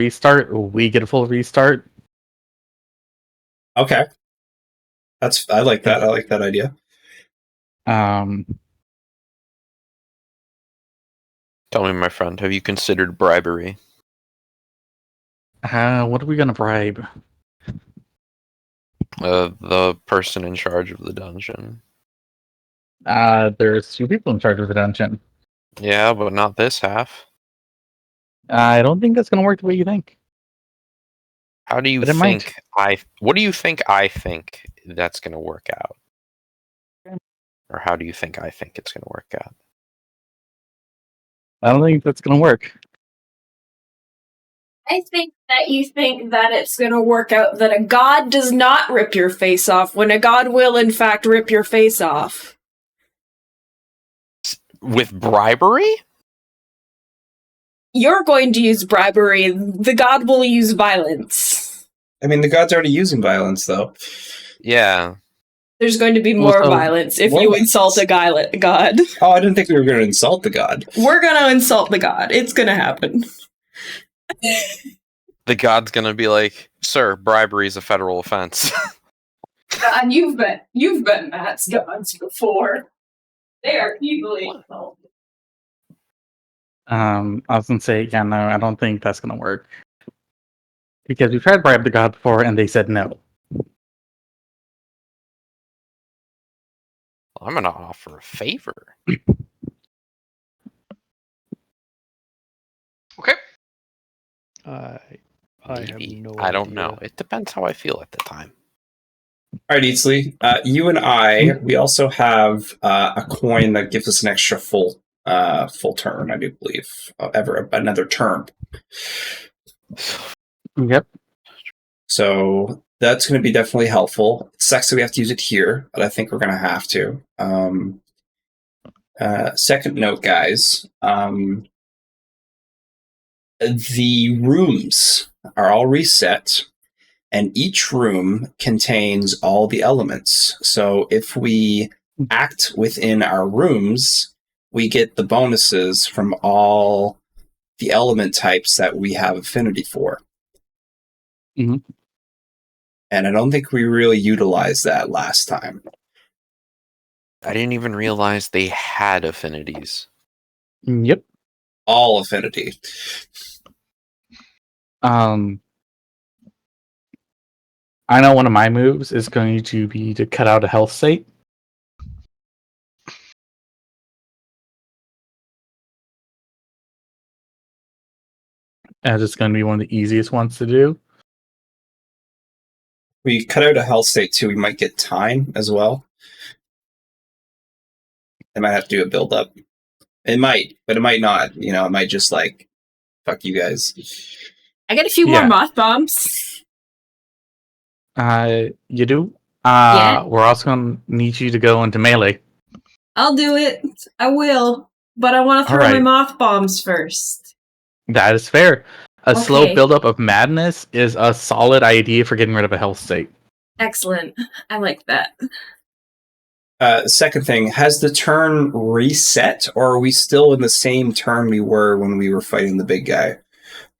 restart, we get a full restart. Okay. I like that. I like that idea. Tell me, my friend, have you considered bribery? What are we gonna bribe? The person in charge of the dungeon. There's 2 people in charge of the dungeon. Yeah, but not this half. I don't think that's gonna work the way you think. How do you But it think might. What do you think I think that's gonna work out? Or how do you think I think it's gonna work out? I don't think that's gonna work. I think that you think that it's going to work out that a god does not rip your face off when a god will, in fact, rip your face off. With bribery? You're going to use bribery. The god will use violence. I mean, the god's already using violence, though. Yeah. There's going to be more violence if you insult a god. Oh, I didn't think we were going to insult the god. We're going to insult the god. It's going to happen. The god's gonna be like, "Sir, bribery is a federal offense." And you've been Matt's gods before. They are easily insulted. I was gonna say, yeah, no, I don't think that's gonna work. Because we tried to bribe the god before and they said no. I'm gonna offer a favor. Okay. I have no I don't idea. know. It depends how I feel at the time. All right, Eatsley. You and I, we also have a coin that gives us an extra full turn, I do believe. Another turn. Yep. So that's going to be definitely helpful. It sucks that we have to use it here, but I think we're going to have to. Second note, guys. The rooms are all reset, and each room contains all the elements. So if we act within our rooms, we get the bonuses from all the element types that we have affinity for. Mm-hmm. And I don't think we really utilized that last time. I didn't even realize they had affinities. Yep. All affinity. I know one of my moves is going to be to cut out a health state. As it's going to be one of the easiest ones to do. We cut out a health state too. We might get time as well. I might have to do a build up. It might, but it might not. You know, it might just like, fuck you guys. I got a few more moth bombs. You do? Yeah. We're also going to need you to go into melee. I'll do it. I will. But I want to throw my moth bombs first. That is fair. A slow buildup of madness is a solid idea for getting rid of a health state. Excellent. I like that. Second thing, has the turn reset, or are we still in the same turn we were when we were fighting the big guy?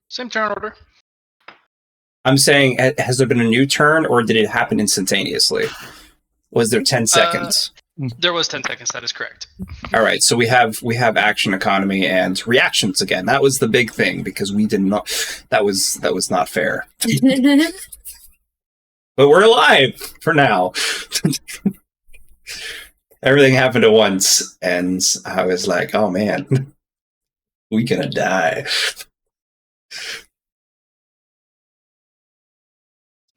Same turn order. I'm saying, has there been a new turn, or did it happen instantaneously? Was there 10 seconds? There was 10 seconds, that is correct. All right, so we have action economy and reactions again. That was the big thing, because we did not... That was not fair. But we're alive, for now. Everything happened at once, and I was like, oh man, we gonna die.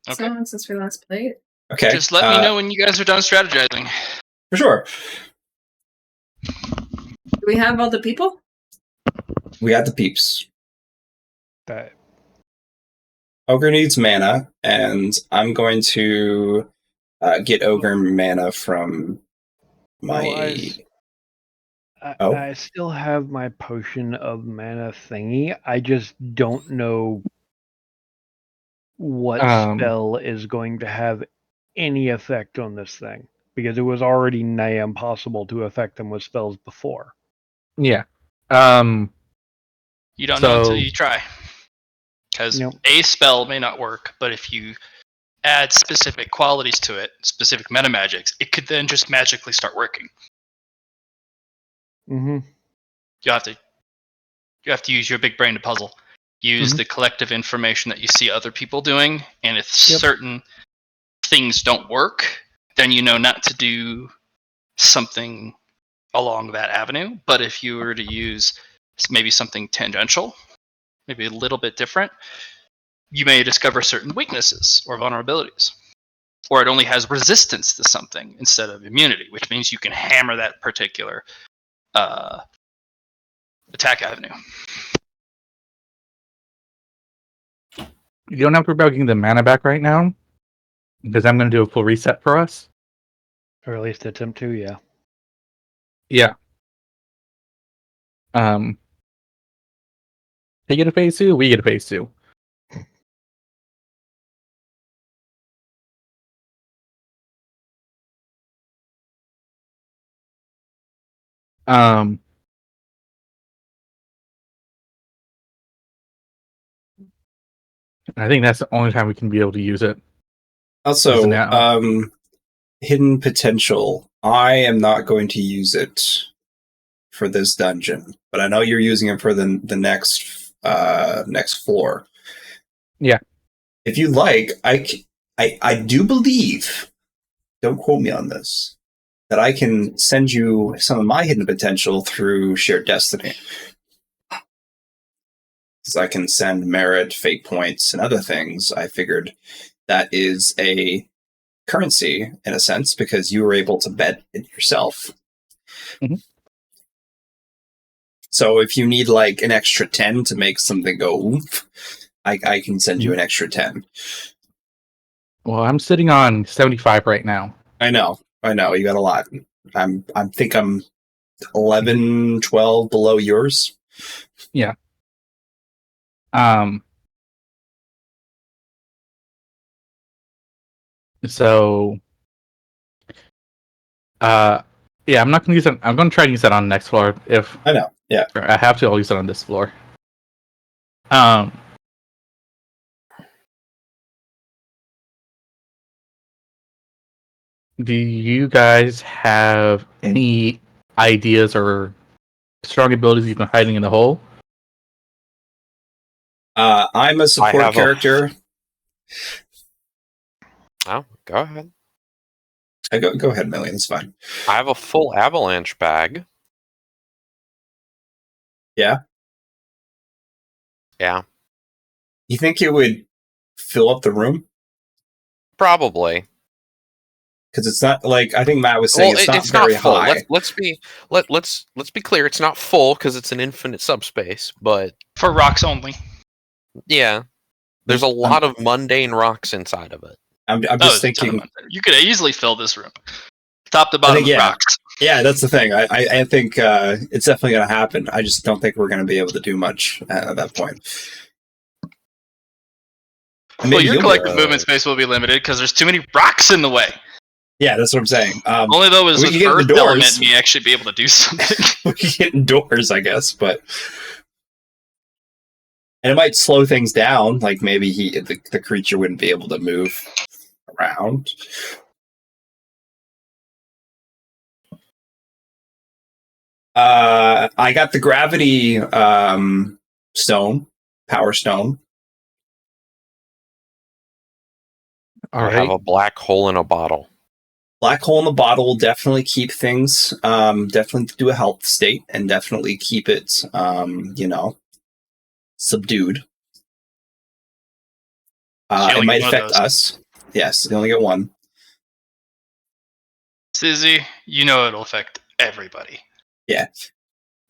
Okay. So since we last played. Okay. Just let me know when you guys are done strategizing. For sure. Do we have all the people? We got the peeps. That Ogre needs mana, and I'm going to get Ogre mana from my... I still have my potion of mana thingy. I just don't know what spell is going to have any effect on this thing, because it was already nigh impossible to affect them with spells before. Yeah. You don't know until you try. Because Nope. a spell may not work, but if you add specific qualities to it, specific meta magics, it could then just magically start working. Mm-hmm. You have to use your big brain to puzzle. Use the collective information that you see other people doing, and if certain things don't work, then you know not to do something along that avenue. But if you were to use maybe something tangential, maybe a little bit different, you may discover certain weaknesses or vulnerabilities. Or it only has resistance to something instead of immunity, which means you can hammer that particular attack avenue. You don't have to worry about getting the mana back right now, because I'm going to do a full reset for us. Or at least attempt to, yeah. Yeah. They get a phase 2, we get a phase 2. I think that's the only time we can be able to use it. Also, Is now. hidden potential. I am not going to use it for this dungeon, but I know you're using it for the next floor. Yeah. If you like, I do believe, don't quote me on this, that I can send you some of my hidden potential through Shared Destiny. Because I can send merit, fate points, and other things. I figured that is a currency, in a sense, because you were able to bet it yourself. Mm-hmm. So if you need like an extra 10 to make something go oomph, I can send you an extra 10. Well, I'm sitting on 75 right now. I know. You got a lot. I think I'm 11, 12 below yours. Yeah. So, yeah, I'm not going to use it. I'm going to try to use that on the next floor. If I know. Yeah. I have to, I'll use it on this floor. Do you guys have any ideas or strong abilities you've been hiding in the hole? I'm a support character. Oh, go ahead. Go ahead, Million. It's fine. I have a full avalanche bag. Yeah? Yeah. You think it would fill up the room? Probably. Because it's not like I think Matt was saying. It's not very full. high. Let's be clear. It's not full because it's an infinite subspace. But For rocks only. yeah, there's a lot of mundane rocks inside of it. I'm just thinking you could easily fill this room, top to bottom with rocks. Yeah, that's the thing. I think it's definitely going to happen. I just don't think we're going to be able to do much at that point. Well, your collective movement space will be limited because there's too many rocks in the way. Yeah, that's what I'm saying. Only though as an earth element may actually be able to do something. We can get indoors, I guess, but and it might slow things down. Like maybe the creature wouldn't be able to move around. I got the gravity stone, power stone. I have a black hole in a bottle. Black hole in the bottle will definitely keep things, definitely do a health state, and definitely keep it, subdued. It might affect us. Yes, you only get one. Sizzy, you know it'll affect everybody. Yeah.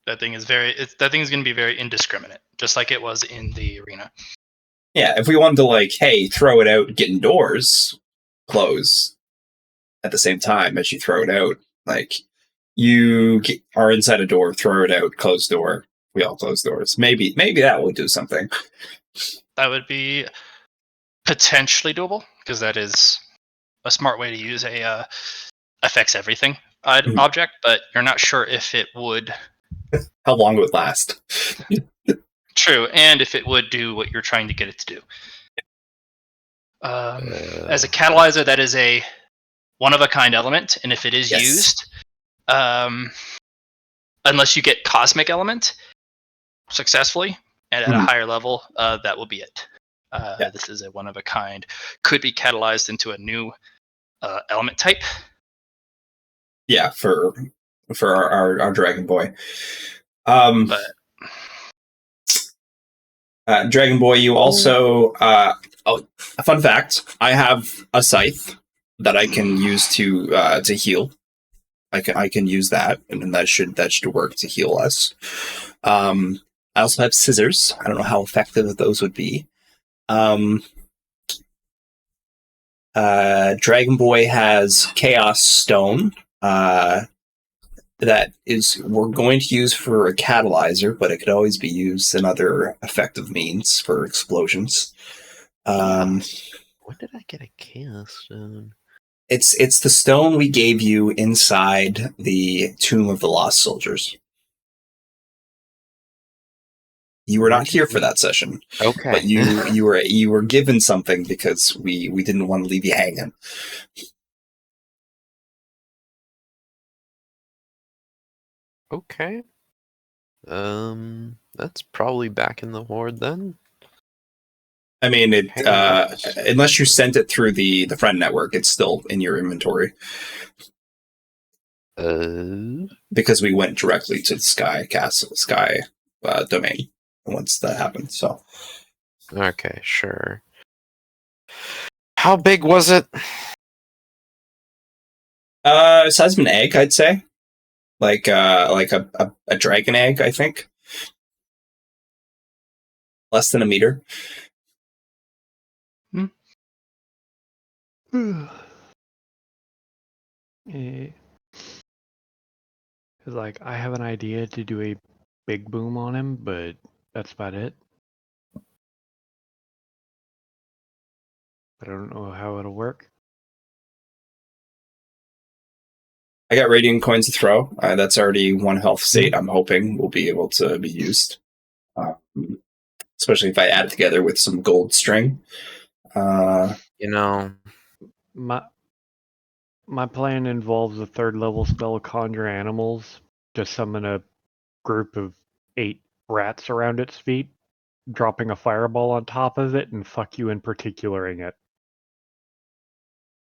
That thing is going to be very indiscriminate, just like it was in the arena. Yeah, if we wanted to throw it out, get indoors, close at the same time as you throw it out. You are inside a door, throw it out, close door. We all close doors. Maybe that will do something. That would be potentially doable because that is a smart way to use a affects everything object, but you're not sure if it would. How long it would last? True, and if it would do what you're trying to get it to do. As a catalyzer, that is a one-of-a-kind element, and if it is used, unless you get cosmic element successfully and at a higher level, that will be it. This is a one-of-a-kind. Could be catalyzed into a new element type. Yeah, for our Dragon Boy. Dragon Boy, you also a fun fact. I have a scythe that I can use to heal. I can use that, and then that should work to heal us. I also have scissors. I don't know how effective those would be. Dragon Boy has Chaos Stone. That is we're going to use for a catalyzer, but it could always be used in other effective means for explosions. When did I get a Chaos Stone? It's the stone we gave you inside the Tomb of the Lost Soldiers. You were not here for that session. Okay. But you were given something because we didn't want to leave you hanging. Okay. That's probably back in the Horde then. I mean, unless you sent it through the friend network, it's still in your inventory. Because we went directly to the Sky domain once that happened. So. Okay, sure. How big was it? Size of an egg, I'd say. Like a dragon egg, I think. Less than a meter. Like, I have an idea to do a big boom on him, but that's about it. I don't know how it'll work. I got radiant coins to throw. That's already one health state. I'm hoping will be able to be used, especially if I add it together with some gold string. My plan involves a 3rd level spell Conjure Animals to summon a group of 8 rats around its feet, dropping a fireball on top of it, and fuck you in particularing it.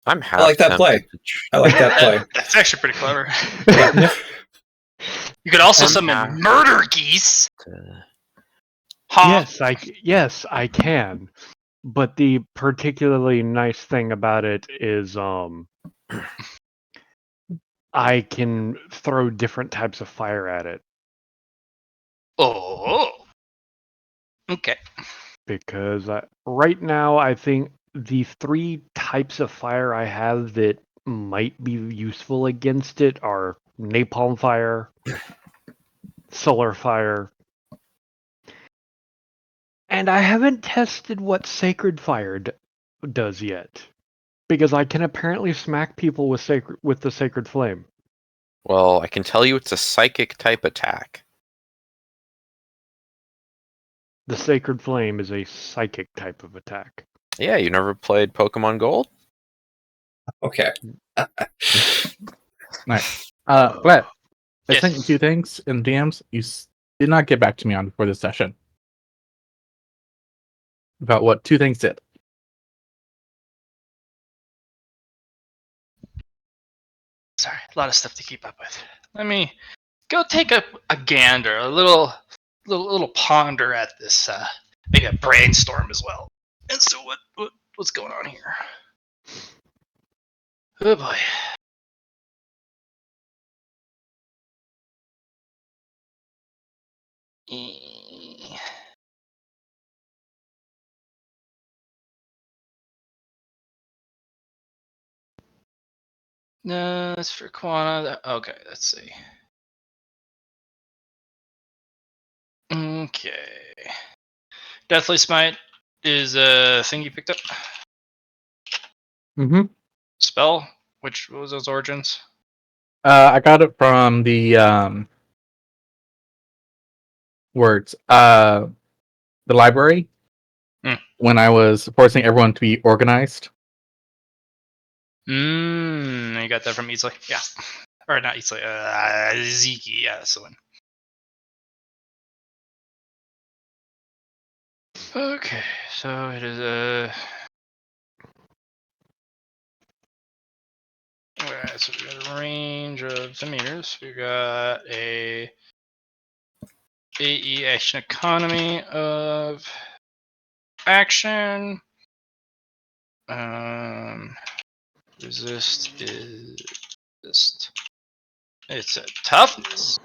I like that play. That's actually pretty clever. You could also summon murder geese. Yes, I can. But the particularly nice thing about it is I can throw different types of fire at it. Oh. Okay. Because right now I think the 3 types of fire I have that might be useful against it are napalm fire, solar fire, and I haven't tested what sacred fire does yet. Because I can apparently smack people with the sacred flame. Well, I can tell you it's a psychic type attack. The sacred flame is a psychic type of attack. Yeah, you never played Pokemon Gold? Okay. Nice. But I sent you 2 things in DMs you did not get back to me on before this session. About what 2 things did. Sorry, a lot of stuff to keep up with. Let me go take a gander, a little ponder at this. Maybe a brainstorm as well. And so what's going on here? Oh boy. No, that's for Quana. Okay, let's see. Okay. Deathly Smite is a thing you picked up? Mm-hmm. Spell? What was those origins? I got it from the words. the library when I was forcing everyone to be organized. You got that from Easley? Yeah. Or not Easley, Zeke, yeah, that's the one. Okay, so it is alright, so we got a range of centimeters. We got a AE action economy of action. Resist is just it's a toughness.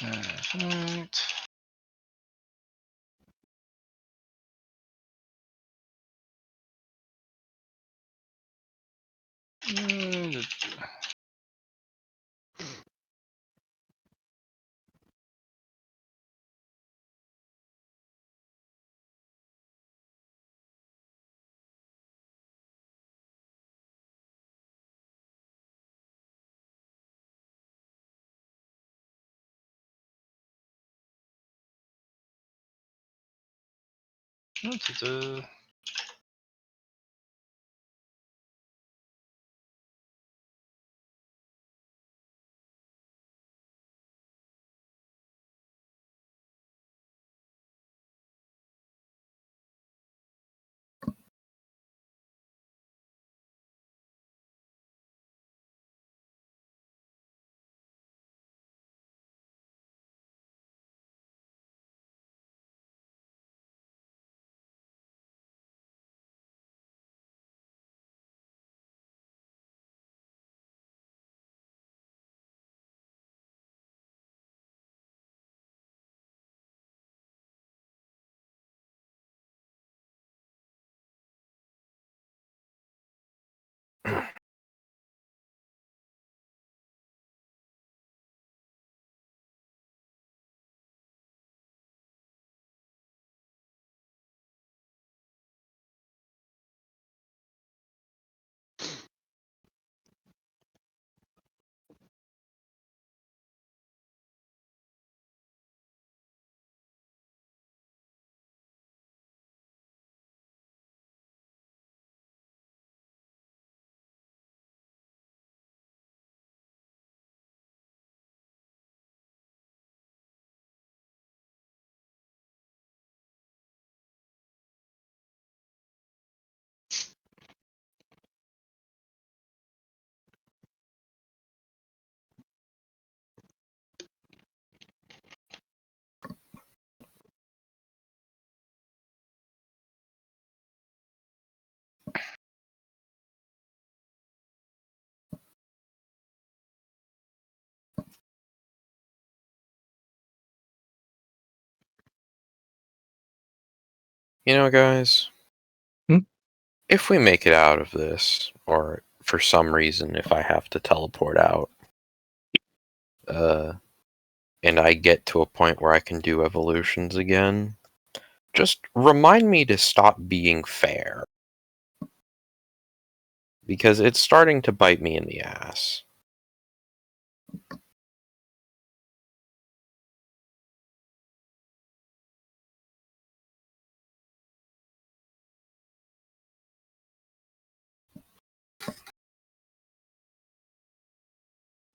Right. You know, guys, Hmm? if we make it out of this, or for some reason, if I have to teleport out, and I get to a point where I can do evolutions again, just remind me to stop being fair. Because it's starting to bite me in the ass.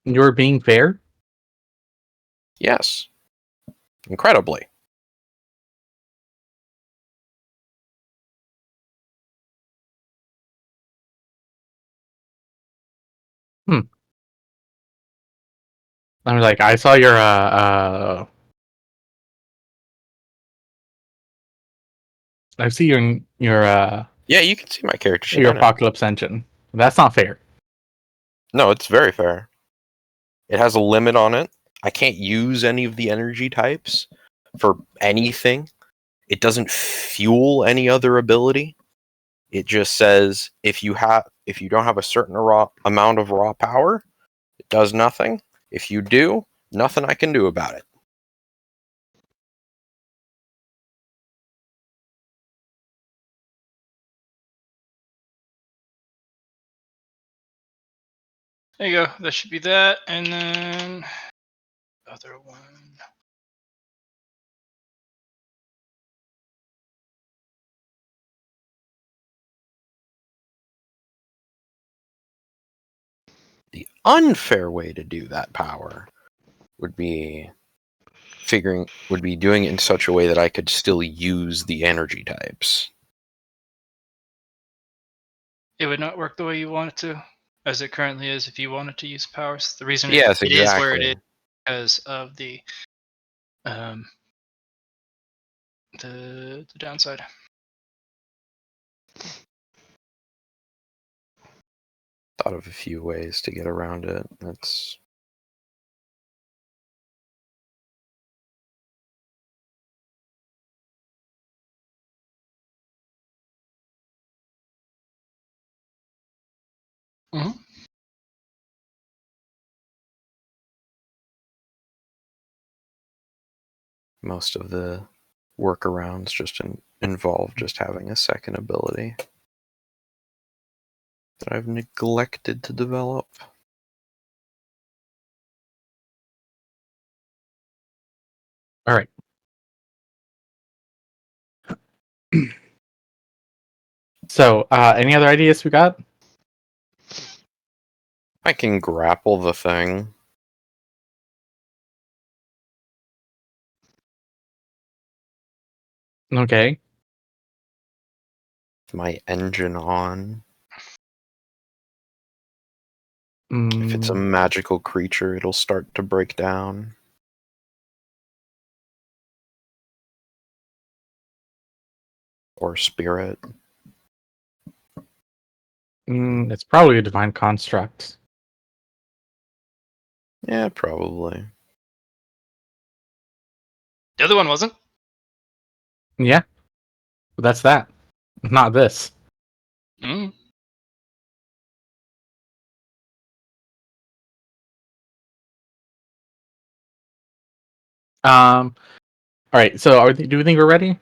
You're being fair? Yes. Incredibly. I'm like, I saw your I see your Yeah, you can see my character sheet your on it. apocalypse engine. That's not fair. No, it's very fair. It has a limit on it. I can't use any of the energy types for anything. It doesn't fuel any other ability. It just says if you don't have a certain amount of raw power, it does nothing. If you do, nothing I can do about it. There you go. That should be that, and then other one. The unfair way to do that power would be doing it in such a way that I could still use the energy types. It would not work the way you want it to, as it currently is. If you wanted to use powers, the reason Yes, it is where it exactly. is because of the downside. Thought of a few ways to get around it. That's Mm-hmm. most of the workarounds just involve just having a second ability that I've neglected to develop. All right. So, any other ideas we got? I can grapple the thing. Okay. With my engine on. If it's a Mm, magical creature, it'll start to break down. Or spirit. it's probably a divine construct. Yeah, probably. The other one wasn't. Yeah. But that's that. Not this. Mm. All right. So, do we think we're ready?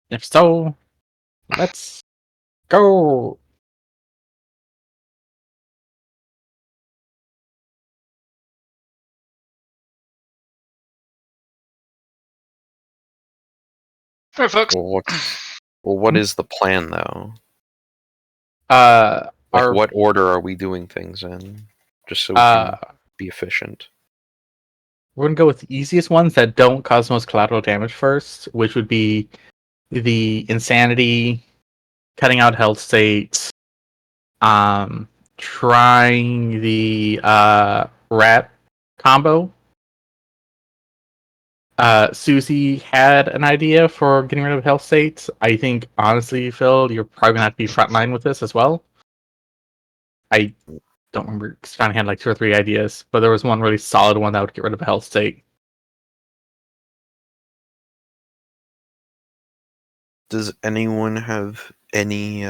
If so, let's go. All right, folks. What is the plan, though? Uh, Like, our what order are we doing things in? Just so we uh, can be efficient. we're gonna go with the easiest ones that don't cause most collateral damage first, which would be the insanity, cutting out health states, trying the rat combo. Susie had an idea for getting rid of health states. I think honestly, Phil, you're probably gonna have to be frontline with this as well. I don't remember. Stein had like 2 or 3 ideas, but there was one really solid one that would get rid of a health state. Does anyone have any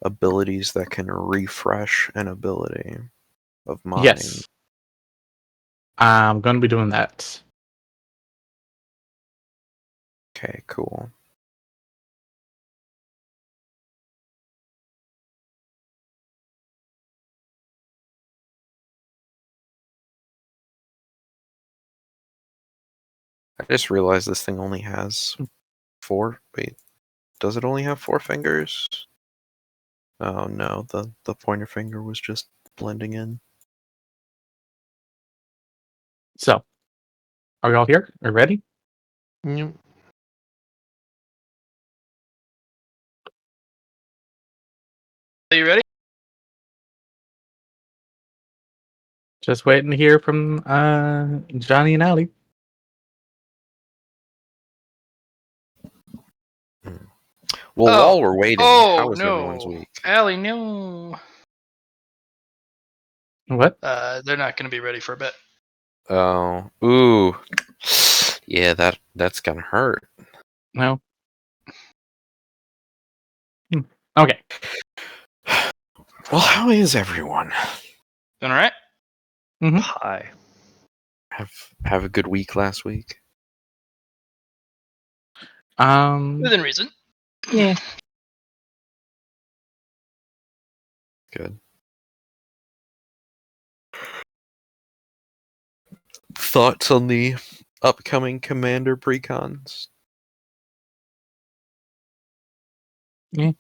abilities that can refresh an ability of mine? Yes, I'm gonna be doing that. Okay, cool. I just realized this thing only has 4. Wait, does it only have 4 fingers? Oh no, the pointer finger was just blending in. So, are we all here? Are we ready? Yep. Are you ready? Just waiting to hear from Johnny and Allie. Well, Oh. while we're waiting, how was everyone's no, week? Allie, no. What? They're not going to be ready for a bit. Oh, ooh, yeah, that's gonna hurt. No. Okay. Well, how is everyone? Doing all right? Pie. Have a good week last week. Within reason. Yeah. Good. Thoughts on the upcoming Commander precons? Eh,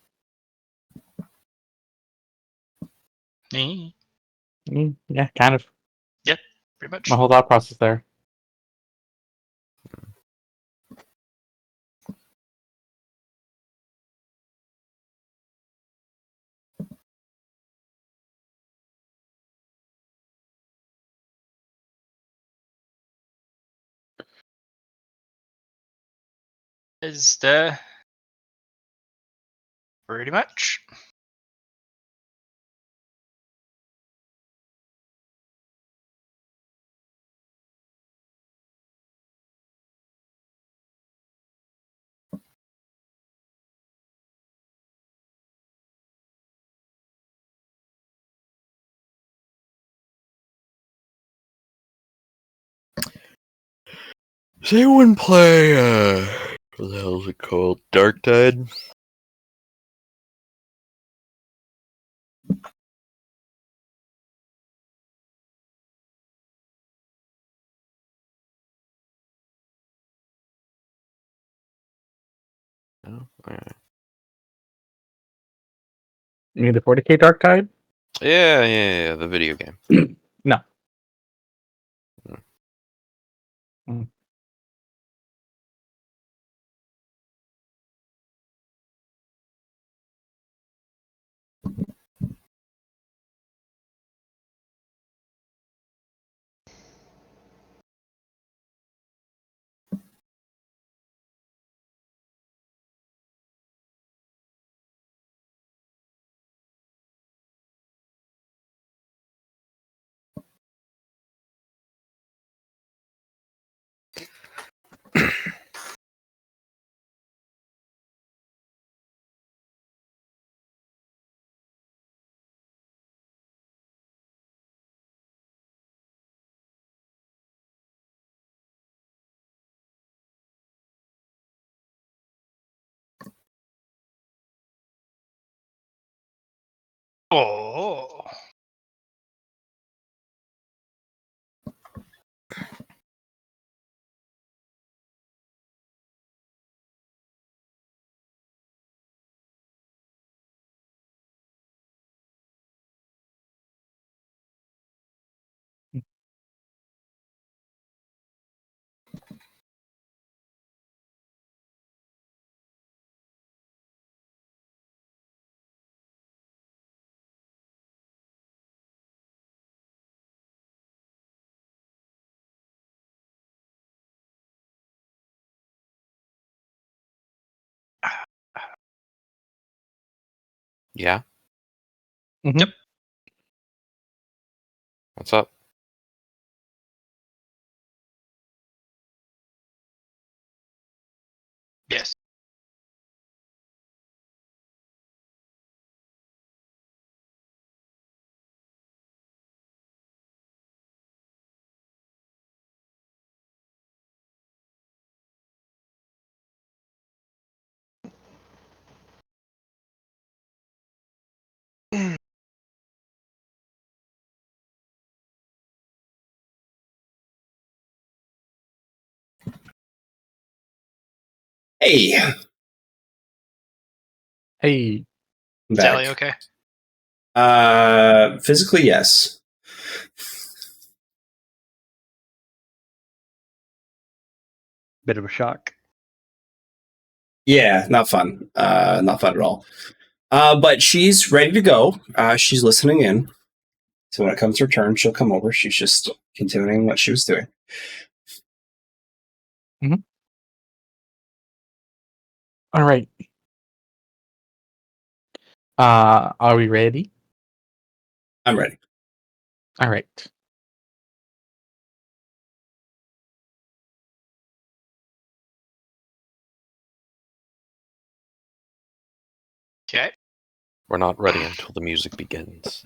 Yeah, kind of. pretty much. My whole thought process there. Is the pretty much. Does anyone play what the hell is it called? Dark Tide? No? Alright. You mean the 40k Dark Tide? Yeah, the video game. No. Hmm. Mm. Oh. Yeah? Mhm. Yep. What's up? Yes. Hey, Hey. I'm Sally, back. okay? Physically, yes. Bit of a shock. Yeah, not fun. Not fun at all. But she's ready to go. She's listening in. So when it comes to her turn, she'll come over. She's just continuing what she was doing. All right. Are we ready? I'm ready. All right. Okay. We're not ready until the music begins.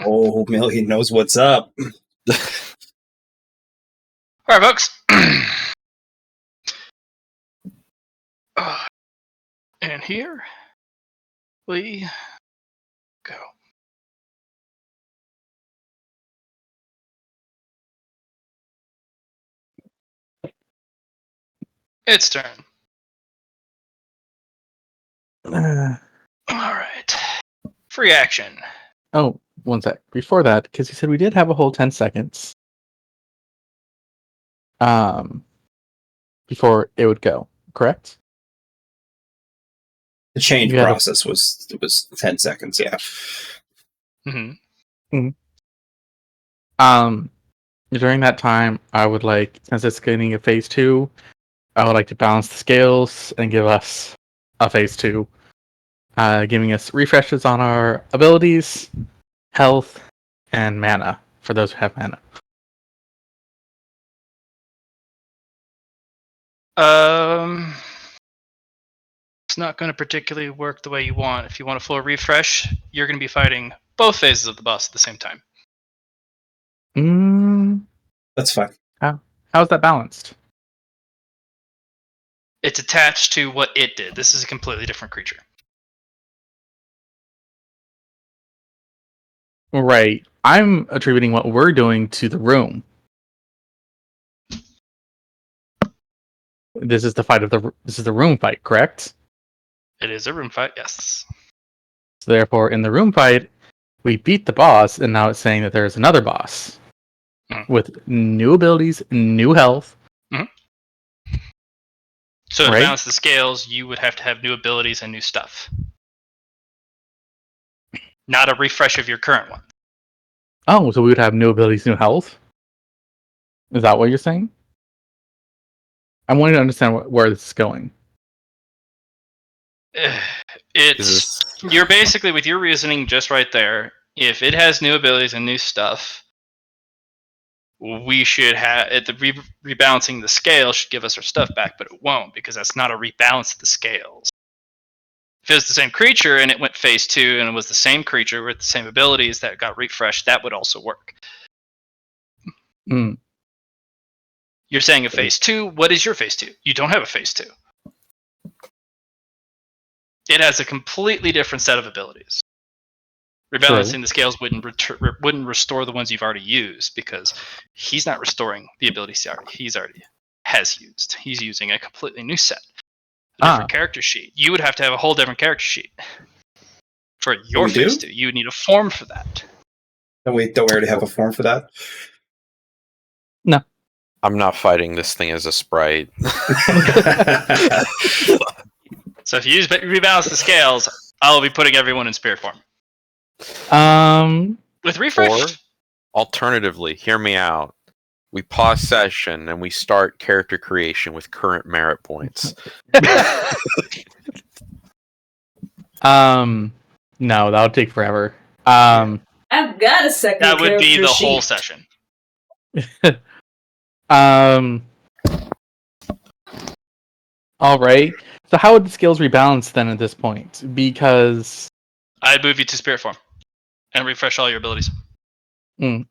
Oh, Millie knows what's up. Alright, folks. And here we go. Its turn. All right. Free action. Oh, one sec. Before that, because you said we did have a whole 10 seconds. Before it would go, correct? The change You had a- process was 10 seconds. Yeah. Mm-hmm. During that time, I would like, since it's getting a phase 2, I would like to balance the scales and give us a phase 2, giving us refreshes on our abilities, health, and mana for those who have mana. It's not going to particularly work the way you want. If you want a full refresh, you're going to be fighting both phases of the boss at the same time. That's fine. How's that balanced? It's attached to what it did. This is a completely different creature. Right. I'm attributing what we're doing to the room. This is the room fight, correct? It is a room fight, yes. So therefore, in the room fight, we beat the boss, and now it's saying that there's another boss with new abilities, new health. So to Right. balance the scales, you would have to have new abilities and new stuff. Not a refresh of your current one. Oh, so we would have new abilities, new health? Is that what you're saying? I wanted to understand where this is going. You're basically, with your reasoning just right there, if it has new abilities and new stuff, we should have rebalancing the scale should give us our stuff back, but it won't, because that's not a rebalance of the scales. If it was the same creature and it went phase 2 and it was the same creature with the same abilities that got refreshed, that would also work. Mm. You're saying a phase 2. What is your phase 2? You don't have a phase 2. It has a completely different set of abilities. Rebalancing the scales wouldn't restore the ones you've already used, because he's not restoring the abilities he's already has used. He's using a completely new set, a different character sheet. You would have to have a whole different character sheet for your phase 2. You would need a form for that. Don't we already have a form for that? No. I'm not fighting this thing as a sprite. So if you rebalance the scales, I'll be putting everyone in spirit form. With refresh. Or, alternatively, hear me out. We pause session and we start character creation with current merit points. No, that would take forever. I've got a second. That would be the sheet. whole session. All right. So how would the scales rebalance then at this point? Because I'd move you to spirit form and refresh all your abilities. And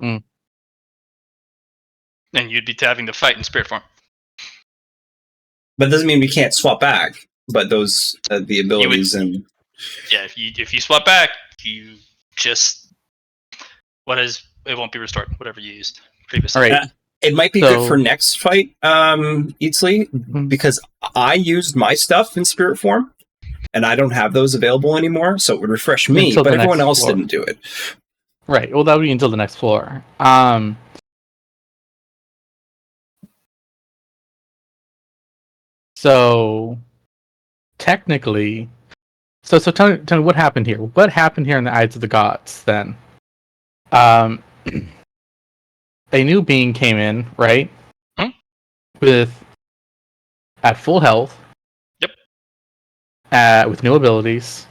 you'd be having to fight in spirit form. But it doesn't mean we can't swap back. But those the abilities and yeah, if you swap back, you just it won't be restored. Whatever you used previously. All right. It might be good for next fight, Eatsley, because I used my stuff in spirit form, and I don't have those available anymore, so it would refresh me, but everyone else didn't do it. Right. Well, that would be until the next floor. So technically, so tell me what happened here. What happened here in the Eyes of the Gods then? A new being came in, right? With at full health. Yep. With new abilities.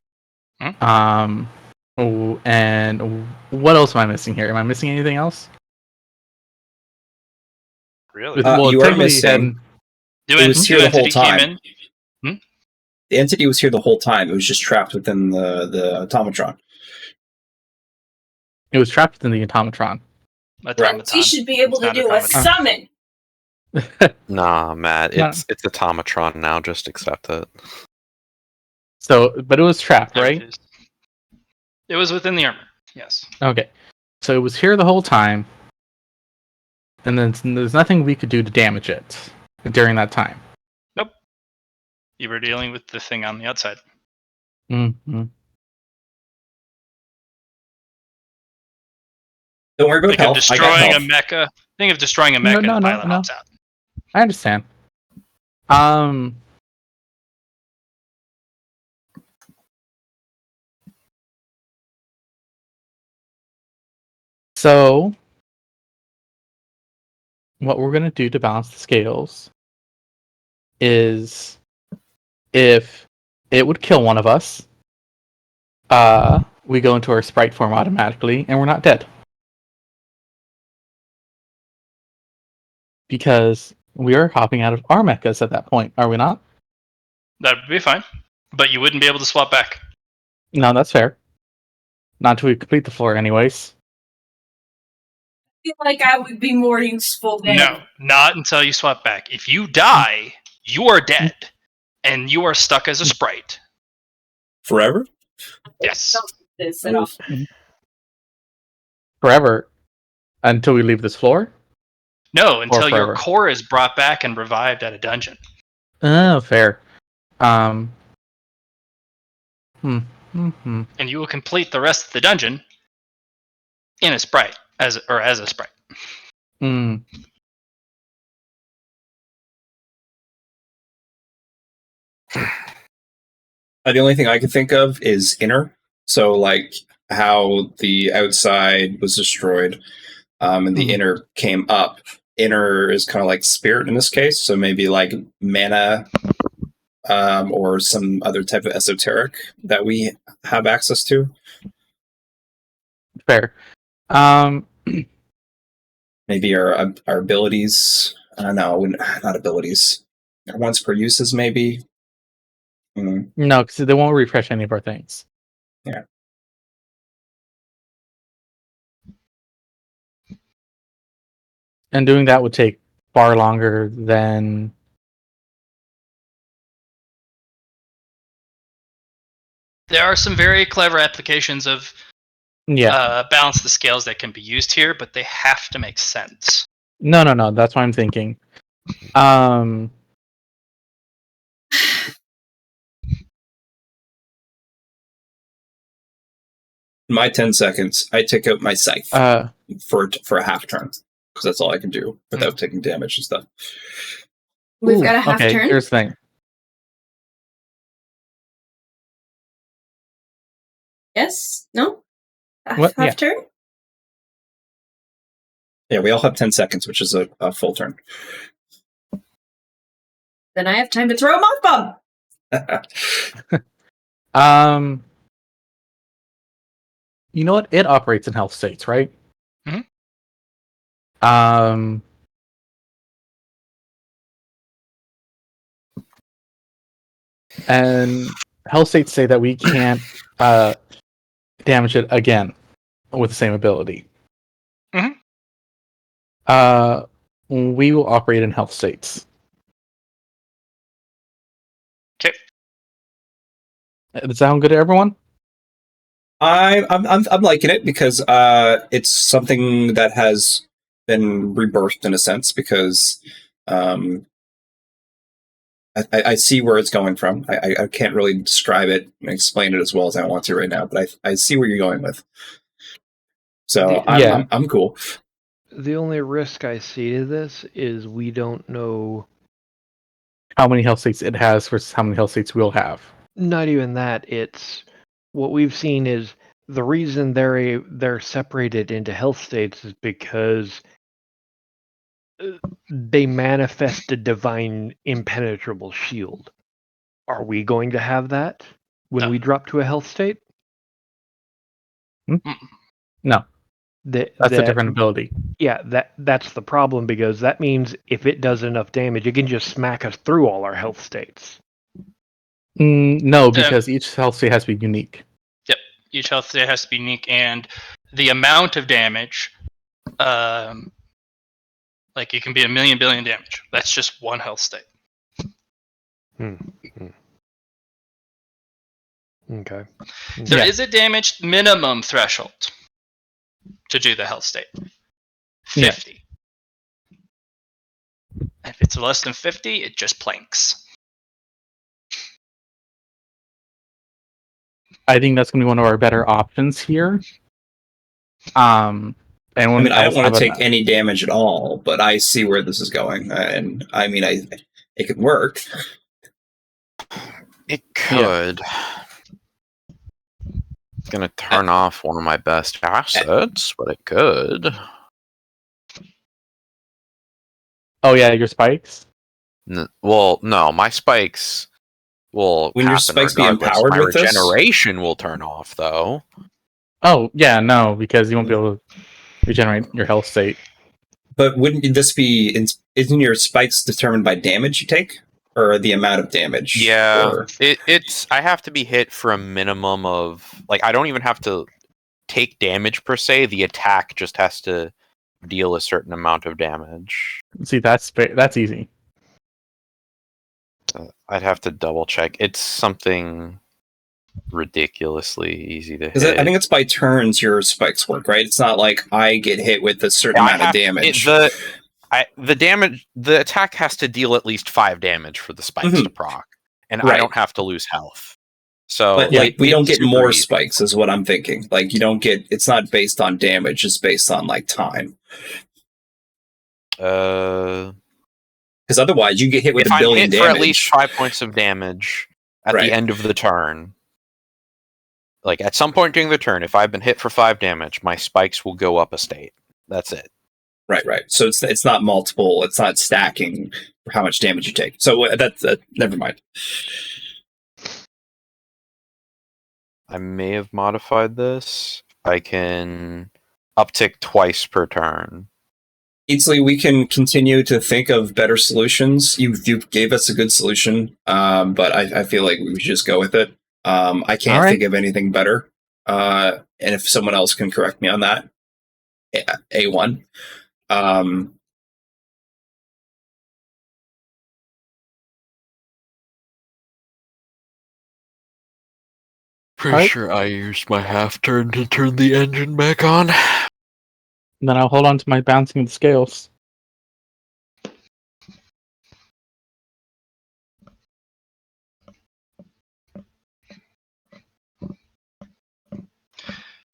And what else am I missing here? Am I missing anything else? Really? You are missing. It was here the whole time. The entity was here the whole time. It was just trapped within the automatron. It was trapped within the automatron. He should be able to do a summon. Nah, Matt, No. it's Automatron now. Just accept it. So, but it was trapped, There right? it is. It was within the armor. Yes. Okay. So it was here the whole time, and then there's nothing we could do to damage it during that time. Nope. You were dealing with the thing on the outside. Mm-hmm. Don't worry about Think of health. I got destroying a health. mecha. Think of destroying a No, mecha and no, the no, pilot no. hops out. I understand. So what we're gonna do to balance the scales is if it would kill one of us, we go into our sprite form automatically and we're not dead. Because we are hopping out of our mechas at that point, are we not? That would be fine. But you wouldn't be able to swap back. No, that's fair. Not until we complete the floor anyways. I feel like I would be more useful then. No, not until you swap back. If you die, you are dead. And you are stuck as a sprite. Forever? Yes. This at all. Forever. Until we leave this floor? No, until your forever. core is brought back and revived at a dungeon. Oh, fair. Hmm. And you will complete the rest of the dungeon in a sprite. As a sprite. Hmm. The only thing I can think of is inner. So, like how the outside was destroyed, and the Mhm. inner came up. Inner is kind of like spirit in this case. So maybe like mana, or some other type of esoteric that we have access to. Fair. Maybe our abilities. No, not abilities. Once per uses, maybe. No, because they won't refresh any of our things. Yeah. And doing that would take far longer than. There are some very clever applications of balance the scales that can be used here, but they have to make sense. No. That's what I'm thinking. My 10 seconds, I take out my scythe for a half turn, because that's all I can do without taking damage and stuff. We've got a half turn. Here's the thing. Yes? No? What? Half turn? Yeah, we all have 10 seconds, which is a full turn. Then I have time to throw a moth bomb. You know what? It operates in health states, right? Mm-hmm. And health states say that we can't damage it again with the same ability. Mm-hmm. We will operate in health states. Okay. Does that sound good to everyone? I'm liking it because it's something that has been rebirthed in a sense, because I see where it's going from. I can't really describe it and explain it as well as I want to right now, but I see where you're going with. So I'm cool. The only risk I see to this is we don't know how many health states it has versus how many health states we'll have. Not even that. It's what we've seen is the reason they're separated into health states is because they manifest a divine impenetrable shield. Are we going to have that when we drop to a health state? No. That's a different ability. Yeah, that's the problem, because that means if it does enough damage, it can just smack us through all our health states. No, because each health state has to be unique. Yep, each health state has to be unique, and the amount of damage, like Like it can be 1,000,000 billion damage. That's just one health state. Okay. There is a damage minimum threshold to do the health state. 50. If it's less than 50, it just planks. I think that's going to be one of our better options here. And when I mean, I don't else want have to a- take any damage at all, but I see where this is going, and I mean, it could work. It could. It's gonna turn off one of my best assets, but it could. Oh yeah, your spikes. Well, no, my spikes will When your happen spikes be regardless. empowered My with this? regeneration will turn off, though. Oh yeah, no, because you won't be able to regenerate your health state. But wouldn't this be? Isn't your spikes determined by damage you take, or the amount of damage? Yeah, Or... it's. I have to be hit for a minimum of I don't even have to take damage per se. The attack just has to deal a certain amount of damage. See, that's easy. I'd have to double check. It's something ridiculously easy to Because hit. I think it's by turns your spikes work, right? It's not like I get hit with a certain amount of damage. The damage, the attack has to deal at least 5 damage for the spikes to proc, and I don't have to lose health. So, but like we don't get more easy. spikes, is what I'm thinking. Like you don't get. It's not based on damage; it's based on like time. Because otherwise, you get hit with if a billion I'm hit damage for at least 5 points of damage at the end of the turn. Like at some point during the turn, if I've been hit for 5 damage, my spikes will go up a state. That's it. Right. So it's not multiple. It's not stacking for how much damage you take. So that's never mind. I may have modified this. I can uptick twice per turn. Ainsley, we can continue to think of better solutions. You gave us a good solution, but I feel like we should just go with it. I can't think of anything better. And if someone else can correct me on that, A1. Pretty sure I used my half turn to turn the engine back on. And then I'll hold on to my bouncing of the scales.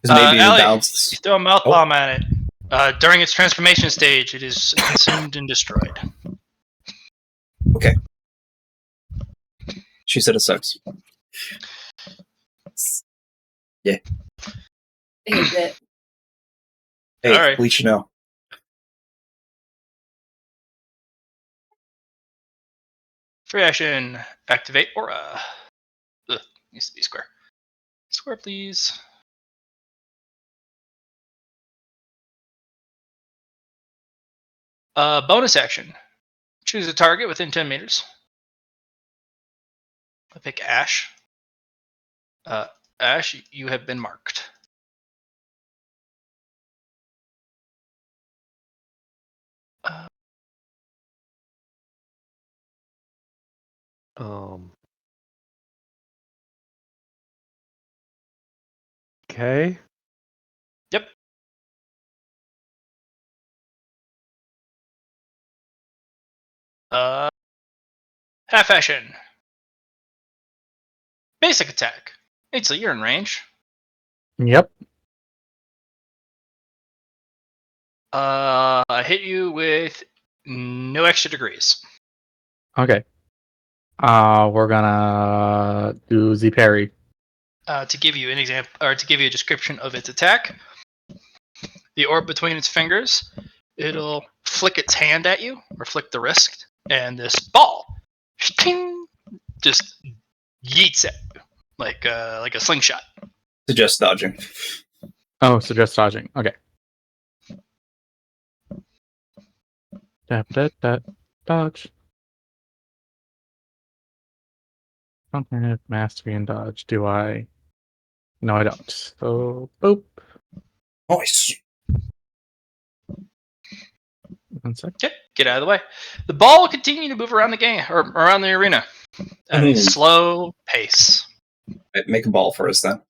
Maybe Allie, bounce. you throw a mouth bomb at it. During its transformation stage, it is consumed and destroyed. Okay. She said it sucks. Yeah. Hey, Hey, All right. at least you know. Free action. Activate aura. Ugh, needs to be square. Square, please. Bonus action. Choose a target within 10 meters. I pick Ash. Ash, you have been marked. Okay. Yep. Half action. Basic attack. Ainsley, you're in range. Yep. I hit you with no extra degrees. Okay. We're gonna do Z parry. To give you an example, or to give you a description of its attack, the orb between its fingers, it'll flick its hand at you, or flick the wrist, and this ball just yeets at you like a slingshot. Suggest dodging. Oh, so just dodging. Okay. Dodge. Don't have mastery and dodge, do I? No, I don't. So, boop. Nice. 1 sec. Okay, get out of the way. The ball will continue to move around the game or around the arena at a slow pace. Make a ball for us then.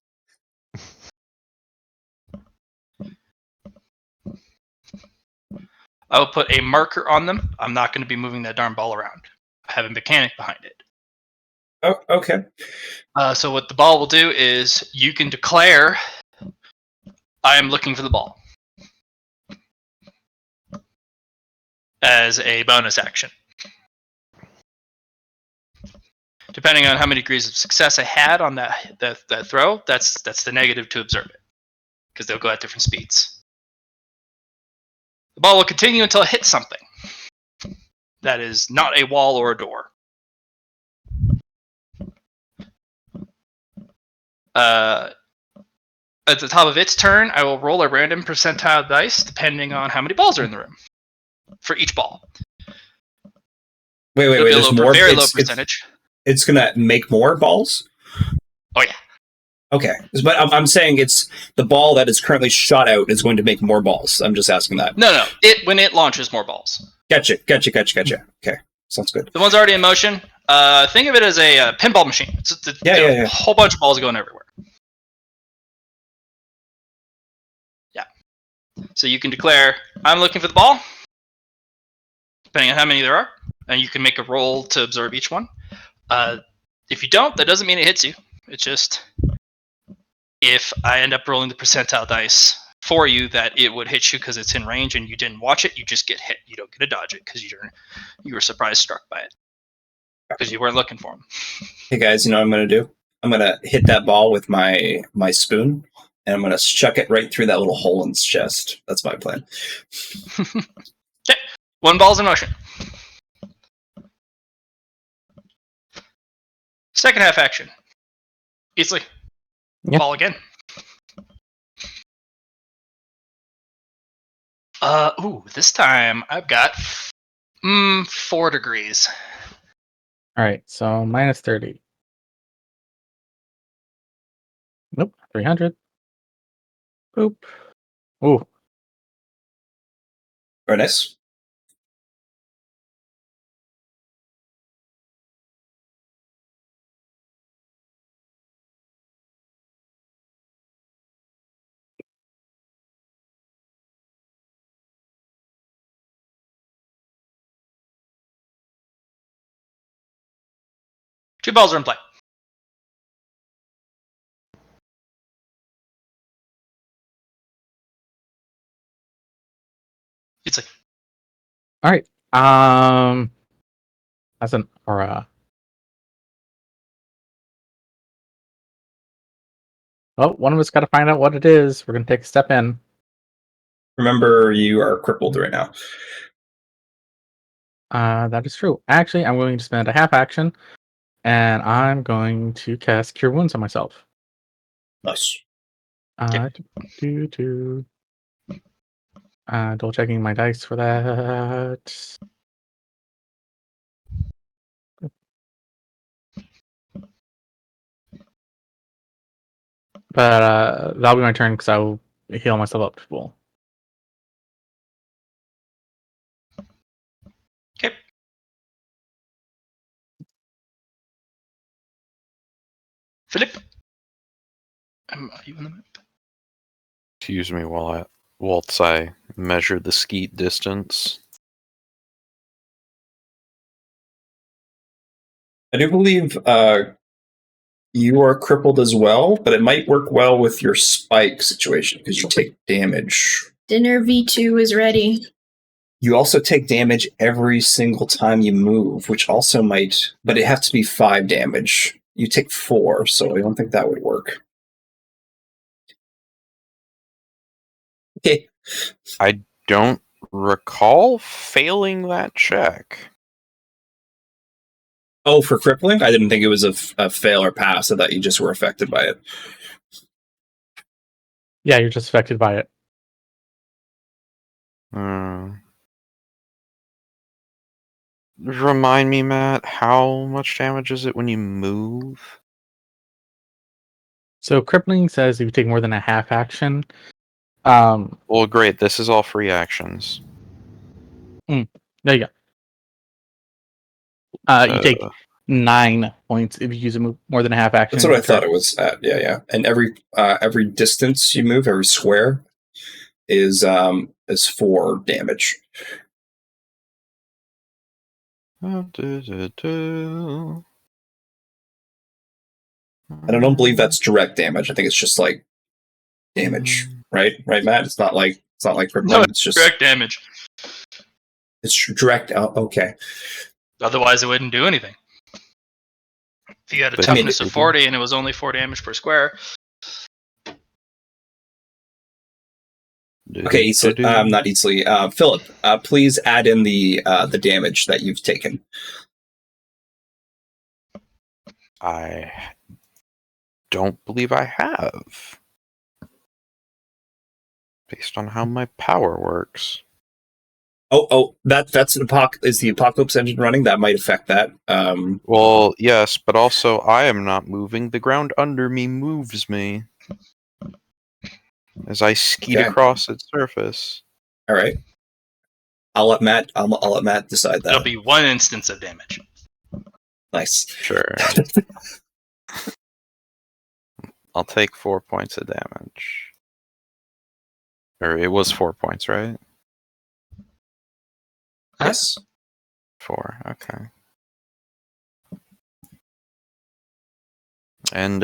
I will put a marker on them. I'm not going to be moving that darn ball around. I have a mechanic behind it. Oh, okay. So what the ball will do is you can declare, I am looking for the ball, as a bonus action. Depending on how many degrees of success I had on that throw, that's the negative to observe it, because they'll go at different speeds. The ball will continue until it hits something that is not a wall or a door. At the top of its turn, I will roll a random percentile dice depending on how many balls are in the room for each ball. Wait. It'll be There's more. Very low percentage. It's gonna make more balls. Oh yeah. Okay, but I'm saying it's the ball that is currently shot out is going to make more balls. I'm just asking that. No. When it launches more balls. Gotcha. Okay, sounds good. The one's already in motion. Think of it as a pinball machine. It's a whole bunch of balls going everywhere. Yeah. So you can declare, I'm looking for the ball, depending on how many there are, and you can make a roll to observe each one. If you don't, that doesn't mean it hits you. It's just if I end up rolling the percentile dice for you that it would hit you because it's in range and you didn't watch it, you just get hit. You don't get to dodge it because you were surprise struck by it because you weren't looking for them. Hey guys, you know what I'm going to do? I'm going to hit that ball with my spoon, and I'm going to chuck it right through that little hole in its chest. That's my plan. Okay, one ball's in motion. Second half action. Easily. Yep. Ball again. This time I've got 4 degrees. All right, so minus 30. Nope, 300. Boop. Ooh. Very nice. Two balls are in play. It's like, All right. That's an aura. Oh, one of us got to find out what it is. We're gonna take a step in. Remember, you are crippled right now. That is true. Actually, I'm going to spend a half action, and I'm going to cast Cure Wounds on myself. Nice. Double checking my dice for that. But that'll be my turn because I will heal myself up to full. okay. Philip. Are you on the map? Excuse me whilst I measure the skeet distance. I do believe you are crippled as well, but it might work well with your spike situation because you take damage. Dinner V2 is ready. You also take damage every single time you move, which also might, but it has to be 5 damage. You take 4, so I don't think that would work. Okay. I don't recall failing that check. Oh, for crippling? I didn't think it was a fail or pass. I thought you just were affected by it. Yeah, you're just affected by it. Remind me, Matt, how much damage is it when you move? So crippling says if you take more than a half action. Well, great. This is all free actions. There you go. You take 9 points if you use a move more than a half action. That's what I thought it was at. Yeah. And every distance you move, every square is 4 damage. And I don't believe that's direct damage. I think it's just like damage, right? Right, Matt? It's not like crippling. No, it's just direct damage. It's direct. Oh, okay. Otherwise, it wouldn't do anything. If you had a toughness of 40 and it was only 4 damage per square. Okay, not easily. Philip, please add in the damage that you've taken. I don't believe I have, based on how my power works. Oh, that's is the Apocalypse engine running? That might affect that. Well, yes, but also I am not moving. The ground under me moves me as I skeet across its surface. All right. I'll let Matt decide that. It'll be 1 instance of damage. Nice. Sure. I'll take 4 points of damage. Or it was 4 points, right? Yes. 4, okay. And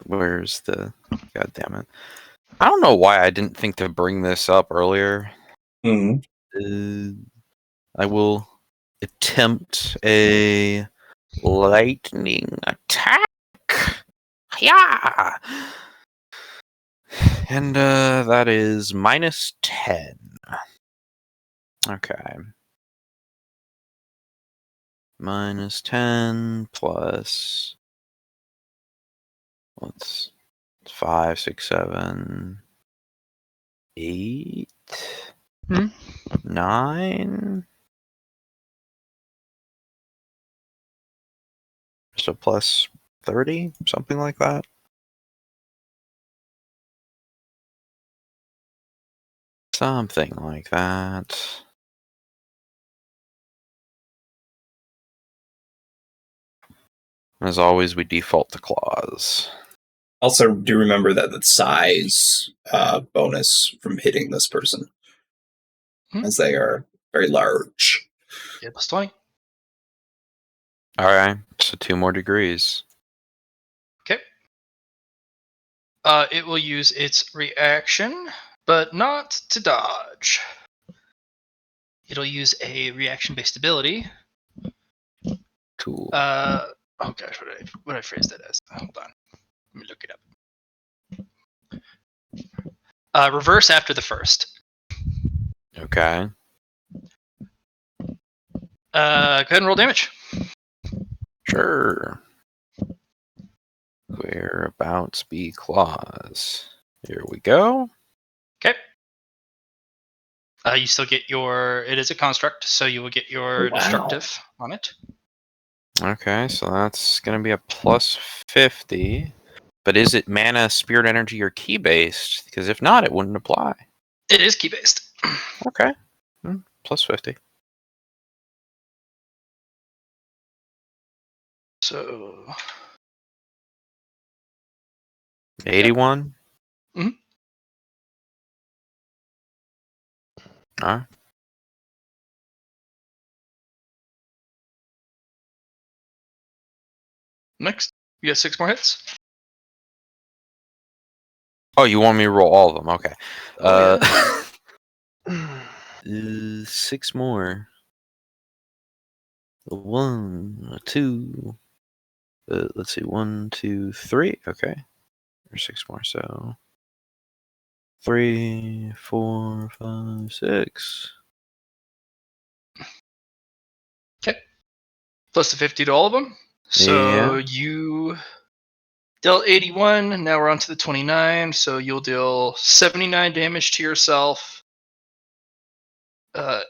where's the... God damn it. I don't know why I didn't think to bring this up earlier. Mm-hmm. I will attempt a lightning attack. Yeah. And that is -10. Okay. -10 plus what's 5, 6, 7, 8, 9. So plus 30, something like that. Something like that. As always, we default to claws. Also, do remember that the size bonus from hitting this person, as they are very large. Yeah, plus 20. Alright, so 2 more degrees. Okay. It will use its reaction, but not to dodge. It'll use a reaction-based ability. Cool. Oh gosh, what did I phrase that as? Hold on. Let me look it up. Reverse after the first. Okay. Go ahead and roll damage. Sure. Whereabouts be claws? Here we go. Okay. You still get your... It is a construct, so you will get your destructive on it. Okay, so that's going to be a plus 50. But is it mana, spirit energy, or key-based? Because if not, it wouldn't apply. It is key-based. Okay. Plus 50. So... 81? Mm-hmm. Alright. Next, you get 6 more hits. Oh, you want me to roll all of them? Okay. Oh, yeah. 6 more. 1, 2. Let's see. 1, 2, 3. Okay. There's 6 more. So 3, 4, 5, 6. Okay. Plus the 50 to all of them. So you dealt 81. Now we're on to the 29. So you'll deal 79 damage to yourself.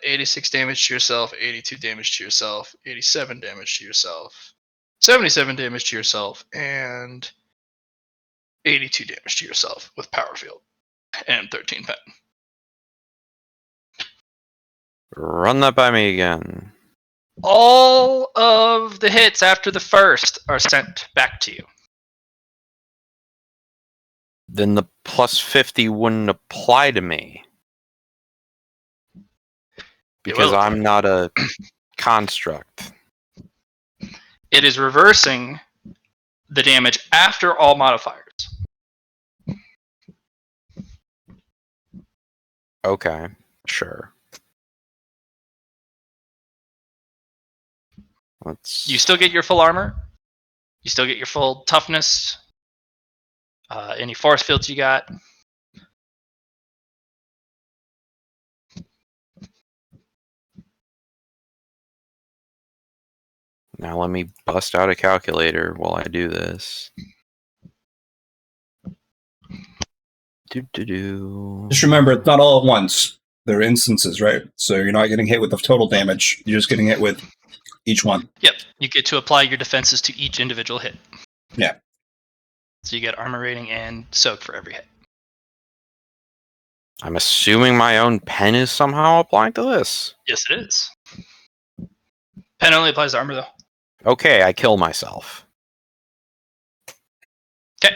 86 damage to yourself, 82 damage to yourself, 87 damage to yourself, 77 damage to yourself, and 82 damage to yourself with Power Field. and 13 pet. Run that by me again. All of the hits after the first are sent back to you. Then the plus 50 wouldn't apply to me. Because I'm not a construct. It is reversing the damage after all modifiers. Okay, sure. You still get your full armor. You still get your full toughness. Any force fields you got. Now let me bust out a calculator while I do this. Just remember, it's not all at once. There are instances, right? So you're not getting hit with the total damage. You're just getting hit with each one. Yep. You get to apply your defenses to each individual hit. Yeah. So you get armor rating and soak for every hit. I'm assuming my own pen is somehow applying to this. Yes, it is. Pen only applies to armor, though. Okay, I kill myself. Okay.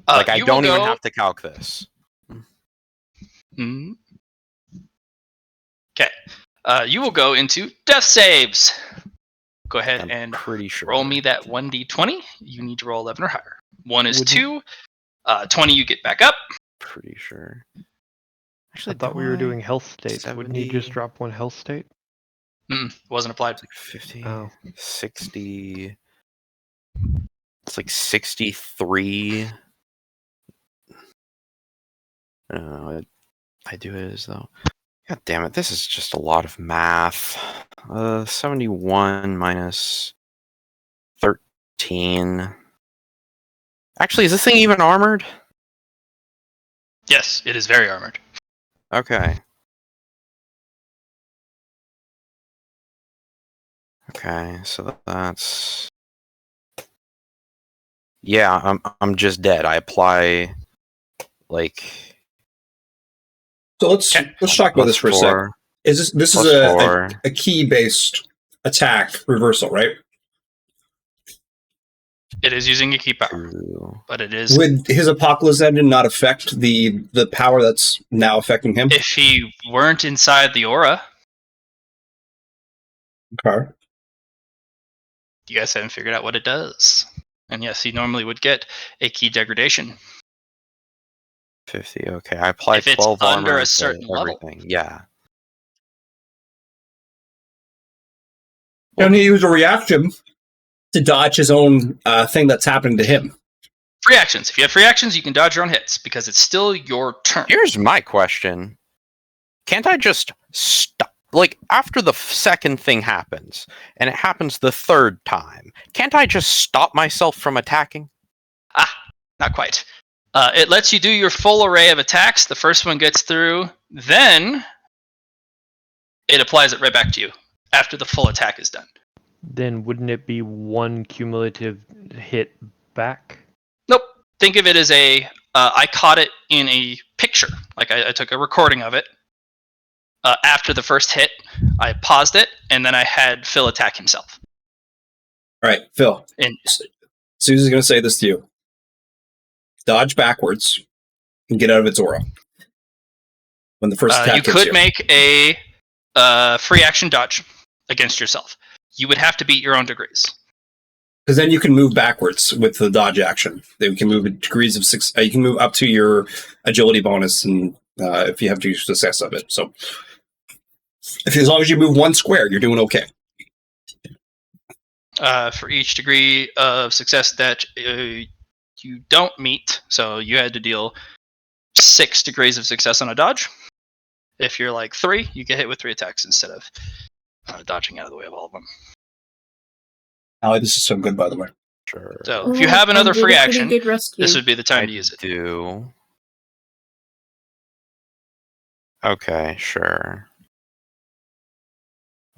Like, I don't even have to calc this. Mm-hmm. Okay. You will go into death saves. Go ahead I'm and pretty sure. roll me that 1d20. You need to roll 11 or higher. 1 is 2. 20 you get back up. Pretty sure. Actually, I thought we were doing health states. 70. Wouldn't he just drop one health state? It wasn't applied. It's like 50, Oh. 60. It's like 63. I do it as though. God damn it, this is just a lot of math. 71 minus 13. Actually, is this thing even armored? Yes, it is very armored. Okay. Okay, so that's... Yeah, I'm just dead. I apply, like... So let's talk about this for a sec. Is this is a key based attack reversal, right? It is using a key power, but it is. Would his Apocalypse Engine not affect the power that's now affecting him? If he weren't inside the aura. Okay. You guys haven't figured out what it does. And yes, he normally would get a key degradation. 50, okay. I apply if 12 it's under armor a certain to everything. level. Yeah. Can he use a reaction to dodge his own thing that's happening to him? Free actions. If you have free actions, you can dodge your own hits because it's still your turn. Here's my question. Can't I just stop? Like, after the second thing happens, and it happens the third time, can't I just stop myself from attacking? Not quite. It lets you do your full array of attacks. The first one gets through, then it applies it right back to you after the full attack is done. Then wouldn't it be one cumulative hit back? Nope. Think of it as I caught it in a picture. Like I took a recording of it. After the first hit, I paused it, and then I had Phil attack himself. All right, Phil. And Susie's going to say this to you. Dodge backwards and get out of its aura. When the first attack you could make a free action dodge against yourself. You would have to beat your own degrees. Because then you can move backwards with the dodge action. You can move degrees of 6. You can move up to your agility bonus, and if you have to success of it. So, as long as you move one square, you're doing okay. For each degree of success that you don't meet, so you had to deal 6 degrees of success on a dodge. If you're like 3, you get hit with 3 attacks instead of dodging out of the way of all of them. Allie, this is so good, by the way. Sure. So if you have another free action, this would be the time to use it. Do. Okay, sure.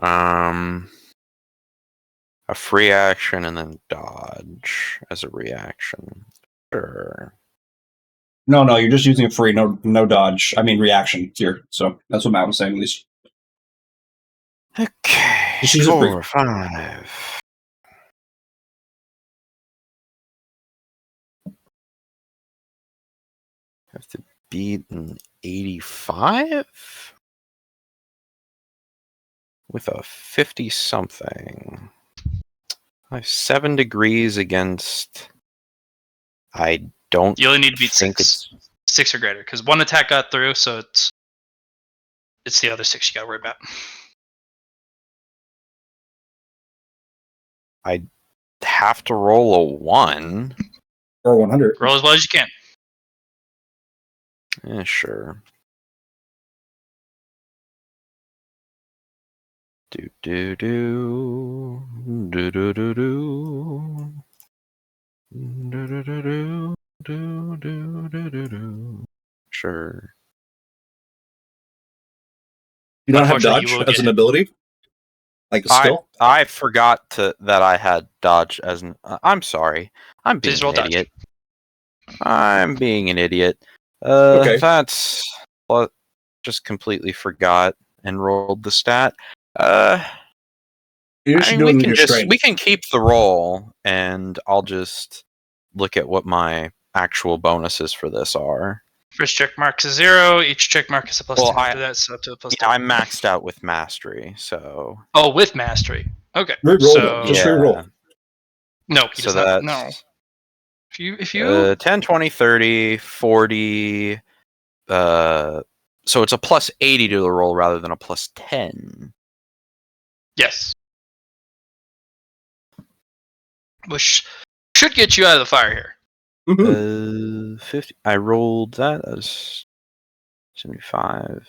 A free action and then dodge as a reaction. Sure. No, you're just using it free. No dodge. I mean reaction here. So that's what Matt was saying. At least. Okay. Just use it 4, 5. Have to beat an 85 with a 50 something. I have 7 degrees against. I don't. You only need to beat think 6. it's 6 or greater, because one attack got through, so it's the other 6 you gotta worry about. I have to roll a 1. Or 100. Roll as well as you can. Yeah, sure. Do do do do do do do do do do do do do do do do. Sure. You don't have Unfortunately, dodge you will as get an hit. ability, like a skill. I forgot that I had dodge as an. I'm sorry. I'm being Please roll an dodge. idiot. I'm being an idiot. Okay. That's just completely forgot and rolled the stat. You should do it in your strength. We can keep the roll, and I'll just look at what my actual bonuses for this are. First check mark is 0. Each check mark is a +2. Well, After that, so up to a +2. Yeah, I'm maxed out with mastery, so Oh, with mastery. Okay. Re-roll So it. Just yeah. re-roll. no, he So does not. that's No. If you 10, 20, 30, 40. So it's a +80 to the roll rather than a +10. yes, which should get you out of the fire here. Mhm. 50. I rolled that as 75.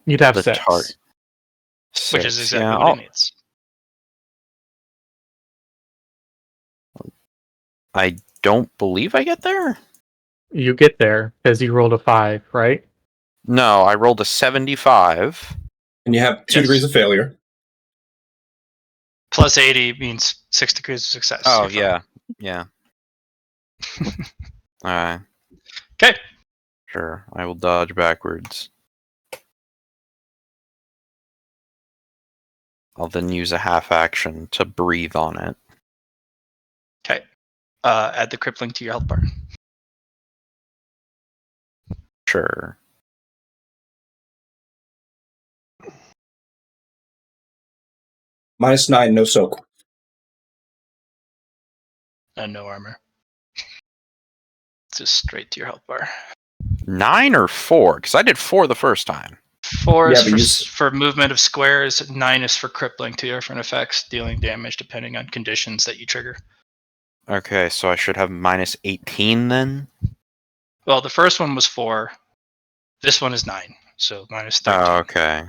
You'd have The 6. Which is 6. exactly Yeah, what he needs. I don't believe I get there. You get there because you rolled a 5, right? No, I rolled a 75. And you have 2 Yes. degrees of failure. +80 means 6 degrees of success. Oh, You're fine. yeah. Alright. Okay. Sure, I will dodge backwards. I'll then use a half action to breathe on it. Okay. Add the crippling to your health bar. Sure. -9, no soak. And no armor. Just straight to your health bar. 9 or 4? Because I did 4 the first time. 4 Yeah, is but for movement of squares. 9 is for crippling to different effects, dealing damage depending on conditions that you trigger. Okay, so I should have -18 then? Well, the first one was 4. This one is 9, so -13. Oh, okay.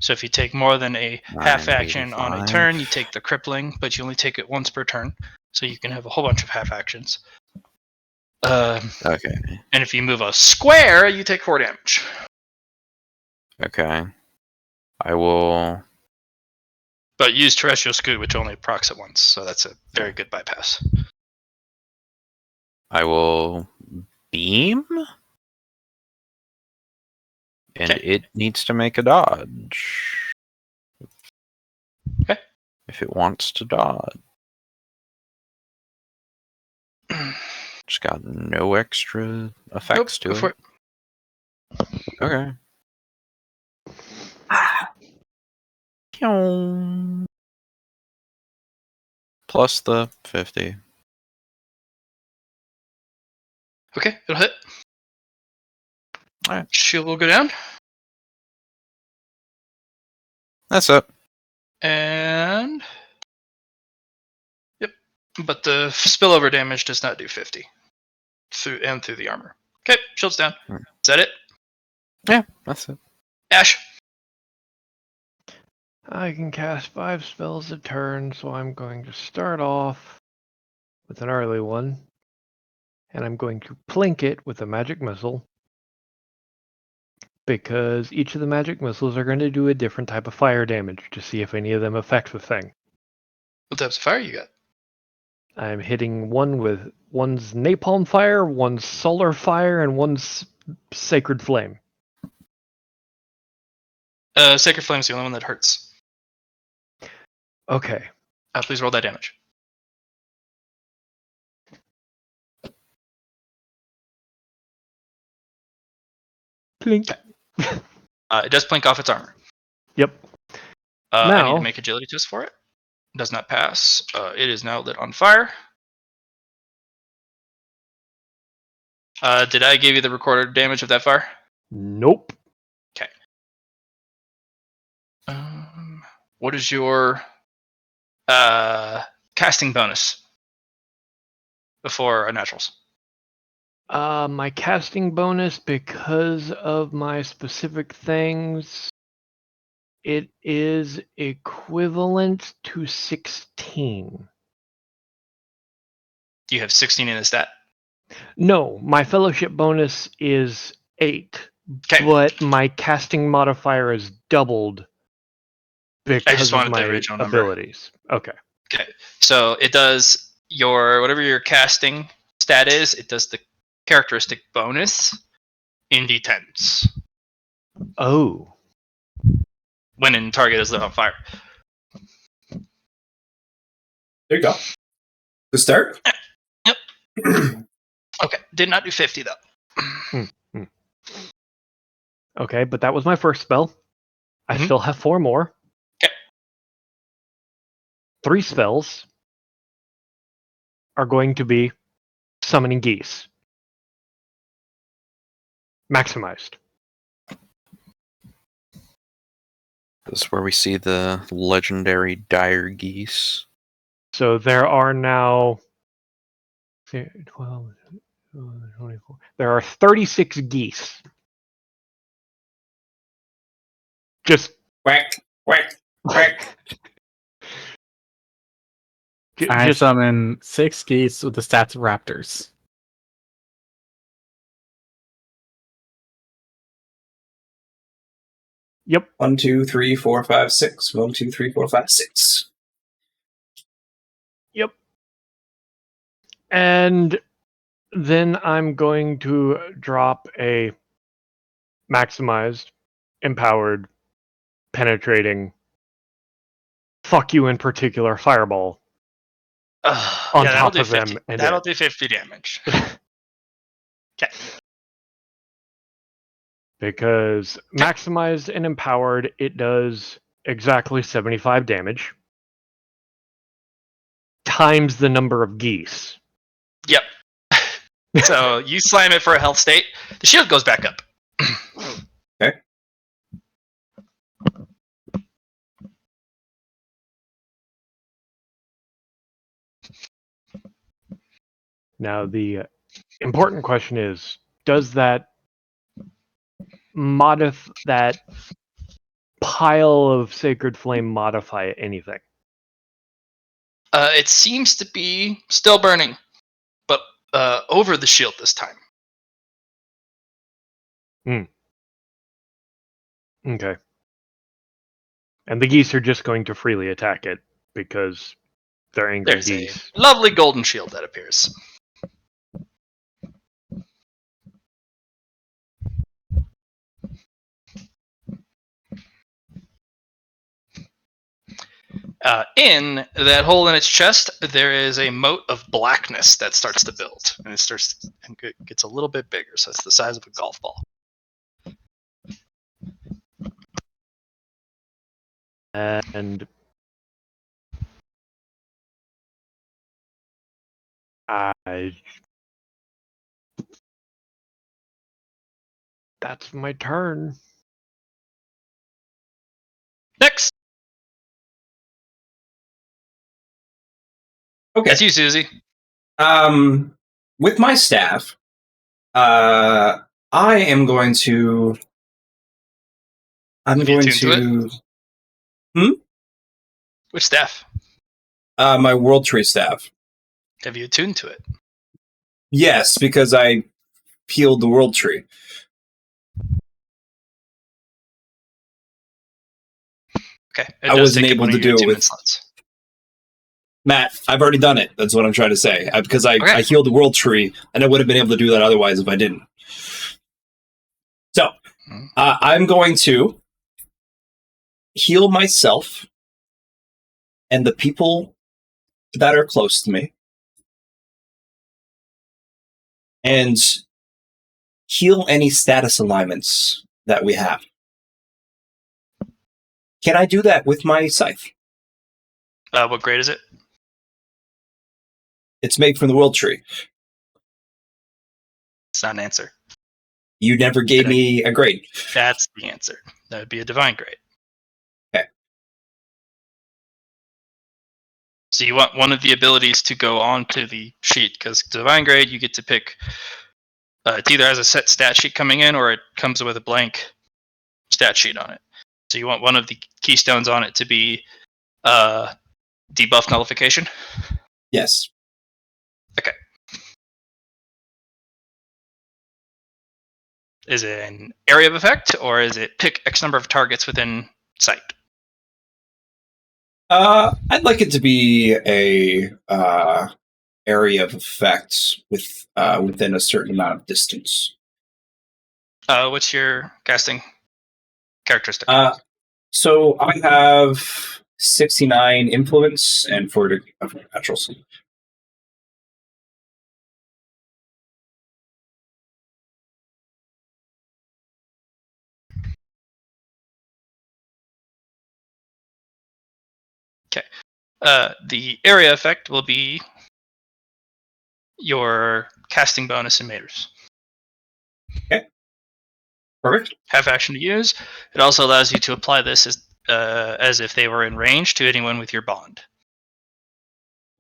So if you take more than a half action on a 985. turn, you take the crippling, but you only take it once per turn. So you can have a whole bunch of half actions. Okay. And if you move a square, you take 4 damage. Okay. I will. But use Terrestrial Scoot, which only procs at once, so that's a very good bypass. I will beam. And Okay. it needs to make a dodge. Okay. If it wants to dodge. It's got no extra effects Nope, to go it. for it. Okay. Pew. Plus the 50. Okay, it'll hit. Alright. Shield will go down. That's it. And yep. But the spillover damage does not do 50. Through the armor. Okay, shield's down. Hmm. Is that it? Yeah, that's it. Ash. I can cast 5 spells a turn, so I'm going to start off with an early one. And I'm going to plink it with a magic missile. Because each of the magic missiles are going to do a different type of fire damage to see if any of them affects the thing. What types of fire you got? I'm hitting one's napalm fire, one's solar fire, and one's sacred flame. Sacred Flame's the only one that hurts. Okay. Please roll that damage. Plink. It does plink off its armor. Yep. I need Now- to make agility test for it. Does not pass. It is now lit on fire. Did I give you the recorded damage of that fire? Nope. What is your casting bonus before a naturals? My casting bonus, because of my specific things, it is equivalent to 16. Do you have 16 in the stat? No, my fellowship bonus is 8, Okay. but my casting modifier is doubled because of wanted the my original number. abilities. Okay. Okay. So it does whatever your casting stat is, it does the characteristic bonus in d10s Oh. when in target is lit on fire. There you go. Good start. Yep. Okay. Did not do 50 though. Okay, but that was my first spell. I Mhm. still have 4 more. Okay. 3 spells are going to be summoning geese. Maximized. This is where we see the legendary dire geese. So there are now 12, 24. There are 36 geese. Just Quack, quack, quack. I just summon 6 geese with the stats of raptors. yep. 1, 2, 3, 4, 5, 6. 1, 2, 3, 4, 5, 6. Yep. And then I'm going to drop a maximized, empowered, penetrating, fuck you in particular, fireball on yeah, top that'll of do 50. them. And That'll do 50 damage. Okay. because maximized and empowered, it does exactly 75 damage times the number of geese. Yep. So you slam it for a health state. The shield goes back up. Okay. Now, the important question is, does that that pile of Sacred Flame modify anything? It seems to be still burning, but over the shield this time. Okay. And the geese are just going to freely attack it because they're angry There's geese. a lovely golden shield that appears. In that hole in its chest, there is a moat of blackness that starts to build, and it gets a little bit bigger, so it's the size of a golf ball. And that's my turn. Next, Okay. that's you, Susie. With my staff, I am going to. I'm Have you going tuned to. Which staff? My World Tree staff. Have you attuned to it? Yes, because I peeled the World Tree. Okay. I wasn't able to do it with. Slots. Matt, I've already done it. That's what I'm trying to say. Because I Okay. healed the world tree, and I would have been able to do that otherwise if I didn't. So, I'm going to heal myself and the people that are close to me, and heal any status alignments that we have. Can I do that with my scythe? What grade is it? It's made from the world tree. It's not an answer. You never gave me a grade. That's the answer. That would be a divine grade. Okay. So you want one of the abilities to go onto the sheet, because divine grade, you get to pick. It either has a set stat sheet coming in, or it comes with a blank stat sheet on it. So you want one of the keystones on it to be debuff nullification. Yes. Okay. Is it an area of effect, or is it pick X number of targets within sight? I'd like it to be a area of effect within a certain amount of distance. What's your casting characteristic? So I have 69 influence and 40 of natural. The area effect will be your casting bonus in meters. Okay. Perfect. Half action to use. It also allows you to apply this as if they were in range to anyone with your bond.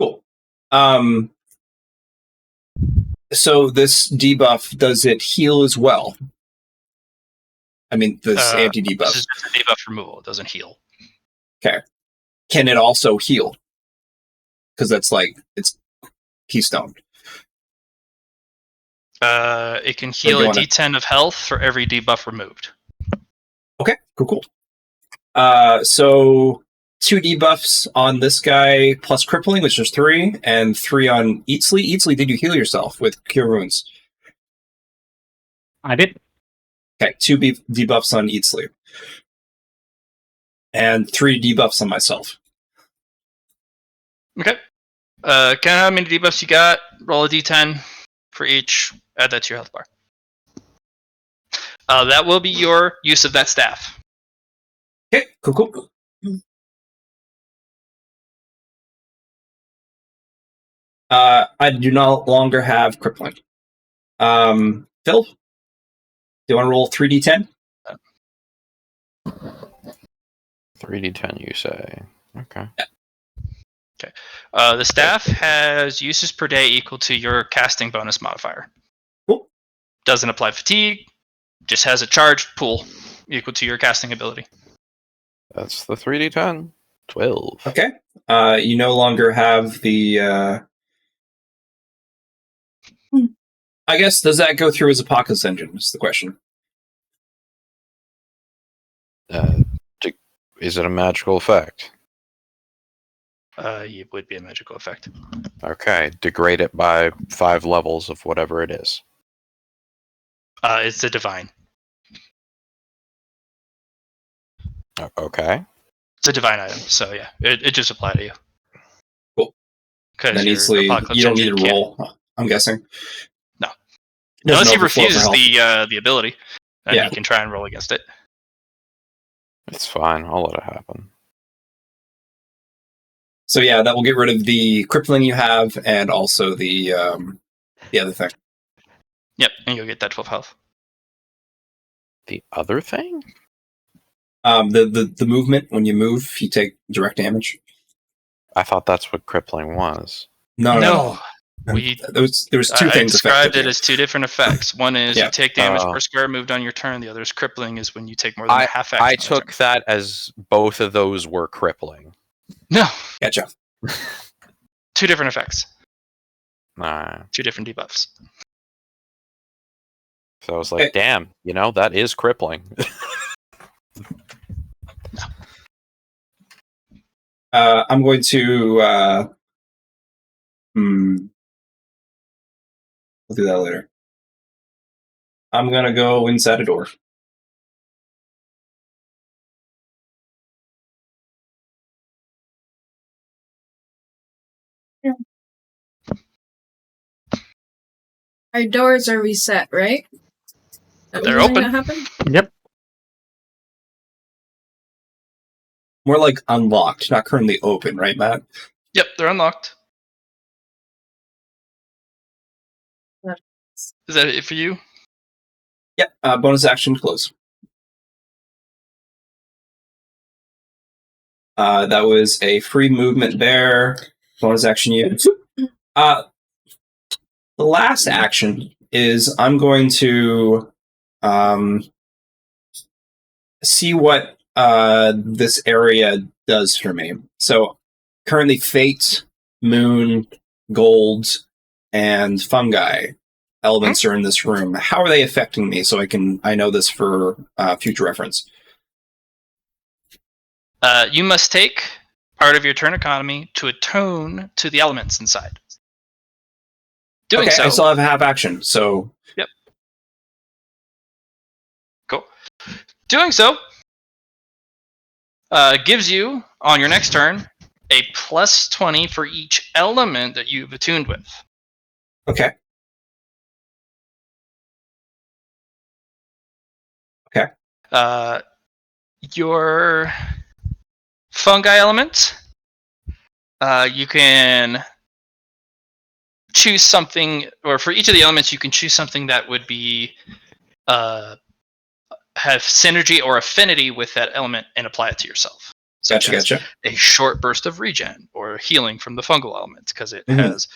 Cool. So this debuff, does it heal as well? I mean, this anti-debuff. This is just a debuff removal. It doesn't heal. Okay. Can it also heal? Because that's like, it's keystone. It can heal a D10 of health for every debuff removed. Okay, cool. So 2 debuffs on this guy plus crippling, which is 3, and 3 on Eatsley. Eatsley, did you heal yourself with Cure Wounds? I did. Okay, 2 debuffs on Eatsley. And 3 debuffs on myself. Okay. Count how many debuffs you got. Roll a D10 for each. Add that to your health bar. That will be your use of that staff. Okay, cool. I do no longer have crippling. Phil, do you want to roll 3d10? 3d10, you say? Okay. Yeah. Okay. The staff has uses per day equal to your casting bonus modifier. Cool. Doesn't apply fatigue. Just has a charged pool equal to your casting ability. That's the 3d10. 12. Okay. You no longer have the... I guess, does that go through his Apocalypse engine, is the question. Is it a magical effect? It would be a magical effect. Okay, degrade it by 5 levels of whatever it is. It's a divine. Okay. It's a divine item, so yeah, it just applied to you. Cool. Because Easily, you don't need to roll, I'm guessing. No. Doesn't Unless he overflow for refuses health. the ability, then Yeah. you can try and roll against it. It's fine. I'll let it happen. So yeah, that will get rid of the crippling you have, and also the other thing. Yep, and you'll get that 12 health. The other thing? The movement, when you move, you take direct damage. I thought that's what crippling was. No. There was 2 things. I described it as 2 different effects. One is you take damage per square moved on your turn. The other is crippling, is when you take more than a half action. I took that as both of those were crippling. No. Gotcha. 2 different effects. Nah. 2 different debuffs. So I was like, damn, that is crippling. I'm going to We'll do that later. I'm gonna go inside a door. Our doors are reset, right? That was They're the thing open. that happened? Yep. More like unlocked, not currently open, right, Matt? Yep, they're unlocked. Is that it for you? Yep. Bonus action close. That was a free movement there. Bonus action use. The last action is I'm going to see what this area does for me. So currently fate, moon, gold, and fungi elements are in this room. How are they affecting me so I know this for future reference? You must take part of your turn economy to attune to the elements inside. Doing okay, so, I still have half action, so yep. Cool. Doing so gives you, on your next turn, a plus 20 for each element that you've attuned with. okay. Okay. Your fungi element, you can choose something, or for each of the elements, you can choose something that would be have synergy or affinity with that element and apply it to yourself. Such as a short burst of regen or healing from the fungal element because it has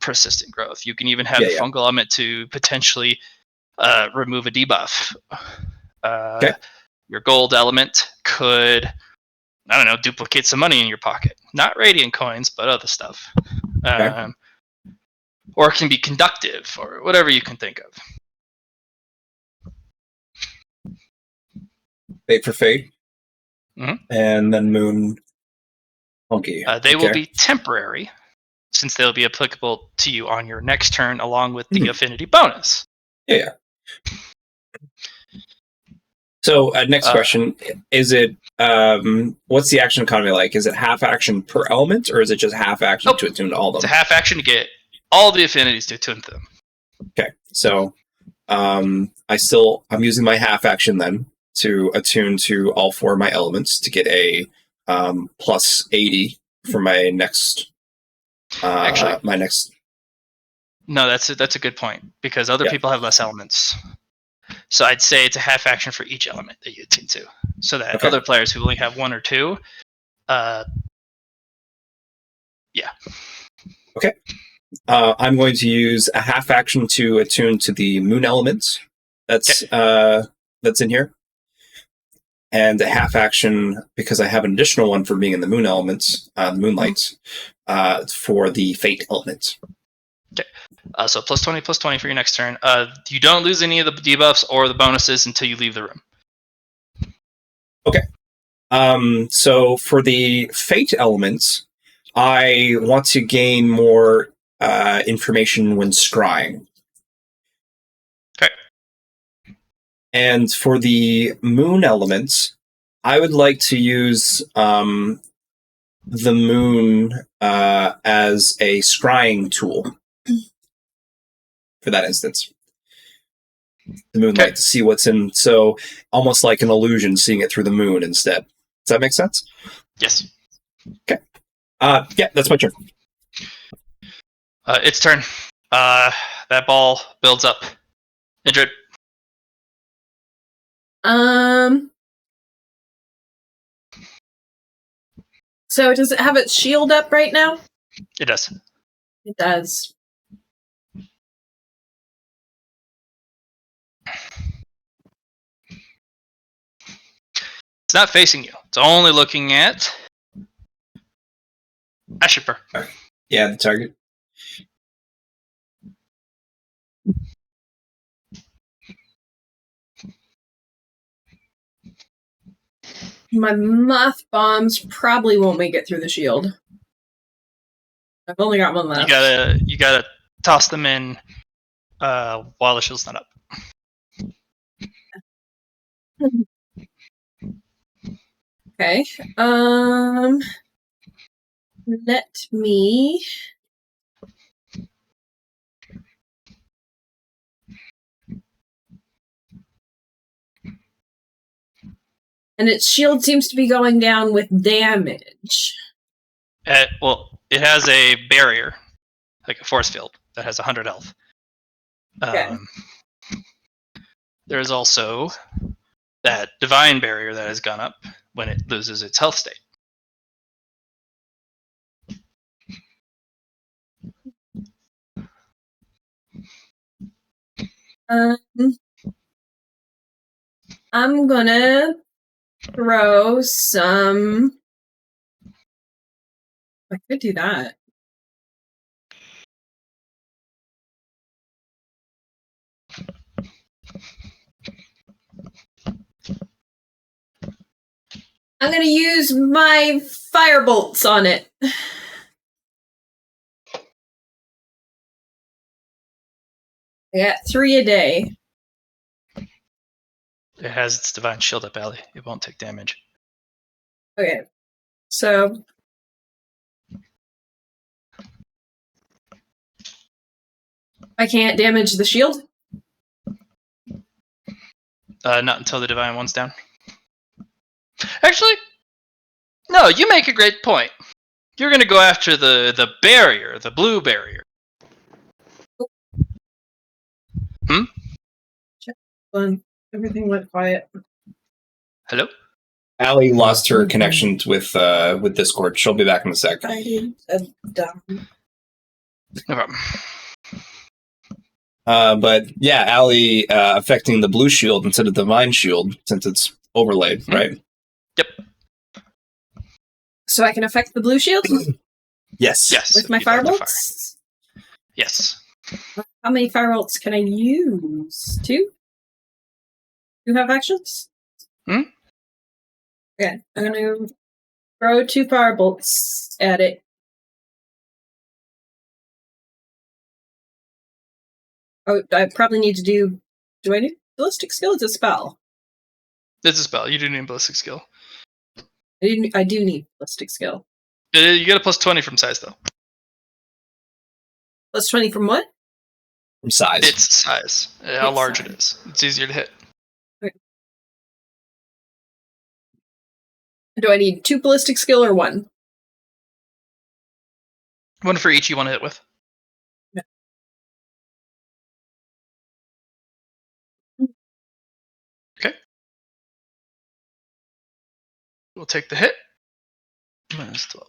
persistent growth. You can even have the fungal element to potentially remove a debuff. Your gold element could, I don't know, duplicate some money in your pocket. Not radiant coins, but other stuff. Or it can be conductive, or whatever you can think of. Fate for fate. And then moon funky. They will be temporary, since they'll be applicable to you on your next turn, along with the affinity bonus. Yeah. So, next question. Is it, what's the action economy like? Is it half action per element, or is it just half action to attune to all of them? It's a half action to get all the affinities to attune to them. Okay, so I'm using my half action then to attune to all 4 of my elements to get a plus 80 for my next. Actually, my next. No, that's a good point because other people have less elements. So I'd say it's a half action for each element that you attune to, so that other players who only have 1 or 2, Okay. I'm going to use a half action to attune to the moon element. That's in here. And a half action, because I have an additional one for being in the moon elements, the moonlight, for the fate element. Okay. So plus 20 for your next turn. You don't lose any of the debuffs or the bonuses until you leave the room. Okay. So for the fate elements, I want to gain more information when scrying. Okay. And for the moon elements, I would like to use the moon as a scrying tool for that instance. The moonlight to see what's in, so almost like an illusion, seeing it through the moon instead. Does that make sense? Yes. Okay. Yeah, that's my turn. Its turn. That ball builds up. Indrid. So does it have its shield up right now? It does. It does. It's not facing you. It's only looking at Ashipper. Yeah, the target. My moth bombs probably won't make it through the shield. I've only got one left. You gotta toss them in while the shield's not up. Okay. Let me. And its shield seems to be going down with damage. Well, it has a barrier, like a force field, that has 100 health. Okay. There's also that divine barrier that has gone up when it loses its health state. I'm gonna throw some. I could do that. I'm gonna use my fire bolts on it. I got 3 a day. It has its divine shield up, Allie. It won't take damage. Okay. So. I can't damage the shield? Not until the divine one's down. Actually, no, you make a great point. You're going to go after the barrier, the blue barrier. Everything went quiet. Hello? Allie lost her connection with Discord. She'll be back in a sec. I dumb. No problem. But yeah, Allie affecting the blue shield instead of divine shield since it's overlaid, right? Yep. So I can affect the blue shield? Yes. Yes. With my firebolts? Yes. How many firebolts can I use? 2? You have actions? Okay, I'm gonna throw 2 firebolts at it. Oh, I probably need to do. Do I need ballistic skill? It's a spell. It's a spell. You do need ballistic skill. I do need ballistic skill. You get a plus 20 from size, though. Plus 20 from what? From size. Its size. How large it is. It's easier to hit. Okay. Do I need 2 ballistic skill or 1? 1 for each you want to hit with. Yeah. Okay. We'll take the hit. Minus 12.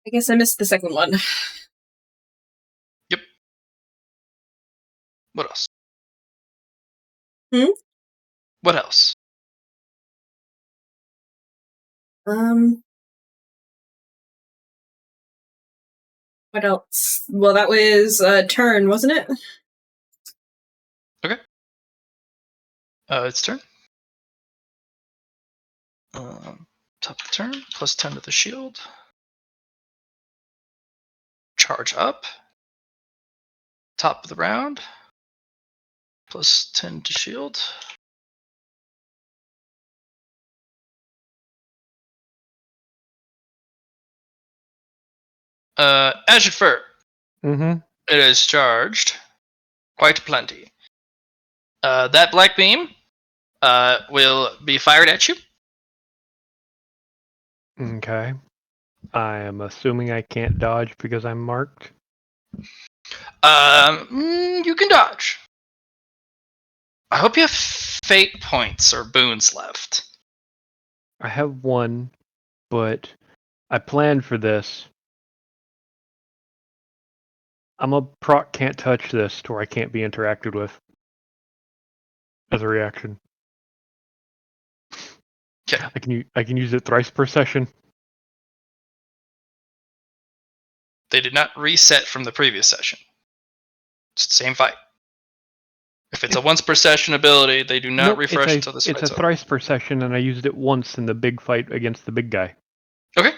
I guess I missed the second one. Yep. What else? What else? What else? Well, that was a turn, wasn't it? Okay. Its turn. Top of the turn, plus 10 to the shield. Charge up. Top of the round. Plus 10 to shield. As you fur. Mm-hmm. It is charged. Quite plenty. That black beam will be fired at you. Okay. I am assuming I can't dodge because I'm marked. You can dodge. I hope you have fate points or boons left. I have 1, but I planned for this. I'm a proc can't touch this or I can't be interacted with as a reaction. Okay. I can use it thrice per session. They did not reset from the previous session. It's the same fight. If it's a once per session ability, they do not refresh until this fight's It's a over. thrice per session, and I used it once in the big fight against the big guy. Okay.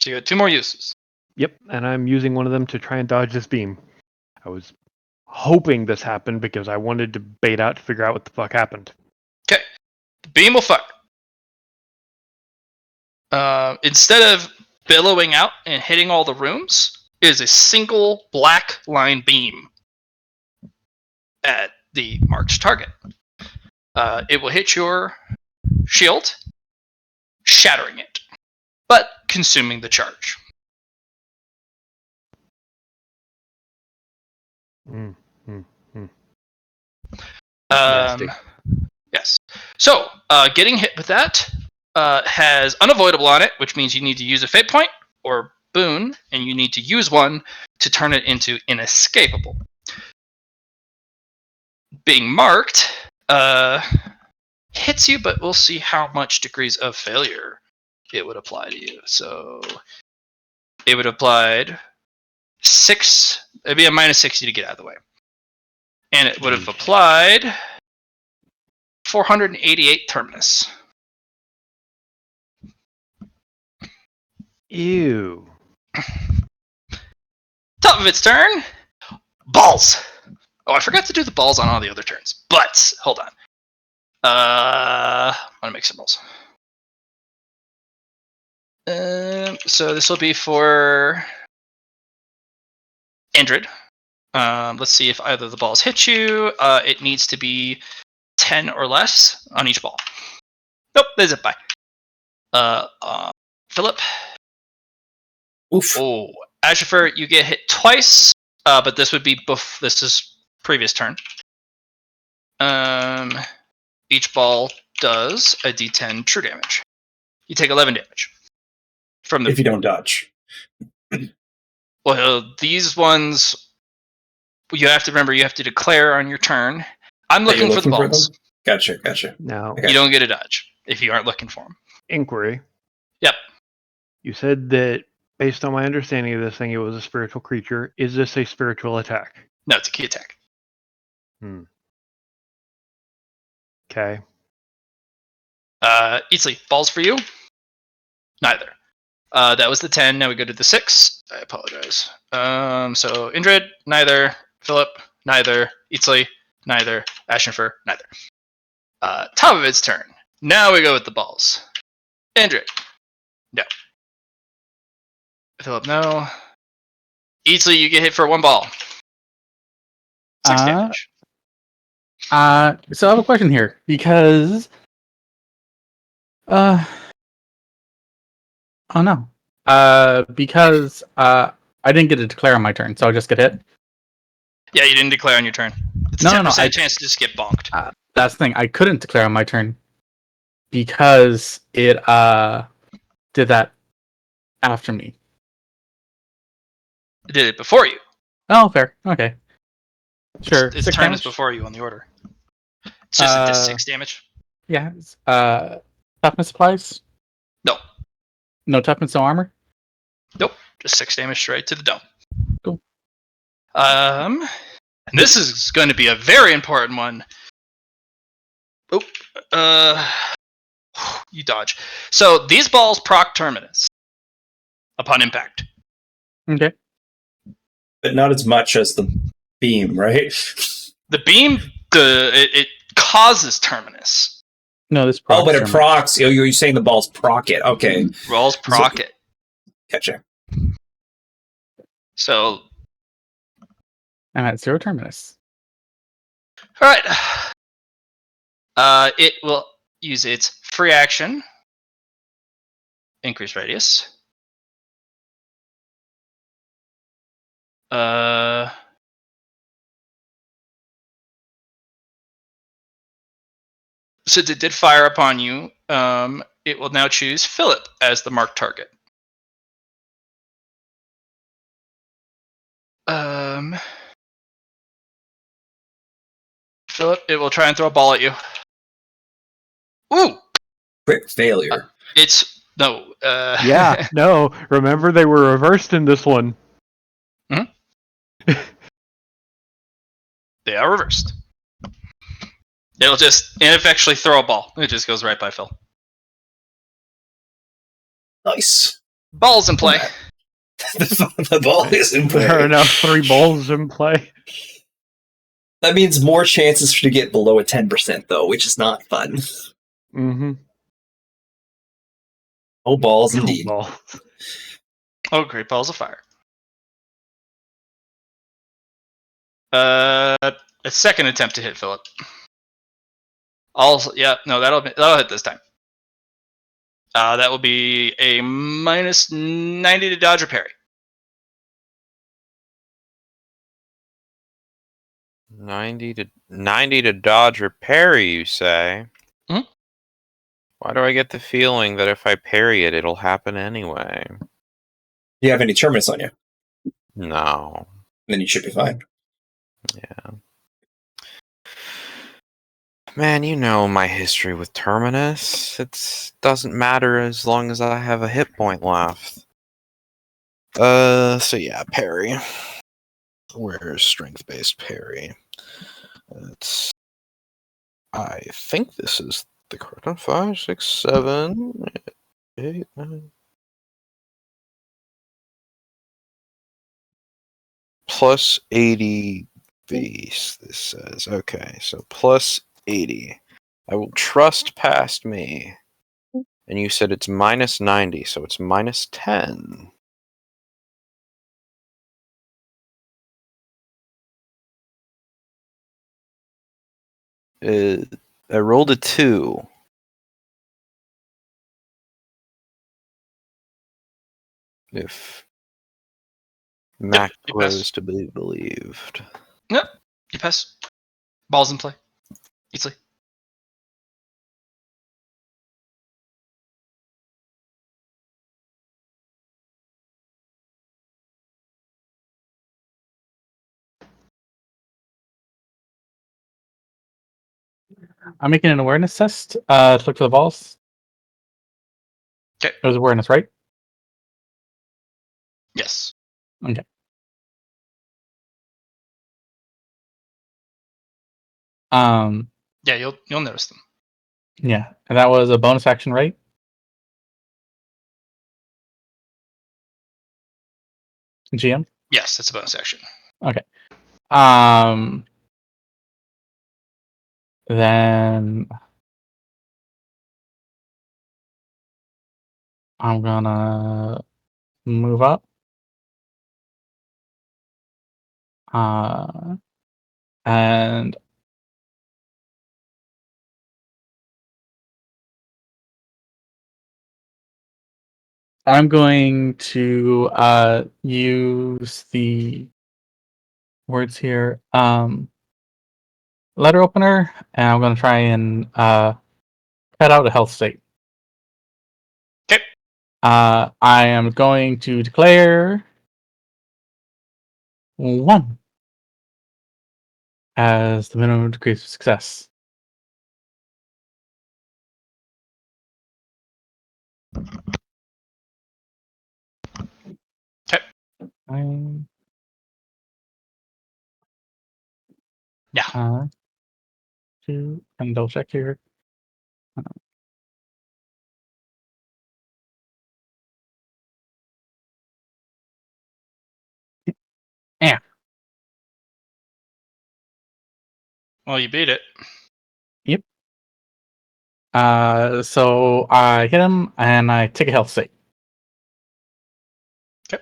So you got 2 more uses. Yep, and I'm using one of them to try and dodge this beam. I was hoping this happened because I wanted to bait out to figure out what the fuck happened. Okay. The beam will fire. Instead of billowing out and hitting all the rooms, it is a single black line beam at the marked target. It will hit your shield, shattering it, but consuming the charge. Nasty. Yes. So, getting hit with that has unavoidable on it, which means you need to use a fate point or boon, and you need to use one to turn it into inescapable. Being marked hits you, but we'll see how much degrees of failure it would apply to you. So it would applied 6. It'd be a minus 60 to get out of the way, and it would have applied 488 terminus. Ew. Top of its turn, balls. Oh, I forgot to do the balls on all the other turns. But hold on. I'm gonna make some rolls. So this will be for Andred. Let's see if either of the balls hit you. It needs to be 10 or less on each ball. Nope, they zip by. Philip. Oof. Oh, Ashifer, you get hit twice, but this would be this is previous turn. Each ball does a d10 true damage. You take 11 damage from the. If you don't dodge. Well, these ones you have to remember. You have to declare on your turn. I'm looking for the balls. Gotcha. Now, You don't get a dodge if you aren't looking for them. inquiry. Yep. You said that based on my understanding of this thing, it was a spiritual creature. Is this a spiritual attack? No, it's a key attack. Okay. Easley, balls for you? Neither. That was the 10. Now we go to the 6. I apologize. So Indrid, neither. Philip, neither. Easley, neither. Ashenfer, neither. Top of its turn. Now we go with the balls. Indrid, no. Philip, no. Easley, you get hit for 1 ball. 6 damage. So I have a question here because oh no. Because I didn't get to declare on my turn, so I'll just get hit. Yeah, you didn't declare on your turn. It's a 10% chance to just get bonked. That's the thing. I couldn't declare on my turn because it did that after me. It did it before you. Oh, fair. Okay. Sure. Its 6 turn damage? is before you on the order. It's just a 6 damage. Yeah. Toughness applies? No. No toughness, no armor? Nope. Just 6 damage straight to the dome. Cool. And this is going to be a very important one. You dodge. So these balls proc terminus upon impact. Okay. But not as much as the beam, right? The beam, it causes terminus. No, this Oh, but it terminus. procs. Oh, you're saying the balls proc it. Okay. Rolls proc it. Gotcha. So I'm at 0 terminus. all right. It will use its free action. Increase radius. Since it did fire upon you, it will now choose Philip as the marked target. Philip, it will try and throw a ball at you. Ooh! Quick failure. It's no. Yeah, no. Remember, they were reversed in this one. They are reversed. It'll just ineffectually throw a ball. It just goes right by Phil. Nice. Balls in play. The ball is in play. There are now 3 balls in play. That means more chances to get below a 10%, though, which is not fun. Mm-hmm. Oh, balls indeed. Ball. Oh, great balls of fire. A second attempt to hit Philip. Also, yeah, no, that'll hit this time. That will be a minus 90 to dodge or parry. 90 to dodge or parry, you say? Mhm. Why do I get the feeling that if I parry it, it'll happen anyway? Do you have any terminus on you? No. Then you should be fine. Yeah. Man, you know my history with Terminus. It doesn't matter as long as I have a hit point left. So yeah, parry. Where's strength-based parry? I think this is the correct one. 5, 6, 7, 8, 9. Plus 80 base, this says. Okay, so plus 80. I will trust past me. And you said it's minus 90, so it's minus 10. I rolled a 2. If macro is to be believed. Yep, you pass. Balls in play. Easily. I'm making an awareness test to look for the balls. Okay. It was awareness, right? Yes. Okay. Yeah, you'll notice them. Yeah, and that was a bonus action, right? GM? Yes, it's a bonus action. Okay. Then I'm gonna move up. And I'm going to use the words here. Letter opener, and I'm going to try and cut out a health state. Okay. I am going to declare 1 as the minimum degree of success. Okay. Yeah. 2, and double check here. Yeah. Well, you beat it. Yep. So I hit him, and I take a health state. Okay.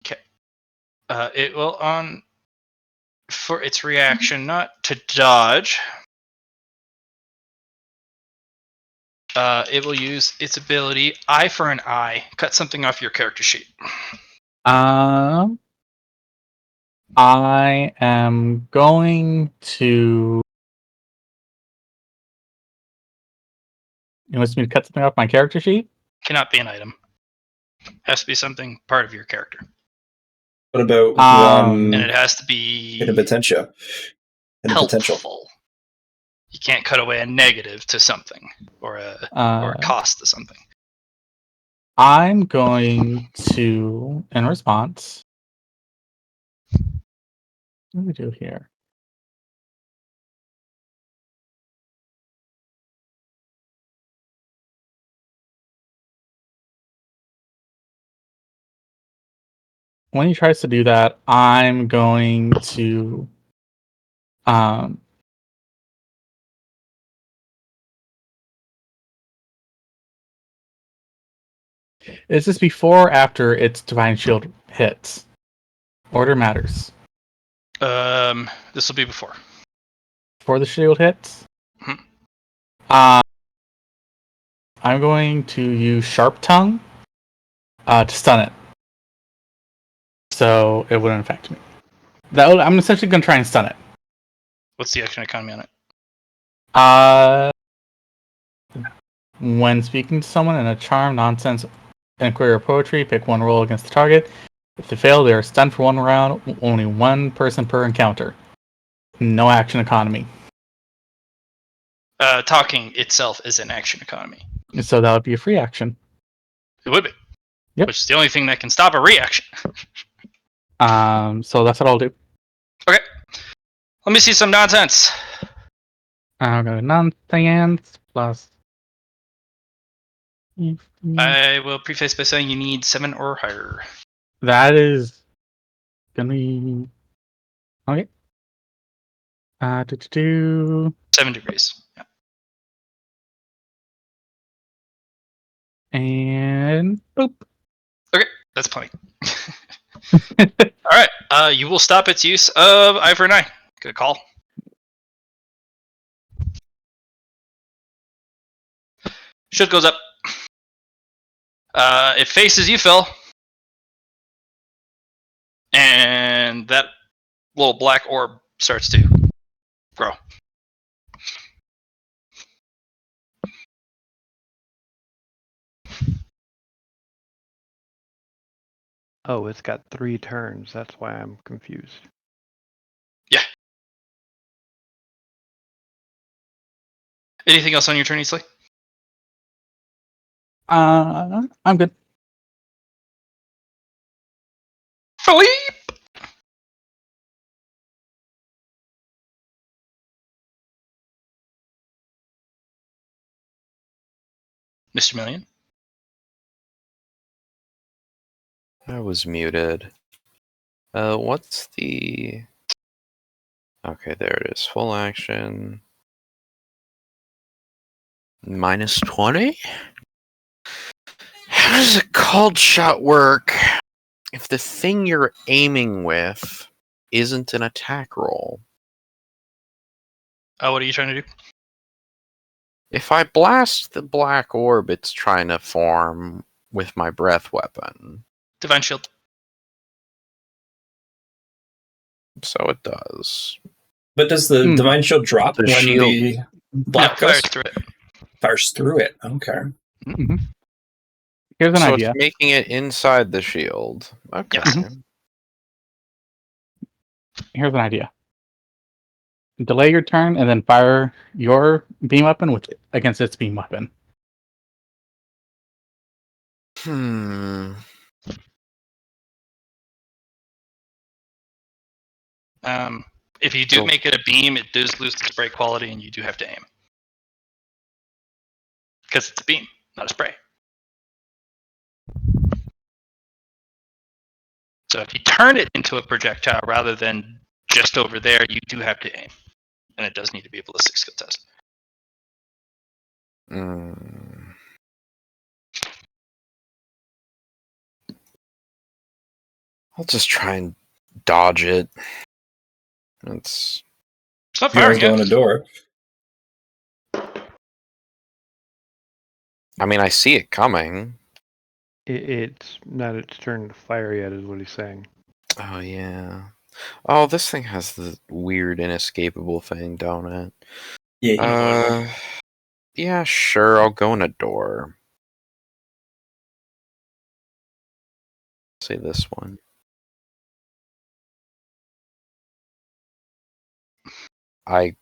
Okay. It will for its reaction, not to dodge. It will use its ability eye for an eye. Cut something off your character sheet. I am going to. You want me to cut something off my character sheet? Cannot be an item. Has to be something part of your character. What about Um, And it has to be hit a potential? helpful. You can't cut away a negative to something. or a Uh, cost to something. I'm going to, in response, what do we do here? When he tries to do that, I'm going to is this before or after its divine shield hits? Order matters. This will be before. Before the shield hits? Mhm. I'm going to use Sharp Tongue to stun it. So it wouldn't affect me. I'm essentially going to try and stun it. What's the action economy on it? When speaking to someone in a charm, nonsense, inquiry, or poetry, pick one roll against the target. If they fail, they are stunned for 1 round. Only 1 person per encounter. No action economy. Talking itself is an action economy. So that would be a free action. It would be. Yep. Which is the only thing that can stop a reaction. So that's what I'll do. Okay. Let me see some nonsense. I'll go nonsense plus. I will preface by saying you need 7 or higher. That is gonna be okay. 7 degrees. Yeah. And boop. Okay, that's plenty. All right. You will stop its use of Eye for an Eye. Good call. Shield goes up. It faces you, Phil. And that little black orb starts to grow. Oh, it's got 3 turns. That's why I'm confused. Yeah. Anything else on your turn, Easley? I'm good. Philippe! Mr. Million? I was muted. What's the... Okay, there it is. Full action. Minus 20? How does a called shot work if the thing you're aiming with isn't an attack roll? What are you trying to do? If I blast the black orb it's trying to form with my breath weapon, Divine Shield. so it does. But does the Hmm. divine shield drop The when shield- the black fires goes? through it. Fires through it. Okay. Mm-hmm. Here's an So idea. it's making it inside the shield. Okay. Yes. Here's an idea. Delay your turn and then fire your beam weapon against its beam weapon. If you do So- make it a beam, it does lose the spray quality, and you do have to aim. Because it's a beam, not a spray. So if you turn it into a projectile rather than just over there, you do have to aim. And it does need to be a ballistic skill test. I'll just try and dodge it. It's It's not You are firing going yet. a door. I mean I see it coming. It's not its turn to fire yet, is what he's saying. Oh yeah. Oh, this thing has the weird inescapable thing, don't it? Yeah. Yeah, sure, I'll go in a door. Say this one. I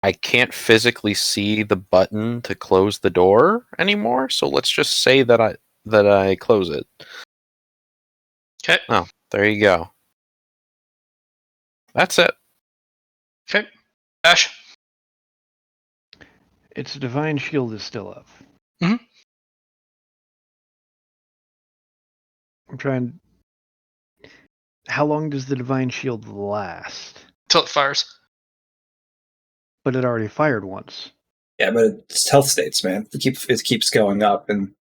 I can't physically see the button to close the door anymore, so let's just say that I close it. Okay. Oh, there you go. That's it. Okay. Ash. Its divine shield is still up. Mhm. I'm trying. How long does the divine shield last? Till it fires. But it already fired once. Yeah, but it's health states, man. It keeps going up, and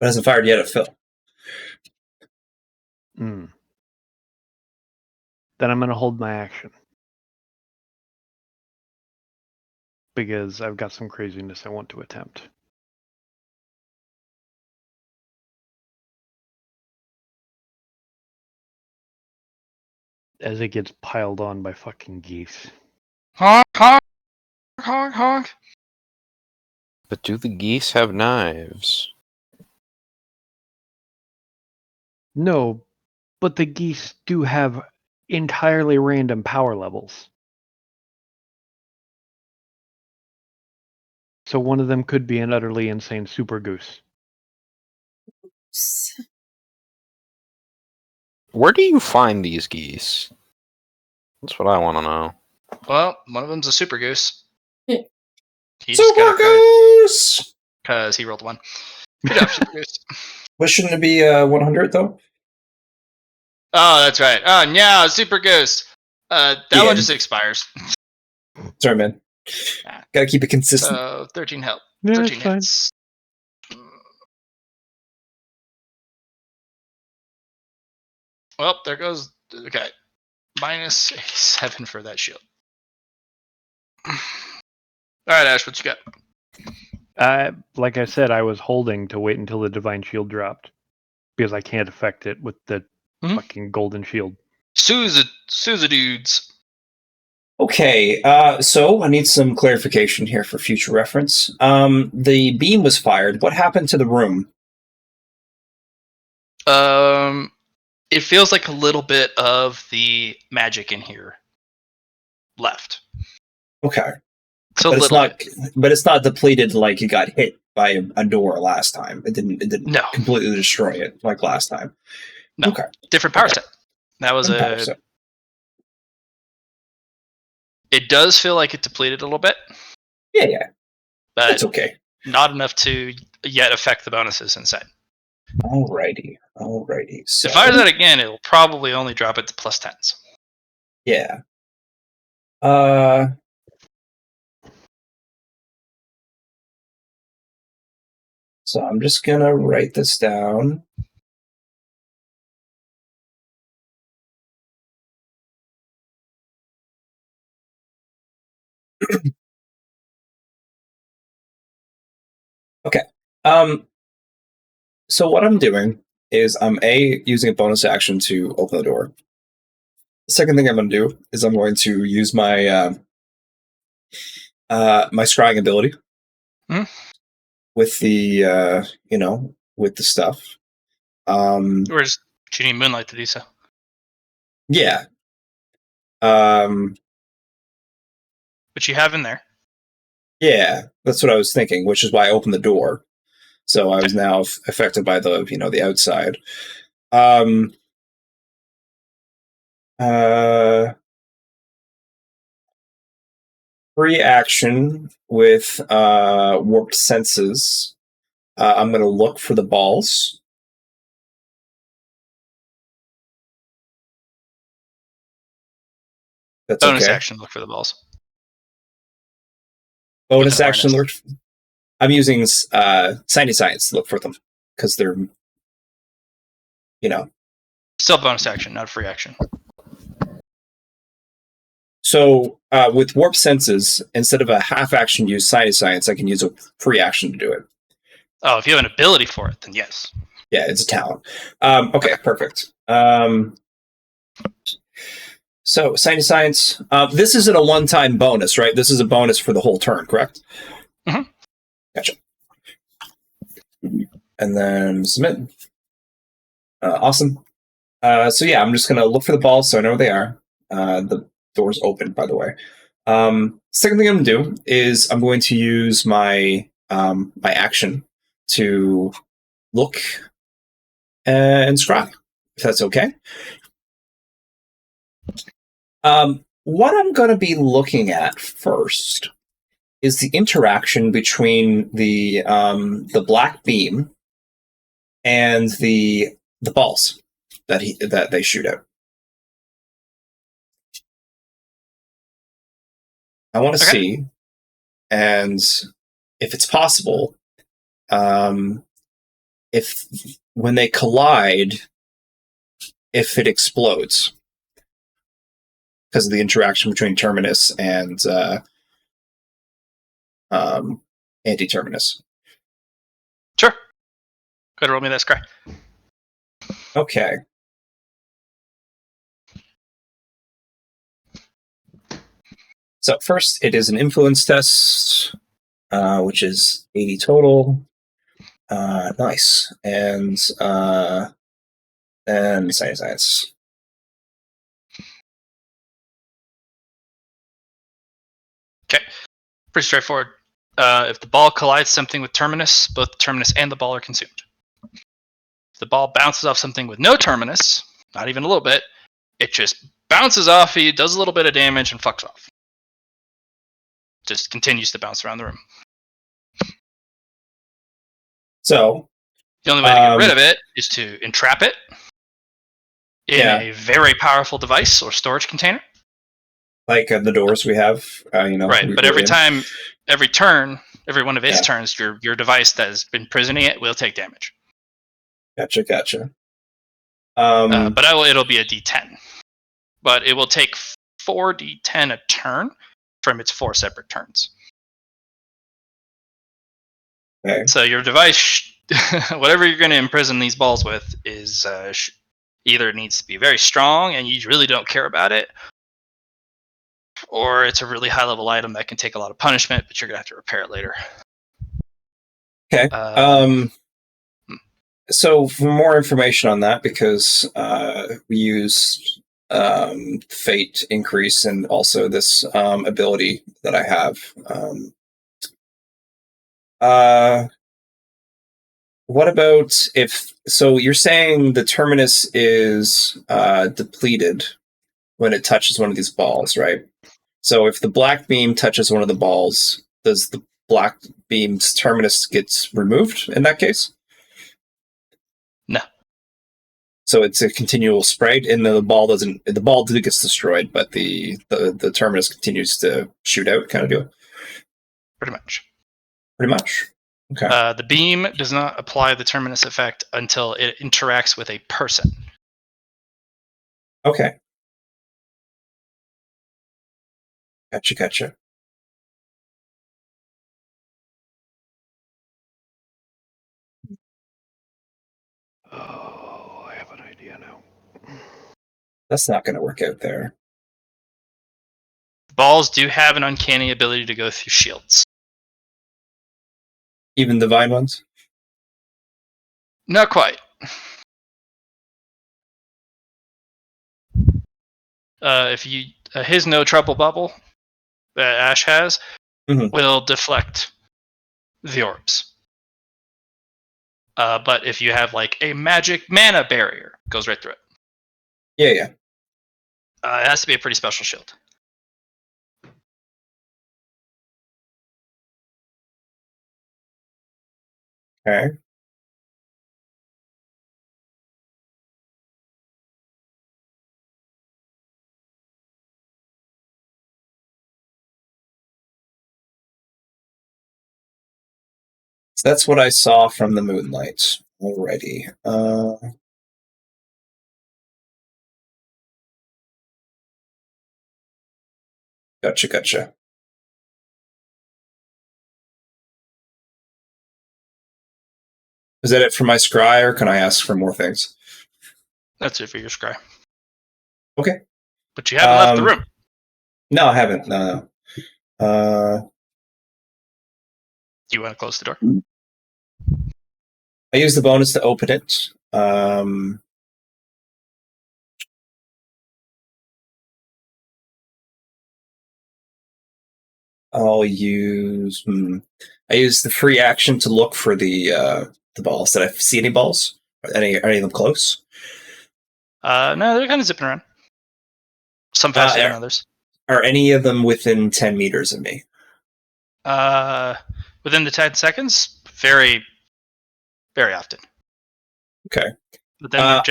it hasn't fired yet at Phil. Hmm. Then I'm going to hold my action. Because I've got some craziness I want to attempt. As it gets piled on by fucking geese. Honk, honk, honk, honk. But do the geese have knives? No, but the geese do have entirely random power levels. So one of them could be an utterly insane super goose. Where do you find these geese? That's what I want to know. Well, one of them's a super goose. Yeah. He just got a Super credit Goose! because he rolled 1. Good job, super goose. What shouldn't it be 100 though? Oh, that's right. Oh, yeah, super goose. That Yeah. one just expires. Sorry, man. Ah. Gotta keep it consistent. So 13 help. Yeah, 13 it's fine. hits. Well, there goes. Okay. Minus 7 for that shield. All right, Ash, what you got? Like I said, I was holding to wait until the divine shield dropped. Because I can't affect it with the fucking golden shield. Sousa dudes. Okay, so I need some clarification here for future reference. The beam was fired. What happened to the room? It feels like a little bit of the magic in here left. Okay, So but little. it's not depleted like it got hit by a door last time. It didn't No. completely destroy it like last time. No. Okay, Different power set. That was Power set. It does feel like it depleted a little bit, Yeah, but that's okay. not enough to yet affect the bonuses inside. Alrighty. So, If it fires that again, it'll probably only drop it to plus 10s. yeah. So I'm just gonna write this down. Okay. So what I'm doing is I'm using a bonus action to open the door. The second thing I'm going to do is I'm going to use my my scrying ability with the with the stuff. Or just you need moonlight to do so. Yeah. Which you have in there. Yeah, that's what I was thinking, which is why I opened the door. So I was now affected by the the outside. Free action with warped senses. I'm going to look for the balls. That's Bonus okay. action, look for the balls. Bonus With an action. awareness. I'm using Science to look for them because they're, Still bonus action, not a free action. So with warp senses, instead of a half action use Science, I can use a free action to do it. Oh, if you have an ability for it, then yes. Yeah, it's a talent. Okay, perfect. So Science. This isn't a one-time bonus, right? This is a bonus for the whole turn, correct? Mm-hmm. Gotcha. And then submit. Awesome. So yeah, I'm just gonna look for the balls so I know where they are. The door's open, by the way. Second thing I'm going to do is I'm going to use my my action to look and scry, if that's okay. What I'm going to be looking at first is the interaction between the black beam and the balls that they shoot out. I want to see, and if it's possible, if when they collide, if it explodes because of the interaction between terminus and anti-terminus. Sure. Go ahead, roll me that scry. Okay. So first, it is an influence test, which is 80 total. Nice. And science. Okay. Pretty straightforward. If the ball collides something with terminus, both the terminus and the ball are consumed. If the ball bounces off something with no terminus, not even a little bit, it just bounces off, he does a little bit of damage and fucks off. Just continues to bounce around the room. So the only way to get rid of it is to entrap it in a very powerful device or storage container. Like the doors we have, Right, but every turn, every one of its turns, your device that has been imprisoning it will take damage. Gotcha. But it'll be a D10. But it will take 4d10 a turn from its 4 separate turns. Okay. So your device, whatever you're going to imprison these balls with, is either needs to be very strong and you really don't care about it, or it's a really high-level item that can take a lot of punishment, but you're going to have to repair it later. Okay. So for more information on that, because we use fate increase and also this ability that I have. What about so you're saying the terminus is depleted when it touches one of these balls, right? So if the black beam touches one of the balls, does the black beam's terminus gets removed in that case? No. So it's a continual spray, and the ball gets destroyed, but the terminus continues to shoot out, kind of deal. Pretty much. Okay. The beam does not apply the terminus effect until it interacts with a person. Okay. Gotcha. Oh, I have an idea now. That's not going to work out there. Balls do have an uncanny ability to go through shields. Even divine ones? Not quite. If you his no trouble bubble that Ash has will deflect the orbs. But if you have like a magic mana barrier, it goes right through it. Yeah. It has to be a pretty special shield. Okay. So that's what I saw from the moonlight already. Gotcha. Is that it for my scry, or can I ask for more things? That's it for your scry. Okay. But you haven't left the room. No, I haven't. No. Do you want to close the door? I use the bonus to open it. I'll use. I use the free action to look for the balls. Did I see any balls? Are any of them close? No, they're kind of zipping around. Some faster than others. Are any of them within 10 meters of me? Within the 10 seconds, very, very often. Okay. But then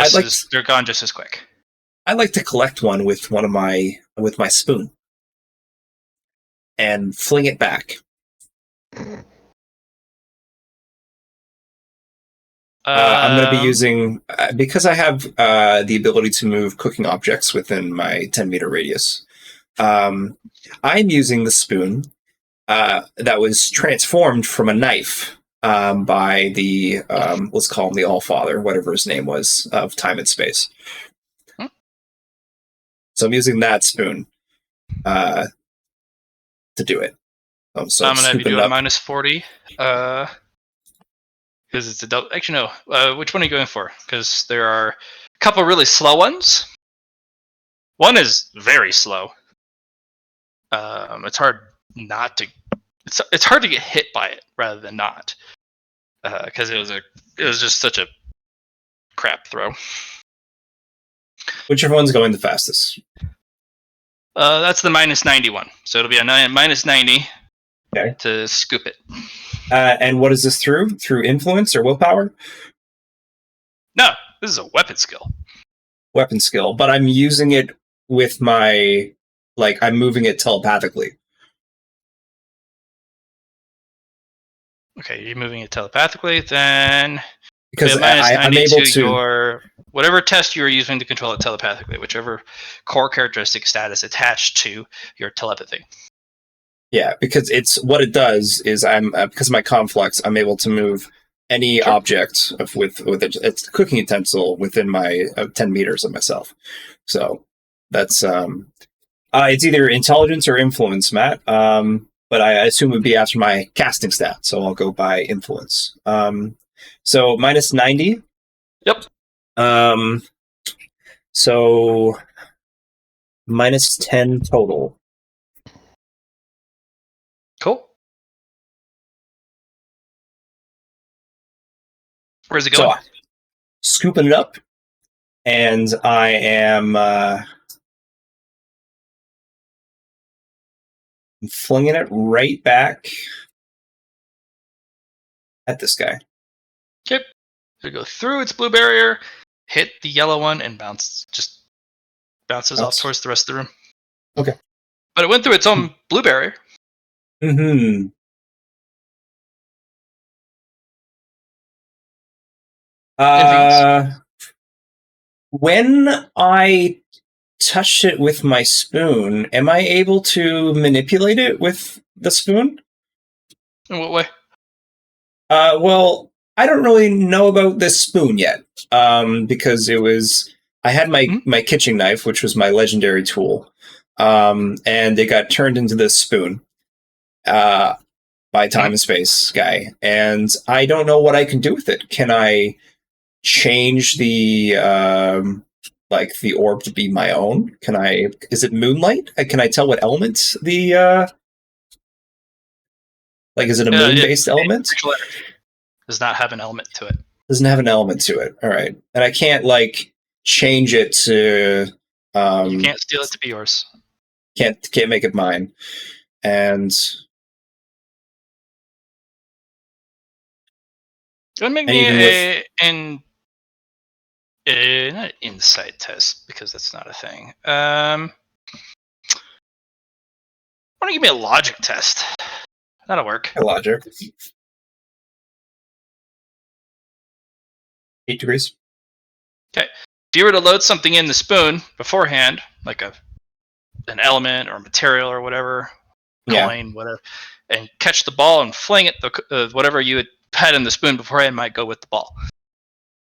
they're gone just as quick. I'd like to collect one with my spoon and fling it back. I'm going to be using because I have the ability to move cooking objects within my 10-meter radius. I'm using the spoon that was transformed from a knife by the let's call him the Allfather, whatever his name was, of time and space. So I'm using that spoon to do it. So I'm going to have you do a minus 40. Because it's a double. Actually, no. Which one are you going for? Because there are a couple really slow ones. One is very slow. It's hard not to. It's hard to get hit by it rather than not. Because it was just such a crap throw. Whichever one's going the fastest. That's the minus 91. So it'll be a minus 90 okay. To scoop it. And what is this through? Through influence or willpower? No, this is a weapon skill. Weapon skill, but I'm using it with my, I'm moving it telepathically. Okay, you're moving it telepathically, then because I'm able to your whatever test you are using to control it telepathically, whichever core characteristic status attached to your telepathy. Yeah, because it's what it does is I'm because of my conflux, I'm able to move any object with it's a cooking utensil within my 10 meters of myself. So that's it's either intelligence or influence, Matt. But I assume it would be after my casting stat, so I'll go by influence. So minus 90. Yep. So minus 10 total. Cool. Where's it going? So, scooping it up, and I am flinging it right back at this guy. Okay. It'll go through its blue barrier, hit the yellow one, and bounces off towards the rest of the room. Okay. But it went through its own blue barrier. Mm-hmm. When I touch it with my spoon, am I able to manipulate it with the spoon? In what way? Well, I don't really know about this spoon yet, because I had my kitchen knife, which was my legendary tool, and it got turned into this spoon by Time and Space guy, and I don't know what I can do with it. Can I change the the orb to be my own? Is it moonlight? Can I tell what element is it a moon-based element? Does not have an element to it. Doesn't have an element to it. All right. And I can't change it to you can't steal it to be yours. Can't make it mine. And go ahead and make me not an insight test, because that's not a thing. Why don't you give me a logic test? That'll work. A logic. 8 degrees. Okay. If you were to load something in the spoon beforehand, like an element or material or whatever, coin, whatever, and catch the ball and fling it, whatever you had in the spoon beforehand might go with the ball.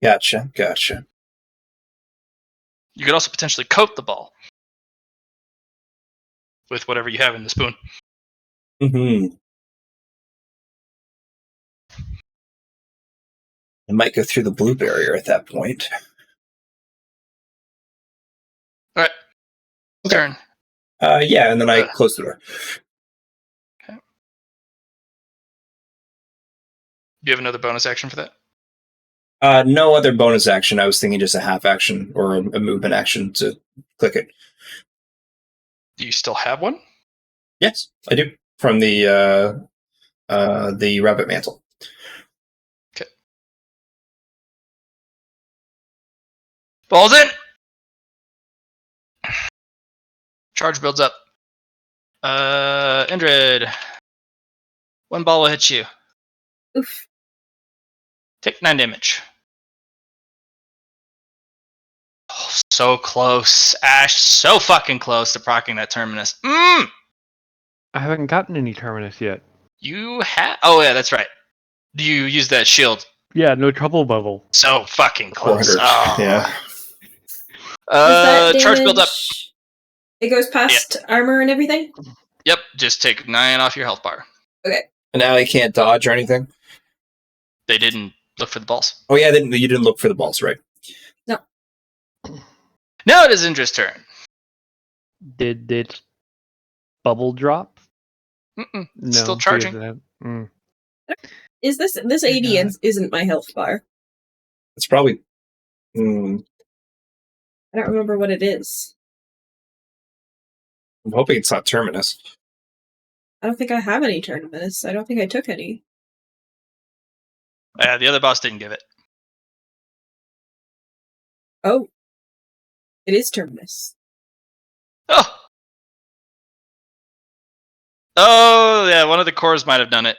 Gotcha. You could also potentially coat the ball with whatever you have in the spoon. Mm-hmm. It might go through the blue barrier at that point. All right. Okay. Turn. And then I close the door. Do you have another bonus action for that? No other bonus action. I was thinking just a half action or a movement action to click it. Do you still have one? Yes, I do. From the rabbit mantle. Okay. Balls in! Charge builds up. Indrid. One ball will hit you. Oof. Take 9 damage. Oh, so close. Ash, so fucking close to proccing that terminus. I haven't gotten any terminus yet. You have... Oh, yeah, that's right. Do you use that shield? Yeah, no trouble bubble. So fucking close. 400. Oh. Yeah. Does that Charge build up. damage- It goes past armor and everything? Yep, just take 9 off your health bar. And now he can't dodge or anything? They didn't look for the balls. Oh, yeah, you didn't look for the balls, right? Now it is Indra's turn. Did it bubble drop? Mm-mm. No. Still charging. Is this AD isn't my health bar? It's probably... I don't remember what it is. I'm hoping it's not Terminus. I don't think I have any tournaments. I don't think I took any. The other boss didn't give it. Oh. It is Terminus. Oh! Oh, yeah, one of the cores might have done it.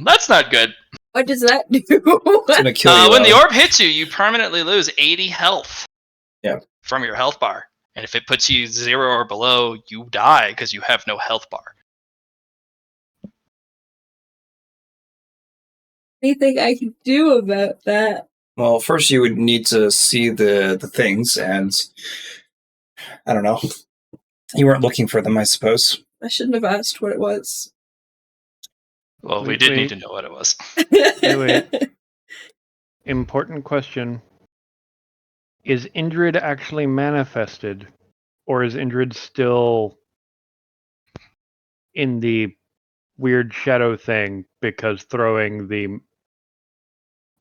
That's not good. What does that do? It's gonna kill you. When the orb hits you, you permanently lose 80 health. Yeah. From your health bar. And if it puts you 0 or below, you die because you have no health bar. Anything I can do about that? Well, first you would need to see the things, and I don't know. You weren't looking for them, I suppose. I shouldn't have asked what it was. Well, we did need to know what it was. Wait. Important question. Is Indrid actually manifested? Or is Indrid still in the weird shadow thing because throwing the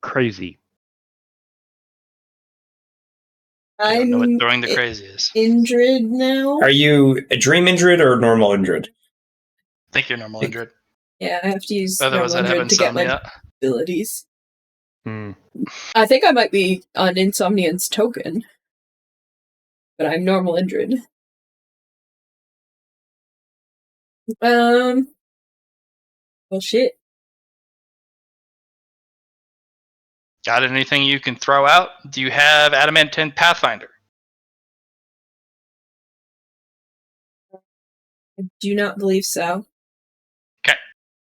crazy? I don't know I'm what throwing the crazy is. Indrid now. Are you a dream Indrid or a normal Indrid? I think you're normal, Indrid. Yeah, I have to use Otherwise, I'd normal have Indrid to get my insomnia. abilities. Hmm. I think I might be on Insomnian's token, but I'm normal Indrid. Well, shit. Got anything you can throw out? Do you have Adamantine Pathfinder? I do not believe so. Okay.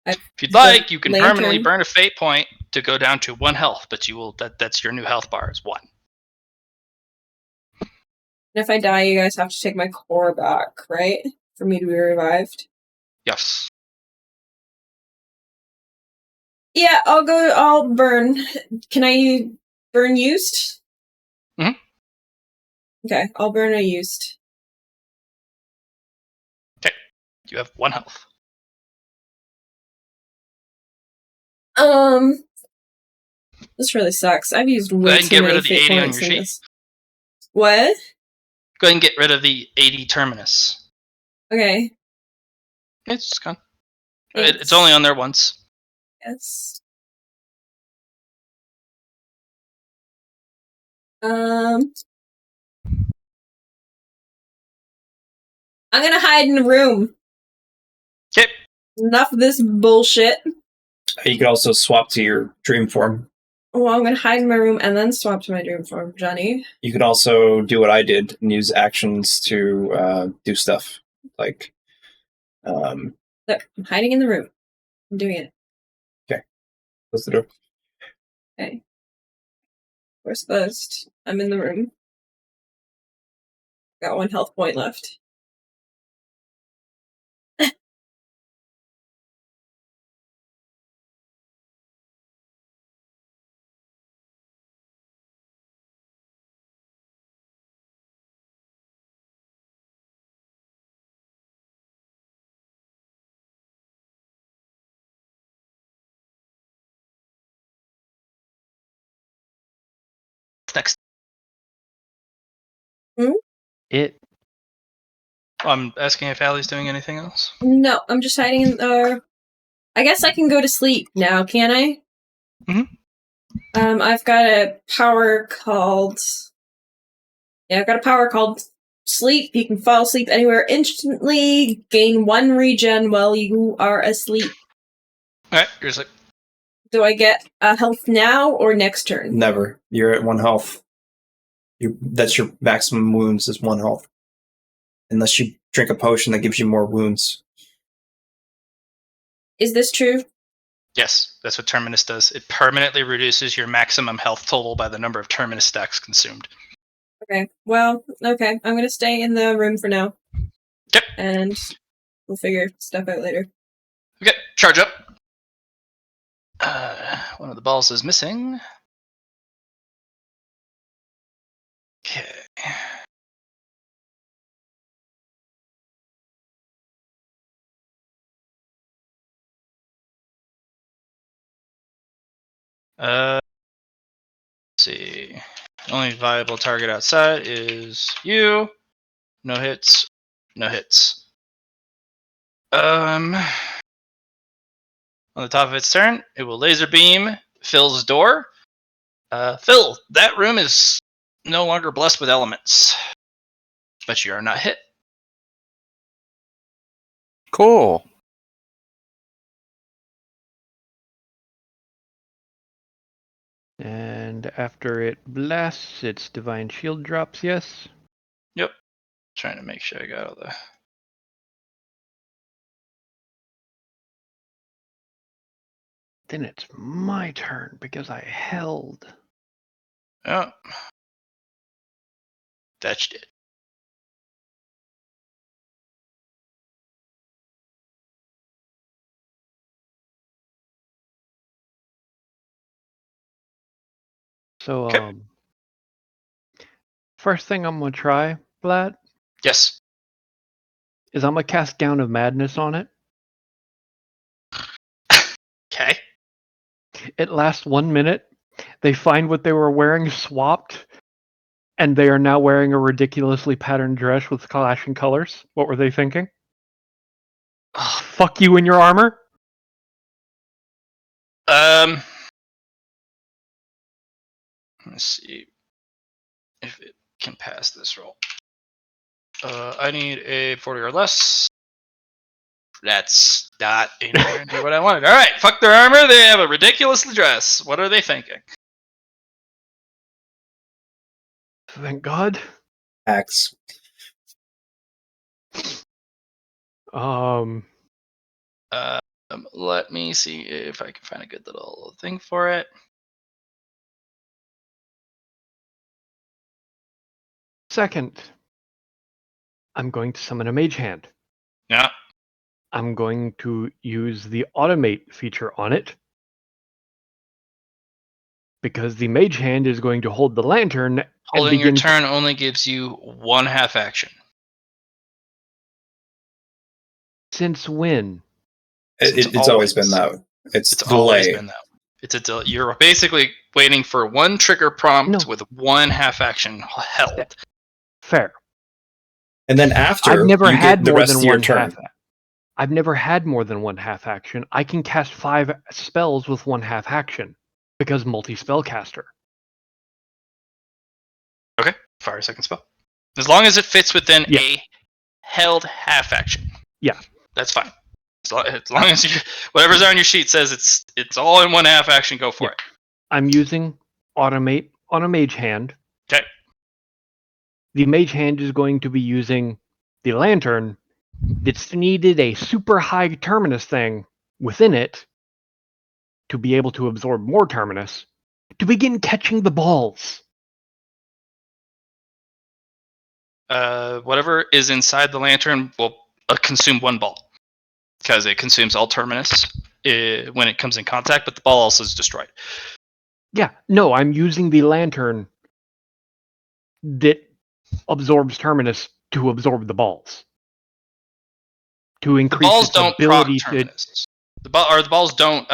I've If you'd like, you can lantern. permanently burn a fate point to go down to 1 health, but you will that's your new health bar is 1. And if I die, you guys have to take my core back, right? For me to be revived. Yes. Yeah, I'll burn. Can I burn used? Mhm. Okay, I'll burn a used. You have 1 health. This really sucks. I've used Go way ahead and too get many rid of the fate 80 on points your in sheet. this. What? Go ahead and get rid of the 80 terminus. Okay. It's just gone. Thanks. It's only on there once. Yes. I'm gonna hide in the room. Okay. Enough of this bullshit. You could also swap to your dream form. Well, I'm gonna hide in my room and then swap to my dream form, Johnny. You could also do what I did and use actions to do stuff. Like, Look, I'm hiding in the room. I'm doing it. close the door. Okay. Door's closed. I'm in the room. Got 1 health point left. next? It. I'm asking if Allie's doing anything else. No, I'm just hiding in. I guess I can go to sleep now, can I? I've got a power called. Yeah, I've got a power called Sleep. You can fall asleep anywhere instantly. Gain 1 regen while you are asleep. Alright, you're asleep. Do I get a health now or next turn? Never. You're at 1 health. That's your maximum wounds is 1 health. Unless you drink a potion that gives you more wounds. Is this true? Yes, that's what Terminus does. It permanently reduces your maximum health total by the number of Terminus stacks consumed. Okay. Well, okay. I'm gonna stay in the room for now. Yep. And we'll figure stuff out later. Okay, charge up. One of the balls is missing. Okay. Let's see. Only viable target outside is you. No hits. No hits. On the top of its turn, it will laser beam Phil's door. Phil, that room is no longer blessed with elements, but you are not hit. Cool. And after it blasts, its divine shield drops, yes? Yep. Trying to make sure I got all the... Then it's my turn because I held. Oh. Fetched it. So, Okay. first thing I'm gonna try, Vlad, Yes. is I'm gonna cast Gown of Madness on it. Okay. It lasts 1 minute. They find what they were wearing swapped, and they are now wearing a ridiculously patterned dress with clashing colors. What were they thinking? Oh, Fuck you in your armor? Let's see if it can pass this roll. I need a 40 or less. That's not anywhere near what I wanted. All right, fuck their armor. They have a ridiculous dress. What are they thinking? Thank God. Axe. Let me see if I can find a good little thing for it. Second, I'm going to summon a mage hand. Yeah. I'm going to use the automate feature on it because the mage hand is going to hold the lantern Holding and your begin. turn only gives you 1 half action. Since when? It's always been that. It's always delay. been that. It's a delay. You're basically waiting for 1 trigger prompt with 1 half action held. Fair. And then after, I've never you had get the more rest than of your one turn. half. I've never had more than 1 half action. I can cast 5 spells with 1 half action because multi-spellcaster. Okay, fire a second spell. As long as it fits within a held half action. Yeah. That's fine. As long as you, whatever's on your sheet says it's all in 1 half action, go for it. I'm using automate on a mage hand. Okay. The mage hand is going to be using the lantern that's needed a super high terminus thing within it to be able to absorb more terminus to begin catching the balls. Whatever is inside the lantern will consume 1 ball because it consumes all terminus when it comes in contact, but the ball also is destroyed. Yeah, no, I'm using the lantern that absorbs terminus to absorb the balls. To increase The balls its don't ability proc terminus. The balls don't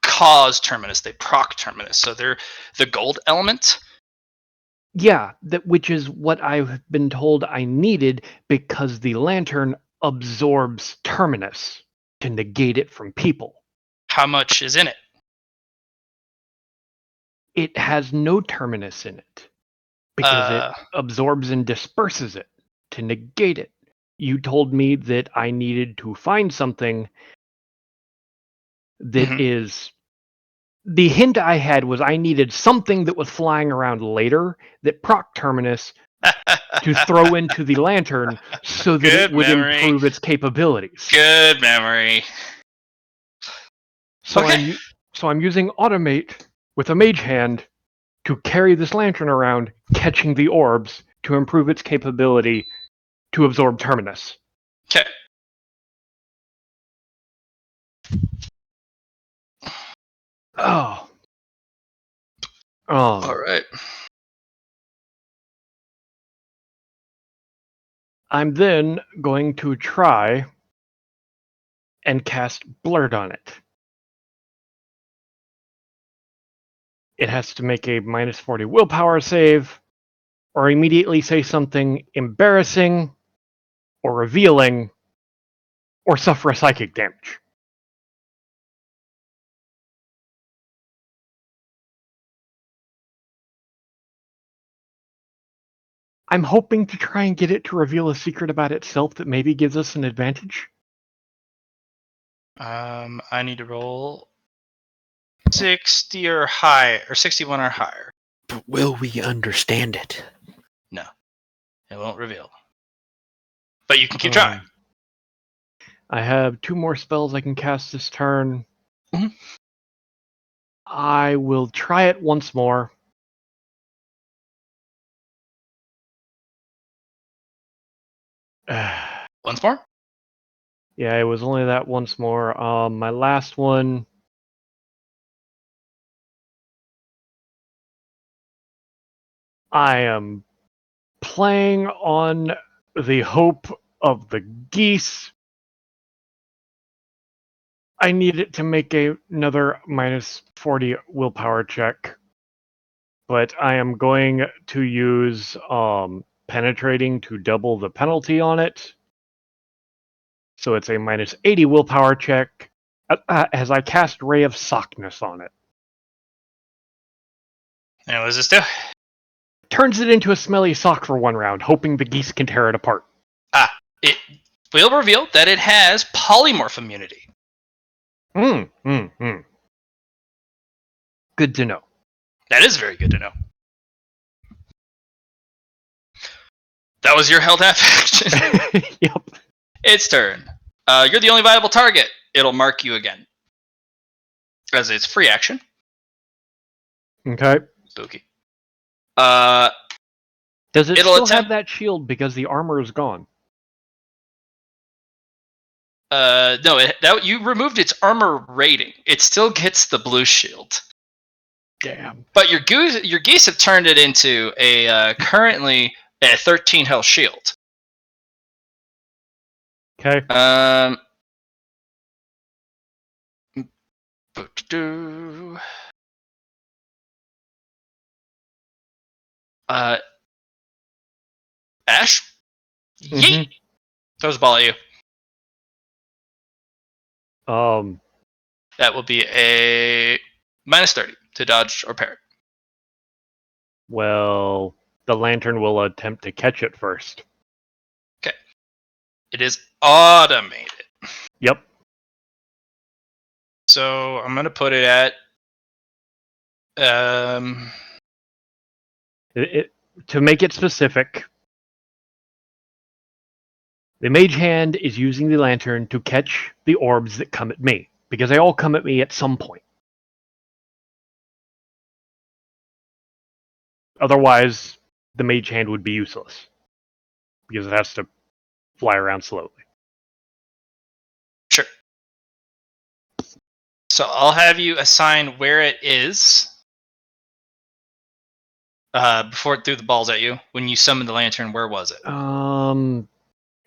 cause terminus; they proc terminus. So they're the gold element. Yeah, which is what I've been told I needed because the lantern absorbs terminus to negate it from people. How much is in it? It has no terminus in it because it absorbs and disperses it to negate it. You told me that I needed to find something that is. The hint I had was I needed something that was flying around later that proc terminus to throw into the lantern so that it Good would memory. improve its capabilities. Good memory. So Okay. I'm using automate with a mage hand to carry this lantern around, catching the orbs to improve its capability to absorb terminus. Okay. Oh. All right. I'm then going to try and cast Blurred on it. It has to make a minus 40 willpower save, or immediately say something embarrassing, or revealing, or suffer a psychic damage. I'm hoping to try and get it to reveal a secret about itself that maybe gives us an advantage. I need to roll 60 or high, or 61 or higher. But will we understand it? No, it won't reveal. But you can keep trying. I have 2 more spells I can cast this turn. Mhm. I will try it once more. Once more. Yeah, it was only that once more. My last one. I am playing on the hope of the geese. I need it to make another minus 40 willpower check. But I am going to use penetrating to double the penalty on it. So it's a minus 80 willpower check as I cast Ray of Sockness on it. And what does this do? Turns it into a smelly sock for 1 round, hoping the geese can tear it apart. It will reveal that it has polymorph immunity. Good to know. That is very good to know. That was your held half action. Yep. Its turn. You're the only viable target. It'll mark you again. As it's free action. Okay. Spooky. Does it It'll still attempt- have that shield because the armor is gone? No, you removed its armor rating. It still gets the blue shield. Damn. But your geese have turned it into a currently a 13 health shield. Okay. Ash? Yeet! Throws a ball at you. That will be a minus 30 to dodge or parry. Well, the lantern will attempt to catch it first. Okay. It is automated. Yep. So I'm going to put it at... To make it specific, the mage hand is using the lantern to catch the orbs that come at me, because they all come at me at some point. Otherwise, the mage hand would be useless, because it has to fly around slowly. Sure. So I'll have you assign where it is before it threw the balls at you. When you summoned the lantern, where was it?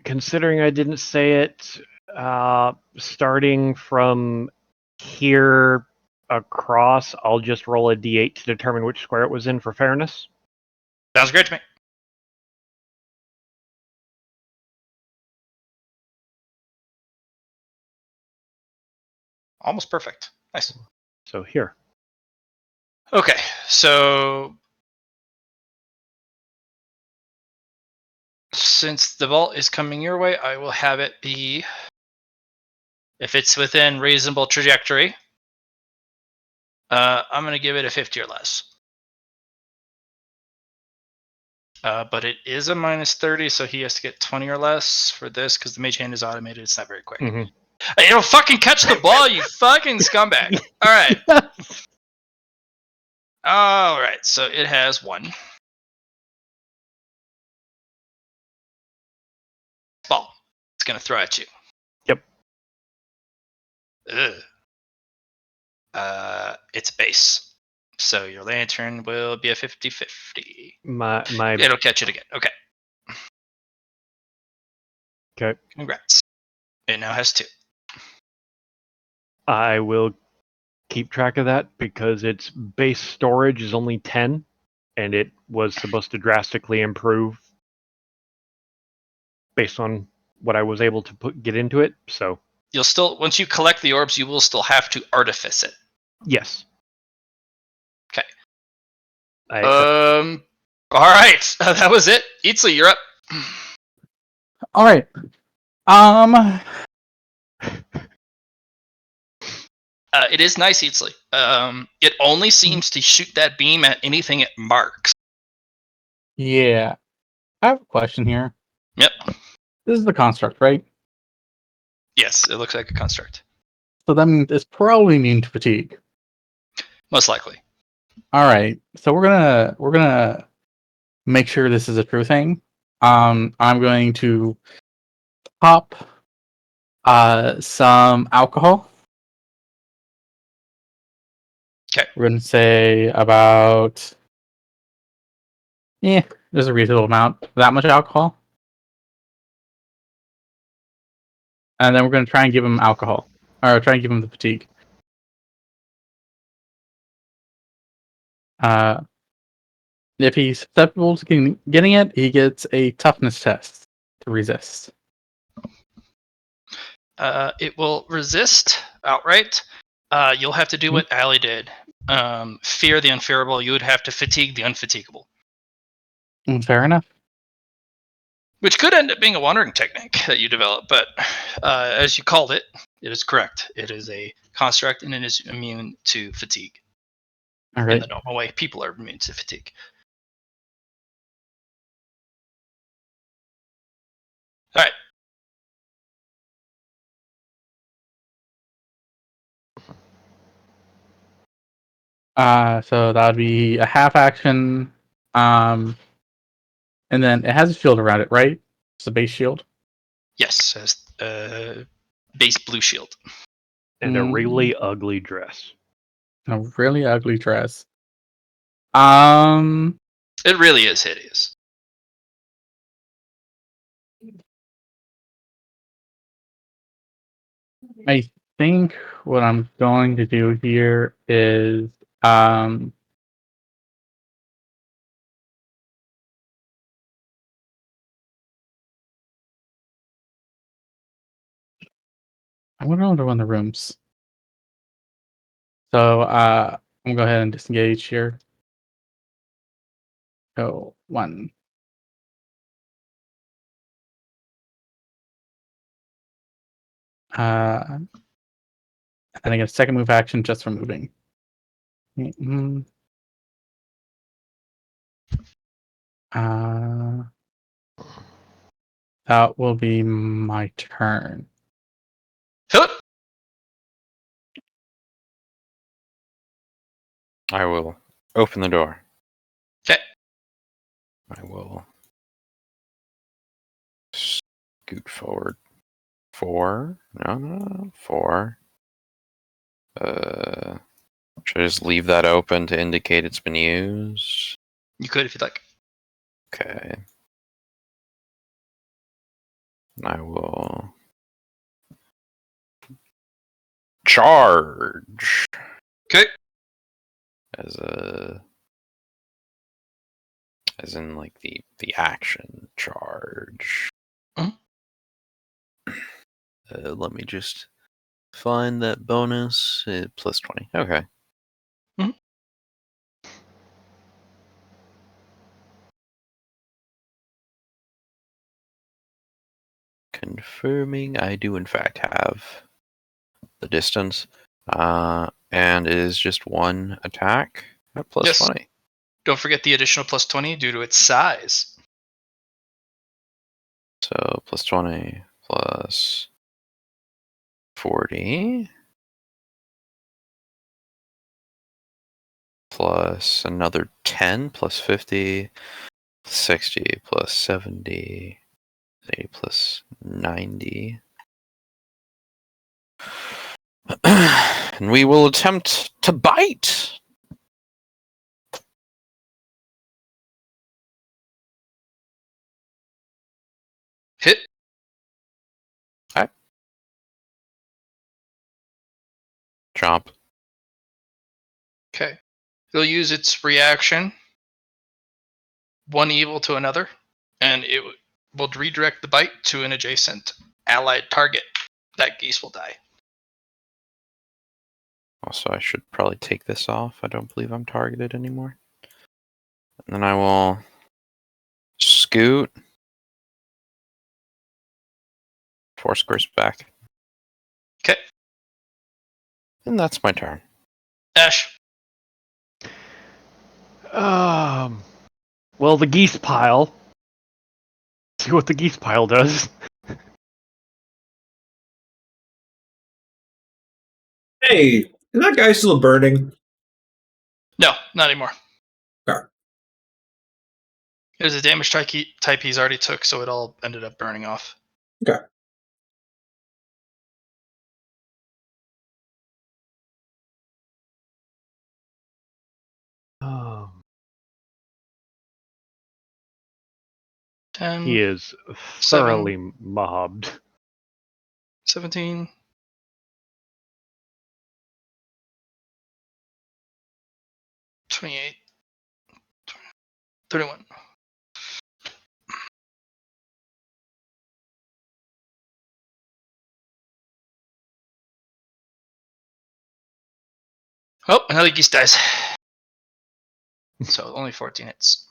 Considering I didn't say it, starting from here across, I'll just roll a d8 to determine which square it was in for fairness. Sounds great to me. Almost perfect. Nice. So here. Okay, so since the vault is coming your way, I will have it be, if it's within reasonable trajectory, I'm going to give it a 50 or less. But it is a minus 30, so he has to get 20 or less for this because the mage hand is automated. It's not very quick. Mm-hmm. Hey, don't fucking catch the ball, you fucking scumbag. All right. All right, so it has 1. Ball. It's going to throw at you. Yep. Ugh. It's base. So your lantern will be a 50-50. My It'll catch it again. Okay. Okay. Congrats. It now has 2. I will keep track of that because its base storage is only 10, and it was supposed to drastically improve based on what I was able to get into it. So You'll still, once you collect the orbs, you will still have to artifice it. yes. Okay. I All right. That was it. Itzli, you're up. All right. It is nice, Itzli. It only seems to shoot that beam at anything it marks. Yeah. I have a question here. Yep. This is the construct, right? Yes, it looks like a construct. So that means it's probably immune to fatigue. Most likely. All right. So we're gonna make sure this is a true thing. I'm going to pop some alcohol. Okay. We're gonna say about there's a reasonable amount. That much alcohol. And then we're gonna try and give him alcohol. Or try and give him the fatigue. If he's susceptible to getting it, he gets a toughness test to resist. It will resist outright. You'll have to do what Allie did. Fear the unfearable. You would have to fatigue the unfatigable. Fair enough. Which could end up being a wandering technique that you develop, but as you called it, it is correct. It is a construct and it is immune to fatigue. All In right. the normal way, people are immune to fatigue. All right. So that would be a half action. And then it has a shield around it, right? It's a base shield. Yes, as base blue shield. and a really ugly dress. A really ugly dress. Um, It really is hideous. I think what I'm going to do here is I'm going to go into one of the rooms. So I'm gonna go ahead and disengage here. So 1. And I get a second move action just for moving. That will be my turn. Hup! I will open the door. Okay. I will scoot forward. 4? No. 4. Should I just leave that open to indicate it's been used? You could if you'd like. Okay. I will charge Okay. as a as in like the action charge. Mhm. Let me just find that bonus. Plus 20. Okay. Mhm. Confirming I do in fact have the distance. And it is just one attack at plus Yes. 20. Don't forget the additional plus 20 due to its size. So plus 20 plus 40 plus another 10 plus 50 plus 60 plus 70 80 plus 90. And we will attempt to bite. Hit. Chomp. Okay. It'll use its reaction, one evil to another, and it will redirect the bite to an adjacent allied target. That geese will die. Also, I should probably take this off. I don't believe I'm targeted anymore. And then I will scoot 4 squares back. Okay. And that's my turn. Ash. Well, the geese pile. See what the geese pile does. Hey, is that guy still burning? No, not anymore. Okay. It was a damage type he's already took, so it all ended up burning off. Okay. He 10, is 7. thoroughly mobbed. 17. 28. 31. Oh, another geese dies. So only 14 hits.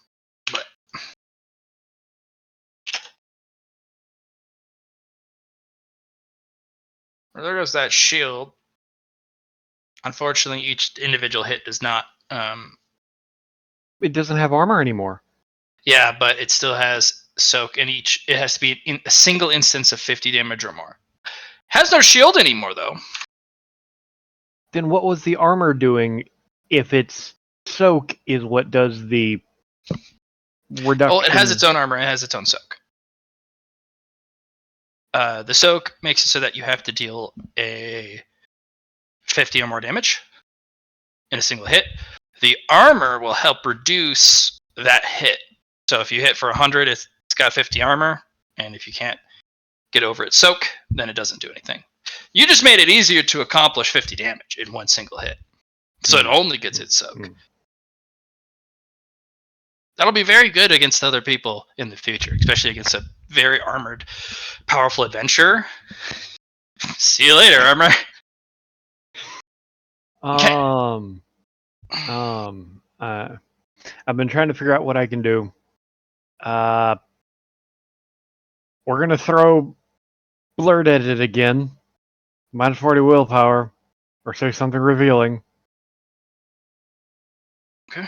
But well, there goes that shield. Unfortunately, each individual hit does not. It doesn't have armor anymore. Yeah, but it still has soak, and each it has to be in a single instance of 50 damage or more. Has no shield anymore, though. Then what was the armor doing if its soak is what does the reduction? Well, it has its own armor. It has its own soak. The soak makes it so that you have to deal a 50 or more damage in a single hit. The armor will help reduce that hit. So if you hit for 100, it's got 50 armor, and if you can't get over its soak, then it doesn't do anything. You just made it easier to accomplish 50 damage in one single hit. So it only gets its soak. That'll be very good against other people in the future, especially against a very armored, powerful adventurer. See you later, armor. I've been trying to figure out what I can do. We're gonna throw Blurred at it again. Minus 40 willpower, or say something revealing. Okay.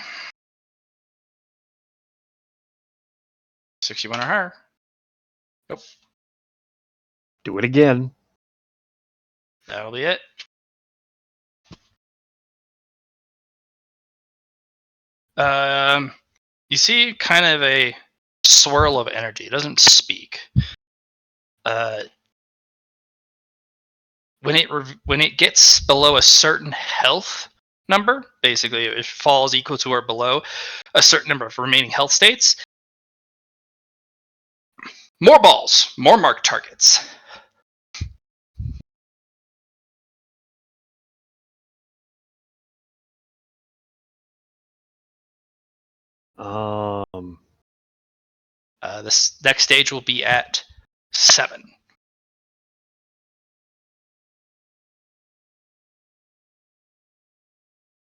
61 or higher. Nope. Do it again. That'll be it. You see kind of a swirl of energy. It doesn't speak. When it gets below a certain health number, basically it falls equal to or below a certain number of remaining health states, more balls, more marked targets. This next stage will be at 7.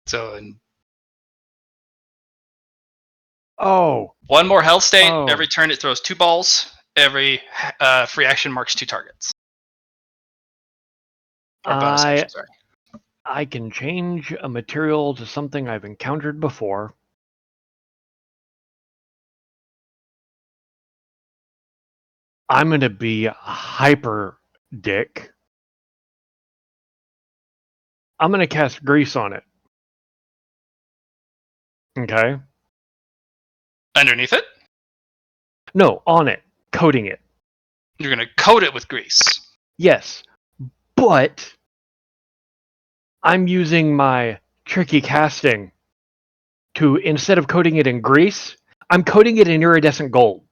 So in one more health state. Oh. Every turn it throws 2 balls. Every free action marks 2 targets. Or bonus action, sorry. I can change a material to something I've encountered before. I'm going to be a hyper dick. I'm going to cast grease on it. Okay? Underneath it, No, on it. Coating it. you're going to coat it with grease. Yes. But I'm using my tricky casting to, instead of coating it in grease, I'm coating it in iridescent gold.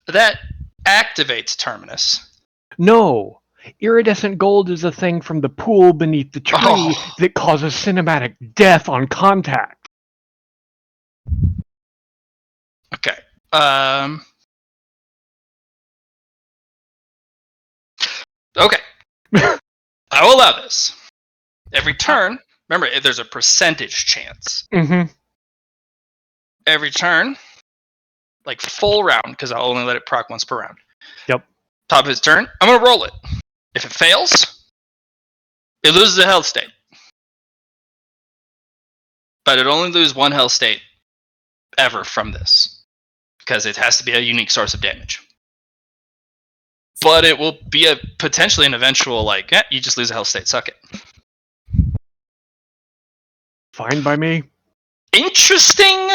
That activates Terminus. No. Iridescent gold is a thing from the pool beneath the tree that causes cinematic death on contact. Okay. Okay. I will allow this. Every turn, remember, there's a percentage chance. Mm-hmm. Every turn, like full round, because I'll only let it proc once per round. Yep. Top of his turn, I'm going to roll it. If it fails, it loses a health state. But it only loses 1 health state ever from this, because it has to be a unique source of damage. But it will be a potentially an eventual, like, you just lose a health state, suck it. Fine by me. Interesting.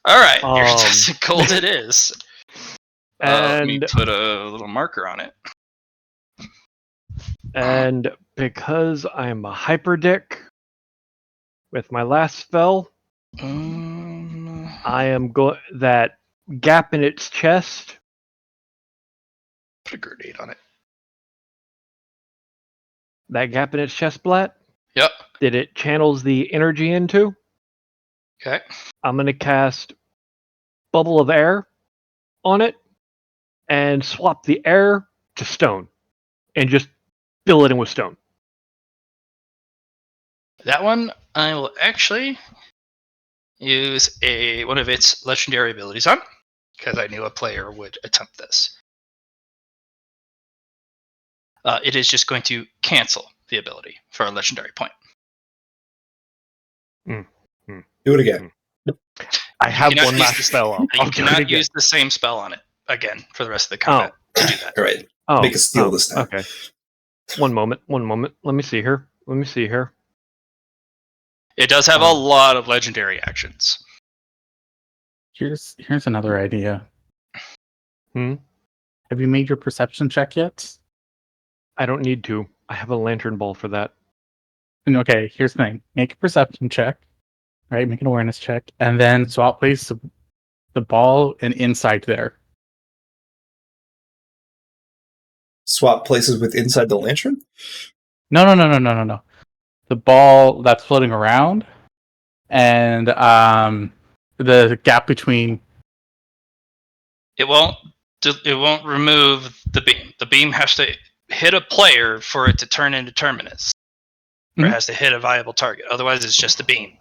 All right, iridescent gold it is. Let me And put a little marker on it. and because I'm a hyper dick with my last spell, I am going that gap in its chest. Put a grenade on it. That gap in its chest, Blat. Yep. That it channels the energy into. Okay. I'm going to cast Bubble of Air on it and swap the air to stone and just fill it in with stone. That one I will actually use one of its legendary abilities on, because I knew a player would attempt this. It is just going to cancel the ability for a legendary point. Do it again. I have cannot one use last this- spell up. You cannot use the same spell on it again for the rest of the combat to do that. All right. Oh, Make a steal this time. Okay. One moment. Let me see here. It does have a lot of legendary actions. Here's another idea. Hmm? Have you made your perception check yet? I don't need to. I have a lantern ball for that. And okay, here's the thing. Make a perception check. Right? Make an awareness check. And then swap place the ball and inside there. Swap places with inside the lantern? No. The ball that's floating around and the gap between. It won't remove the beam. The beam has to hit a player for it to turn into Terminus. Or it has to hit a viable target. Otherwise, it's just a beam.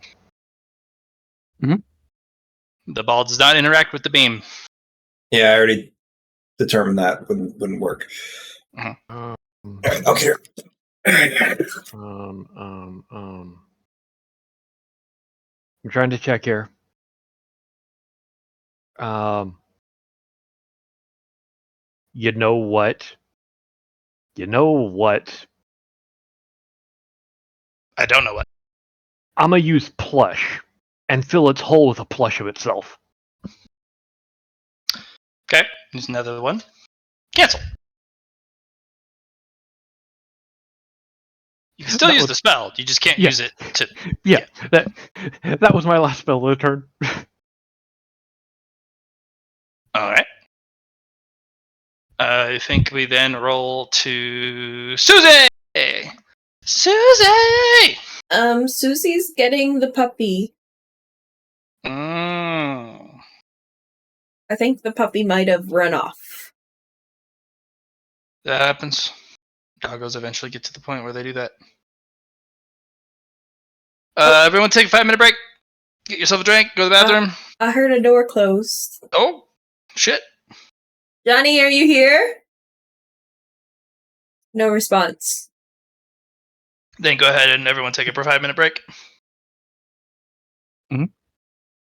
Mm-hmm. The ball does not interact with the beam. Yeah, I already determined that wouldn't work. Mm-hmm. Okay. I'm trying to check here. You know what? I don't know what. I'm gonna use plush and fill its hole with a plush of itself. Okay, here's another one. Cancel. You can still use the spell. You just can't use it to. Yeah, that was my last spell of the turn. All right. I think we then roll to Susie. Susie! Susie's getting the puppy. Mm. I think the puppy might have run off. That happens. Doggos eventually get to the point where they do that. Everyone take a 5-minute break. Get yourself a drink. Go to the bathroom. I heard a door closed. Oh, shit. Johnny, are you here? No response. Then go ahead and everyone take a 5-minute break.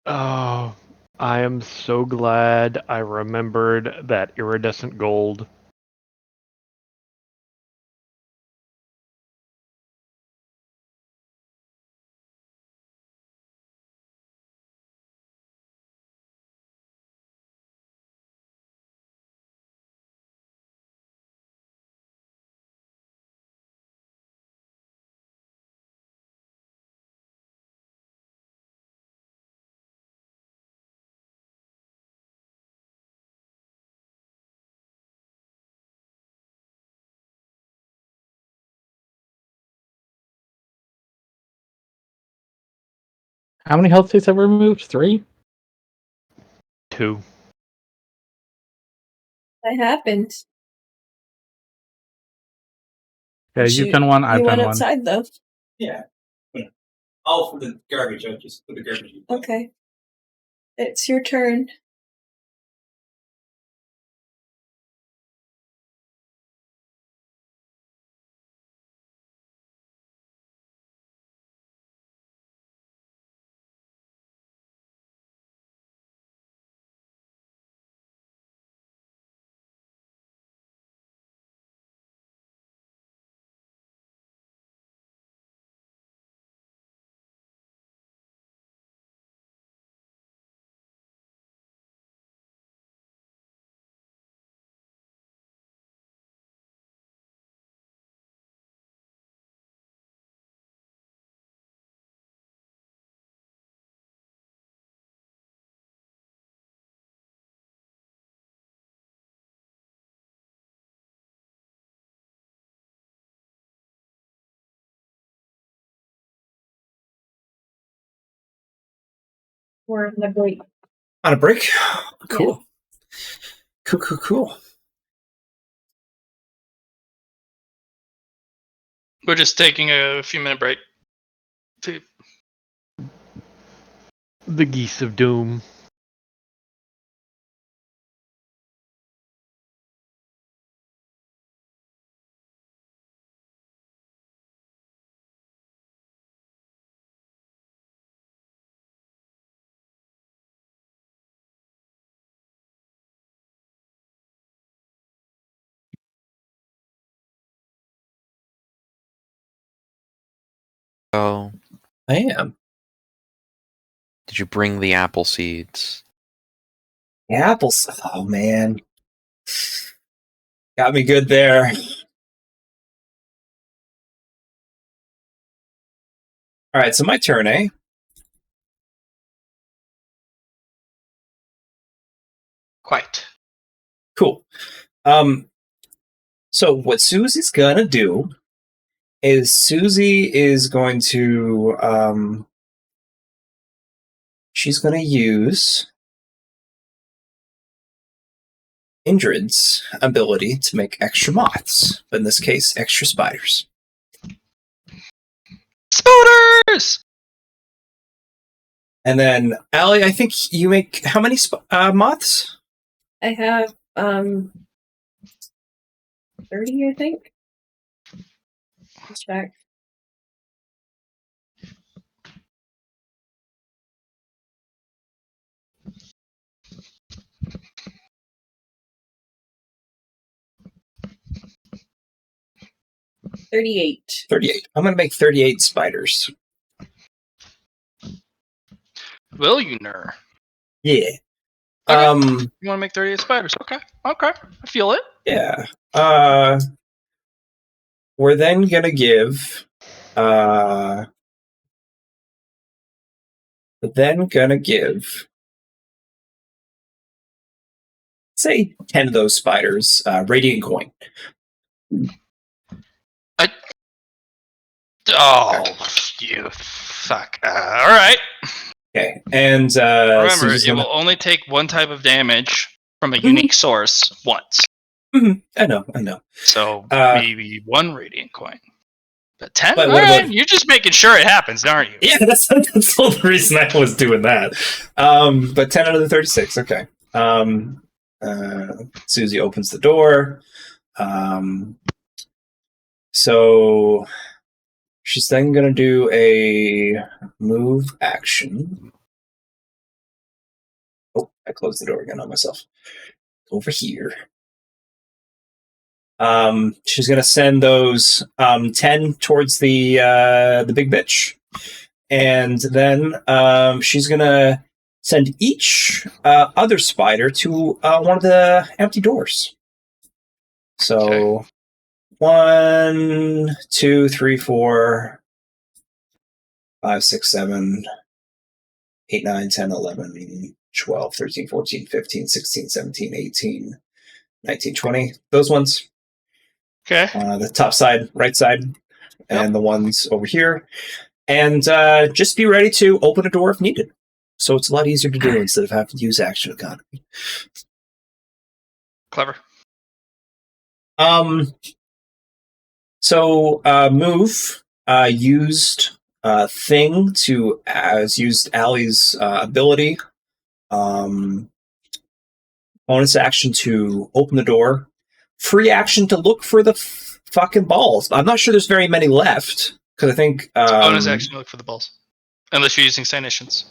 Oh, I am so glad I remembered that iridescent gold. How many health states have we removed? 3? 2. That happened. Okay, you've done one. I've you done went one. outside though. Yeah. All for the garbage. I just put the garbage. Okay. It's your turn. We're in the break. On a break? Cool. Cool. We're just taking a few-minute break. The geese of doom. Oh, I am. did you bring the apple seeds? The apples. Oh, man. Got me good there. All right, so my turn, eh? Quite. Cool. So what Susie's gonna do is Susie is going to she's gonna use Indrid's ability to make extra moths, but in this case, extra spiders. Spooters! And then, Allie, I think you make how many moths? I have 30, I think. Let's check. $38. 38. I'm going to make 38 spiders. Will you, Ner? Yeah. Okay. You want to make 38 spiders? Okay. I feel it. Yeah. We're then going to give... say 10 of those spiders, radiant coin. Oh, you fuck. All right. Okay, and Remember, Susie's it gonna. will only take one type of damage from a unique source once. I know. So maybe one radiant coin. But 10? But All what right, about? you're just making sure it happens, aren't you? Yeah, that's the whole reason I was doing that. But 10 out of the 36. Okay. Susie opens the door. So she's then going to do a move action. Oh, I closed the door again on myself. Over here. She's going to send those 10 towards the big bitch. And then she's going to send each other spider to one of the empty doors. So 1, 2, 3, 4, 5, 6, 7, 8, 9, 10, 11, 12, 13, 14, 15, 16, 17, 18, 19, 20. Those ones. Okay. The top side, right side, and the ones over here. And just be ready to open a door if needed. So it's a lot easier to do instead of having to use action economy. Clever. So move used thing to used Allie's ability. Bonus action to open the door. Free action to look for the fucking balls. I'm not sure there's very many left because I think Bonus action to look for the balls, unless you're using Cynicians.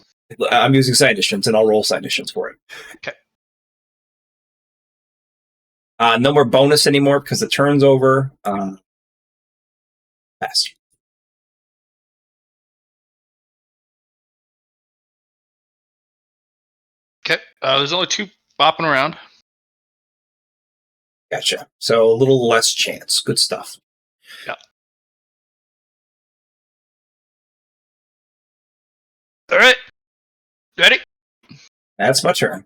I'm using Cynicians and I'll roll Cynicians for it. Okay. No more bonus anymore because the turn's over. Pass. Okay. There's only 2 bopping around. Gotcha. So a little less chance. Good stuff. Yeah. All right. Ready? That's my turn.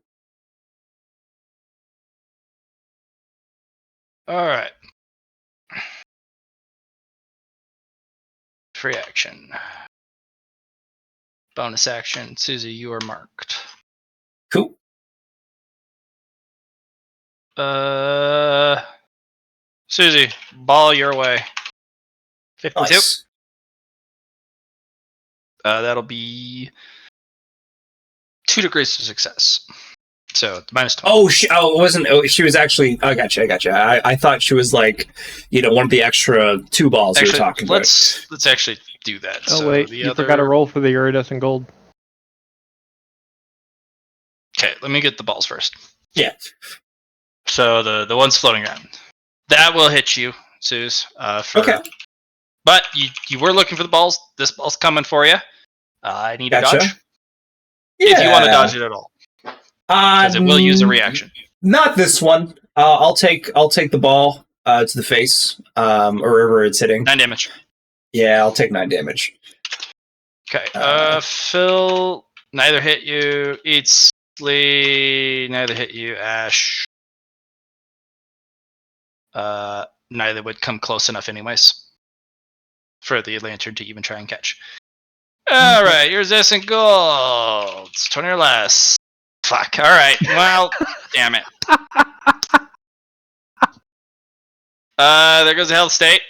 All right. Free action. Bonus action. Susie, you are marked. Cool. Susie, ball your way. 52. Nice. That'll be 2 degrees of success. So minus 20. It wasn't. Oh, she was actually. I gotcha. I thought she was like, one of the extra 2 balls Actually, we were talking let's actually do that. Oh so wait, you forgot to roll for the iridescent gold. Okay, let me get the balls first. Yeah. So the ones floating around. That will hit you, Suze. Okay. But you were looking for the balls. This ball's coming for you. I need a Gotcha. dodge. Yeah. If you want to dodge it at all. Because it will use a reaction. Not this one. I'll take the ball to the face, or wherever it's hitting. 9 damage. Yeah, I'll take 9 damage. Okay. Phil, neither hit you. Eats Lee, neither hit you. Ash, neither would come close enough anyways for the lantern to even try and catch. All right, yours isn't gold. It's 20 or less. Fuck. All right. Well, damn it. There goes the health state.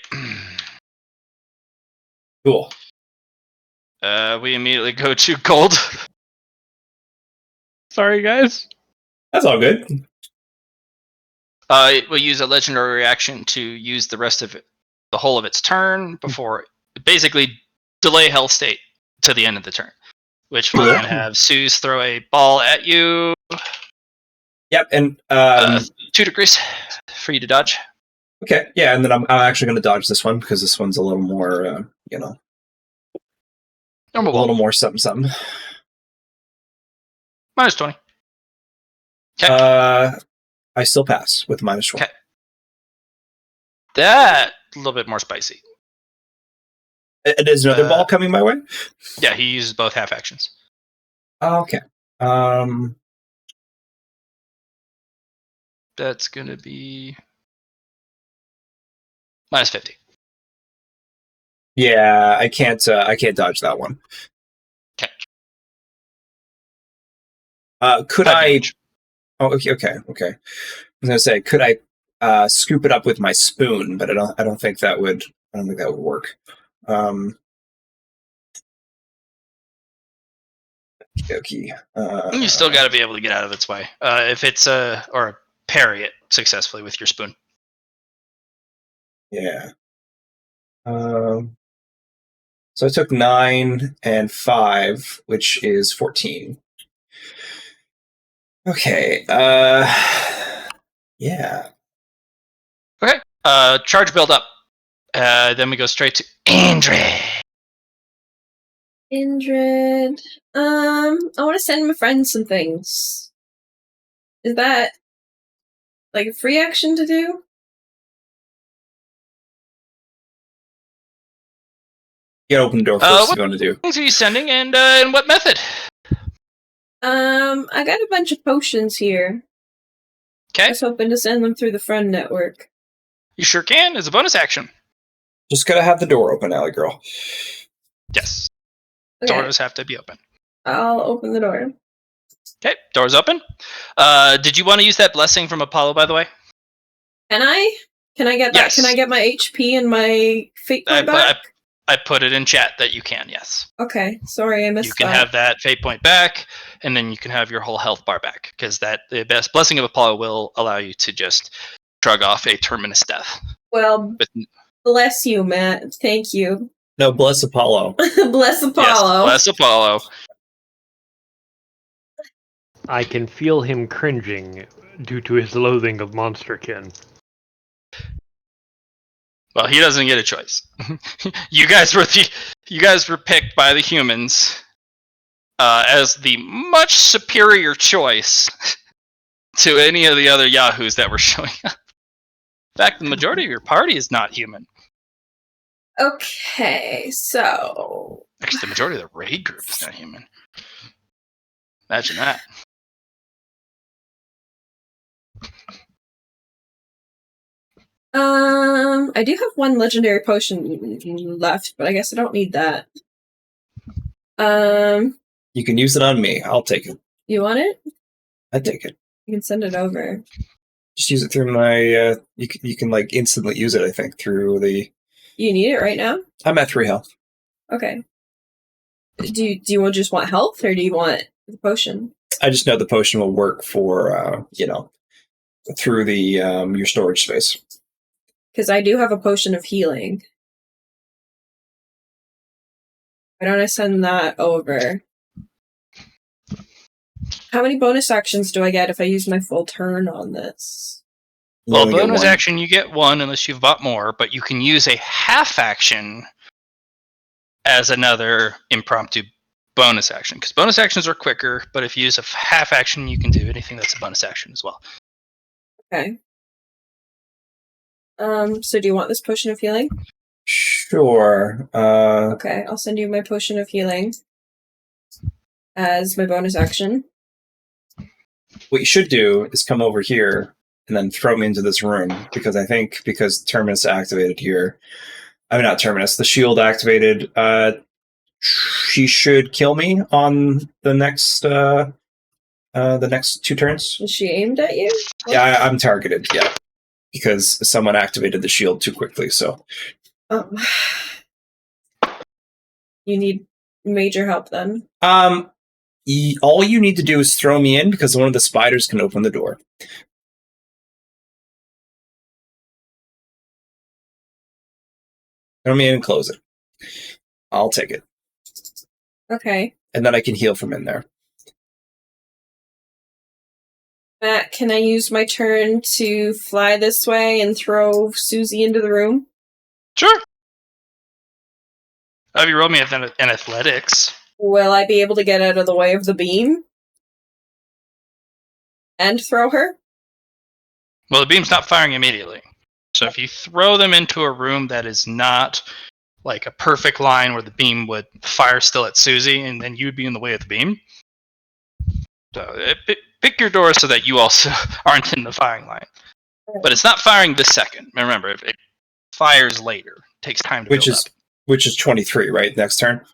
Cool. We immediately go to gold. Sorry, guys. That's all good. It will use a legendary reaction to use the rest of it, the whole of its turn before basically delay health state to the end of the turn, which will then have Suze throw a ball at you. Yep, and 2 degrees for you to dodge. okay, yeah, and then I'm actually going to dodge this one because this one's a little more, Normal a ball. little more something. Minus 20. Okay. I still pass with minus 20. Okay. That a little bit more spicy. And there's another ball coming my way? Yeah, he uses both half actions. Oh, okay. That's gonna be minus 50. Yeah, I can't dodge that one. Okay. Could 5 I? damage. Oh, okay. I was gonna say, could I scoop it up with my spoon? But I don't think that would. I don't think that would work. Okay. You still got to be able to get out of its way. If it's or parry it successfully with your spoon. Yeah. So I took 9 and 5, which is 14. Okay. Yeah. Okay. Charge build up. Then we go straight to Indrid. Indrid. I want to send my friend some things. Is that like a free action to do? You gotta open the door first if you want to do. What things are you sending, and in what method? I got a bunch of potions here. I Okay. was hoping to send them through the friend network. You sure can. It's a bonus action. Just gotta have the door open, Alley Girl. Yes. Okay, Doors have to be open. I'll open the door. Okay. Doors open. Did you want to use that blessing from Apollo, by the way? Can I? Can I get that? Yes. Can I get my HP and my fate point back? I put it in chat that you can, yes. Okay, sorry, I missed You can that. have that fate point back, and then you can have your whole health bar back, because the best blessing of Apollo will allow you to just shrug off a terminus death. Well, With, bless you, Matt. Thank you. No, bless Apollo. Bless Apollo. Yes, bless Apollo. I can feel him cringing due to his loathing of monsterkin. Well, he doesn't get a choice. You guys were picked by the humans as the much superior choice to any of the other yahoos that were showing up. In fact, the majority of your party is not human. Okay, so Actually, the majority of the raid group is not human. Imagine that. I do have one legendary potion left, but I guess I don't need that. You can use it on me. I'll take it. You want it? I'd take it. You can send it over. Just use it through my. You can like instantly use it. I think through the. You need it right now? I'm at 3 health. Okay. Do you just want health, or do you want the potion? I just know the potion will work for through the your storage space. Because I do have a potion of healing. Why don't I send that over? How many bonus actions do I get if I use my full turn on this? You Well, only get bonus one. action, you get one unless you've bought more, but you can use a half action as another impromptu bonus action. Because bonus actions are quicker, but if you use a half action, you can do anything that's a bonus action as well. Okay. So do you want this potion of healing? Sure. Okay, I'll send you my potion of healing as my bonus action. What you should do is come over here and then throw me into this room because Terminus activated here. I mean, not Terminus. The shield activated. She should kill me on the next 2 turns. Is she aimed at you? Yeah, I'm targeted. Yeah, because someone activated the shield too quickly. So. You need major help then. All you need to do is throw me in because one of the spiders can open the door. Throw me in and close it. I'll take it. Okay. And then I can heal from in there. Matt, can I use my turn to fly this way and throw Susie into the room? Sure. Have you rolled me an athletics? Will I be able to get out of the way of the beam? And throw her? Well, the beam's not firing immediately. So if you throw them into a room that is not like a perfect line where the beam would fire still at Susie, and then you'd be in the way of the beam. So pick your door so that you also aren't in the firing line. But it's not firing this second. Remember, if it fires later, it takes time to Which build is up. Which is 23, right? Next turn?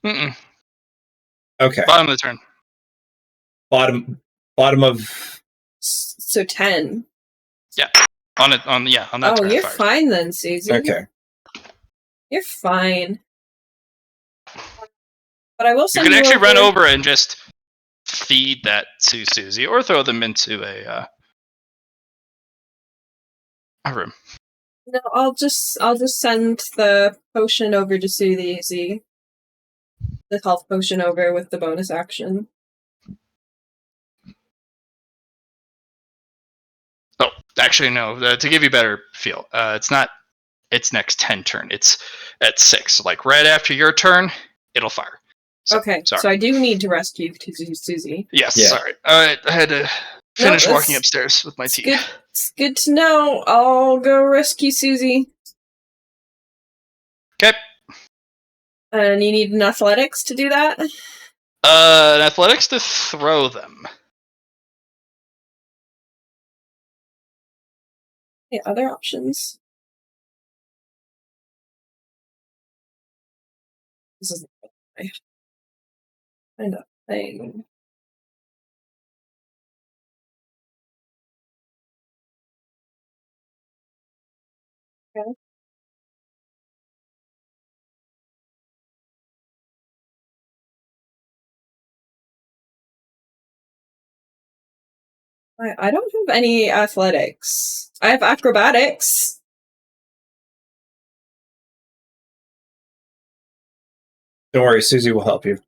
Mm-mm. Okay. Bottom of the turn. Bottom of... So 10. On that Oh, turn. you're It fires. fine then, Susie. Okay. You're fine. But I will You send can you actually over. run over and just feed that to Susie, or throw them into a room. No, I'll just send the potion over to Susie. The health potion over with the bonus action. Oh, actually, no. To give you a better feel, it's not. It's next 10 turn. It's at 6. Like right after your turn, it'll fire. So, Okay, sorry. so I do need to rescue Susie. Yes, Yeah. sorry. I had to finish No, walking it's- upstairs with my It's tea. good. It's good to know. I'll go rescue Susie. Okay. And you need an athletics to do that? Athletics to throw them. Yeah, other options. This is my kind of thing. Okay. I don't have any athletics. I have acrobatics. Don't worry, Susie will help you.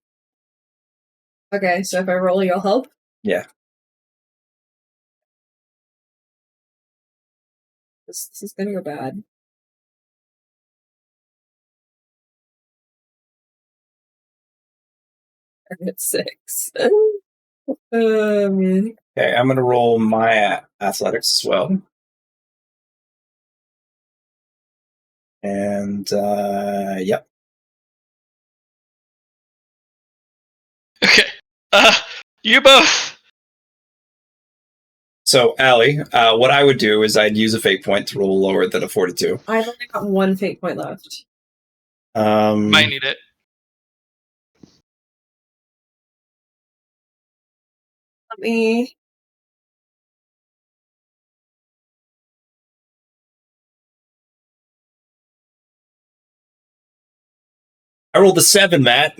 Okay, so if I roll, you'll help? Yeah. This is gonna go bad. I'm at 6. Man. Okay, I'm going to roll my athletics as well. And, yep. Okay. You both. So, Allie, what I would do is I'd use a fate point to roll lower than a 42. I've only got one fate point left. Might need it. Let me. I rolled a 7, Matt.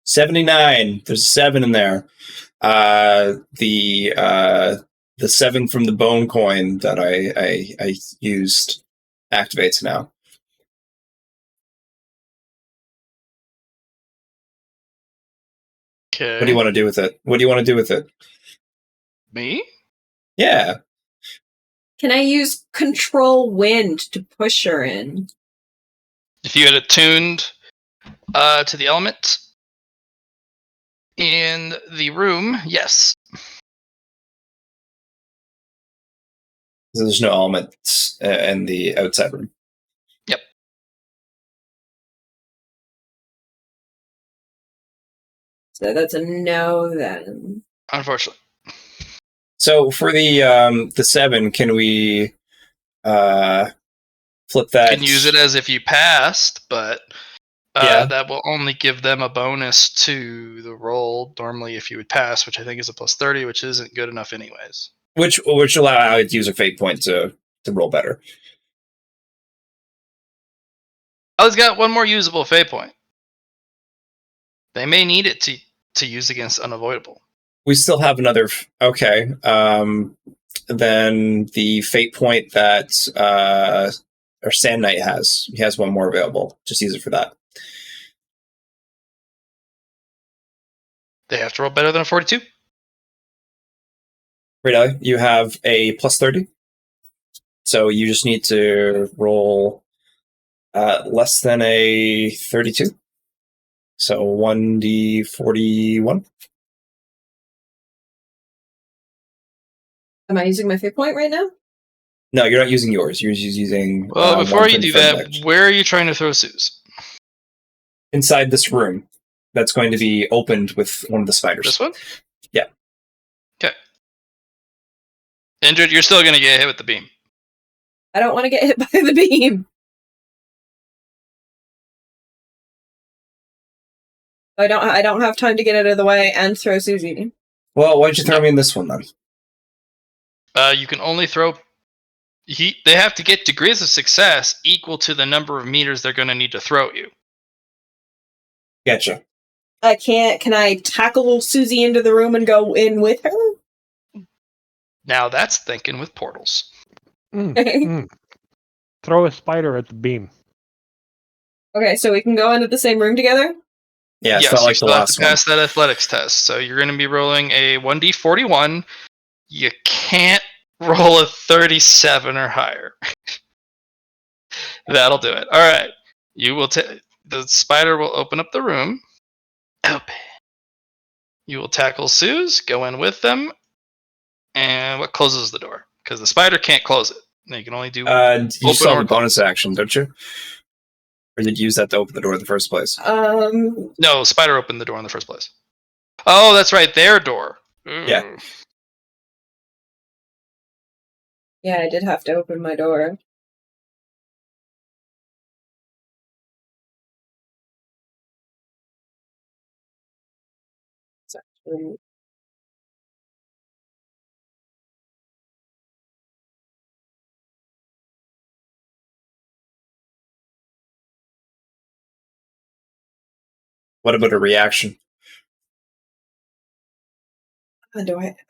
79. There's a 7 in there. The 7 from the bone coin that I used activates now. Okay. What do you want to do with it? What do you want to do with it? Me? Yeah. Can I use control wind to push her in? If you had it tuned to the element in the room, yes. There's no elements in the outside room. Yep. So that's a no then. Unfortunately. So for the 7, can we flip that? You can use it as if you passed, but Yeah. that will only give them a bonus to the roll. Normally, if you would pass, which I think is a plus 30, which isn't good enough anyways. Which allow Allie to use a fate point to roll better. Ellie's got one more usable fate point. They may need it to use against unavoidable. We still have another. Okay. Then the fate point that our Sand Knight has. He has one more available. Just use it for that. They have to roll better than a 42. Right, Allie, you have a plus 30. So you just need to roll less than a 32. So 1d41. Am I using my fate point right now? No, you're not using yours. You're just using. Well, before one you from do the that, friend deck. where are you trying to throw Suze? Inside this room, that's going to be opened with one of the spiders. This one? Yeah. Okay. Injured, you're still going to get hit with the beam. I don't want to get hit by the beam. I don't have time to get out of the way and throw Susie. Well, why'd you throw me in this one then? You can only throw. They have to get degrees of success equal to the number of meters they're going to need to throw you. Gotcha. I can't. Can I tackle Susie into the room and go in with her? Now that's thinking with portals. Throw a spider at the beam. Okay, so we can go into the same room together? Yeah, it's Yes, not you like the still have last to one. pass that athletics test. So you're going to be rolling a 1d41. You can't roll a 37 or higher. That'll do it. All right. You will the spider will open up the room. Open. You will tackle Suze, go in with them, and what closes the door? Because the spider can't close it. You can only do You open still have or a bonus close. action, don't you? Or did you use that to open the door in the first place? No, spider opened the door in the first place. Oh, that's right, their door. Yeah. Yeah, I did have to open my door. It's actually... What about a reaction?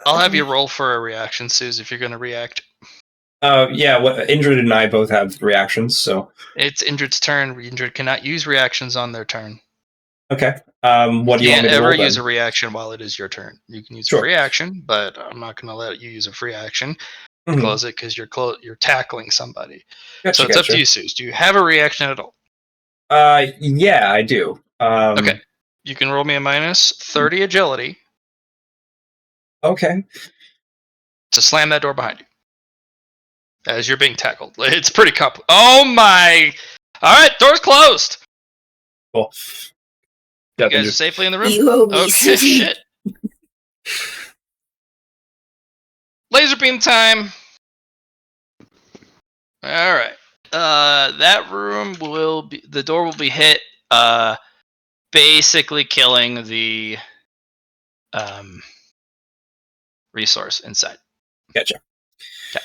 I'll have you roll for a reaction, Suze, if you're going to react. Yeah, Indrid and I both have reactions, so... It's Indrid's turn. Indrid cannot use reactions on their turn. Okay. What do you want me to roll, ever use then? a reaction while it is your turn. You can use Sure. a free action, but I'm not going to let you use a free action to Mhm. close it because you're tackling somebody. Gotcha, So it's up to you, Suze. Do you have a reaction at all? Yeah, I do. Okay. You can roll me a minus 30 agility Okay. to slam that door behind you as you're being tackled. It's pretty complicated. Oh my! All right, door's closed. Cool. You guys are safely in the room? You owe me, Okay, Susie. shit. Laser beam time. All right. That room the door will be hit. Basically killing the resource inside. Gotcha. Okay.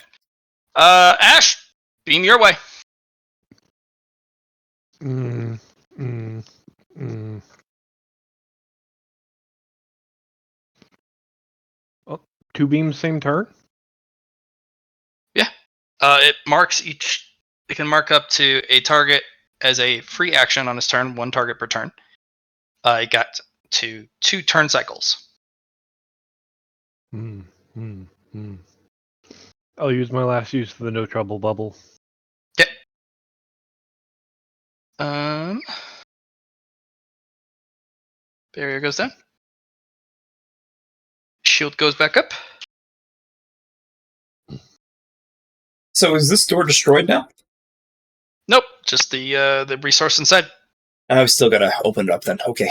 Ash, beam your way. Oh, 2 beams, same turn? Yeah. It marks each. It can mark up to a target as a free action on his turn, 1 target per turn. It got to 2 turn cycles. I'll use my last use for the no trouble bubble. Okay. Barrier goes down. Shield goes back up. So is this door destroyed now? Nope, just the resource inside. I've still got to open it up then. Okay.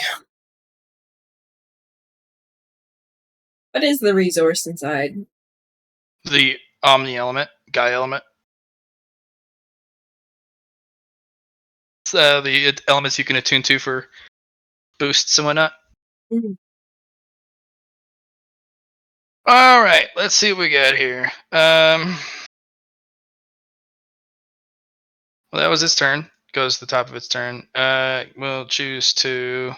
What is the resource inside? The Omni element, Guy element. It's the elements you can attune to for boosts and whatnot. Mm-hmm. All right, let's see what we got here. Well, that was its turn. Goes to the top of its turn. We'll choose to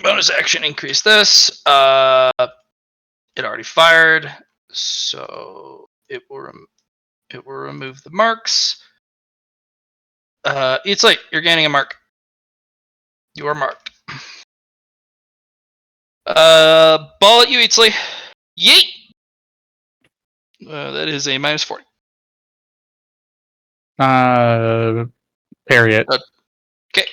bonus action increase this. It already fired, so it will remove the marks. It's like you're gaining a mark. You are marked. Ball at you, Eatsley. Yeet! That is a minus 40. Parry it. Okay.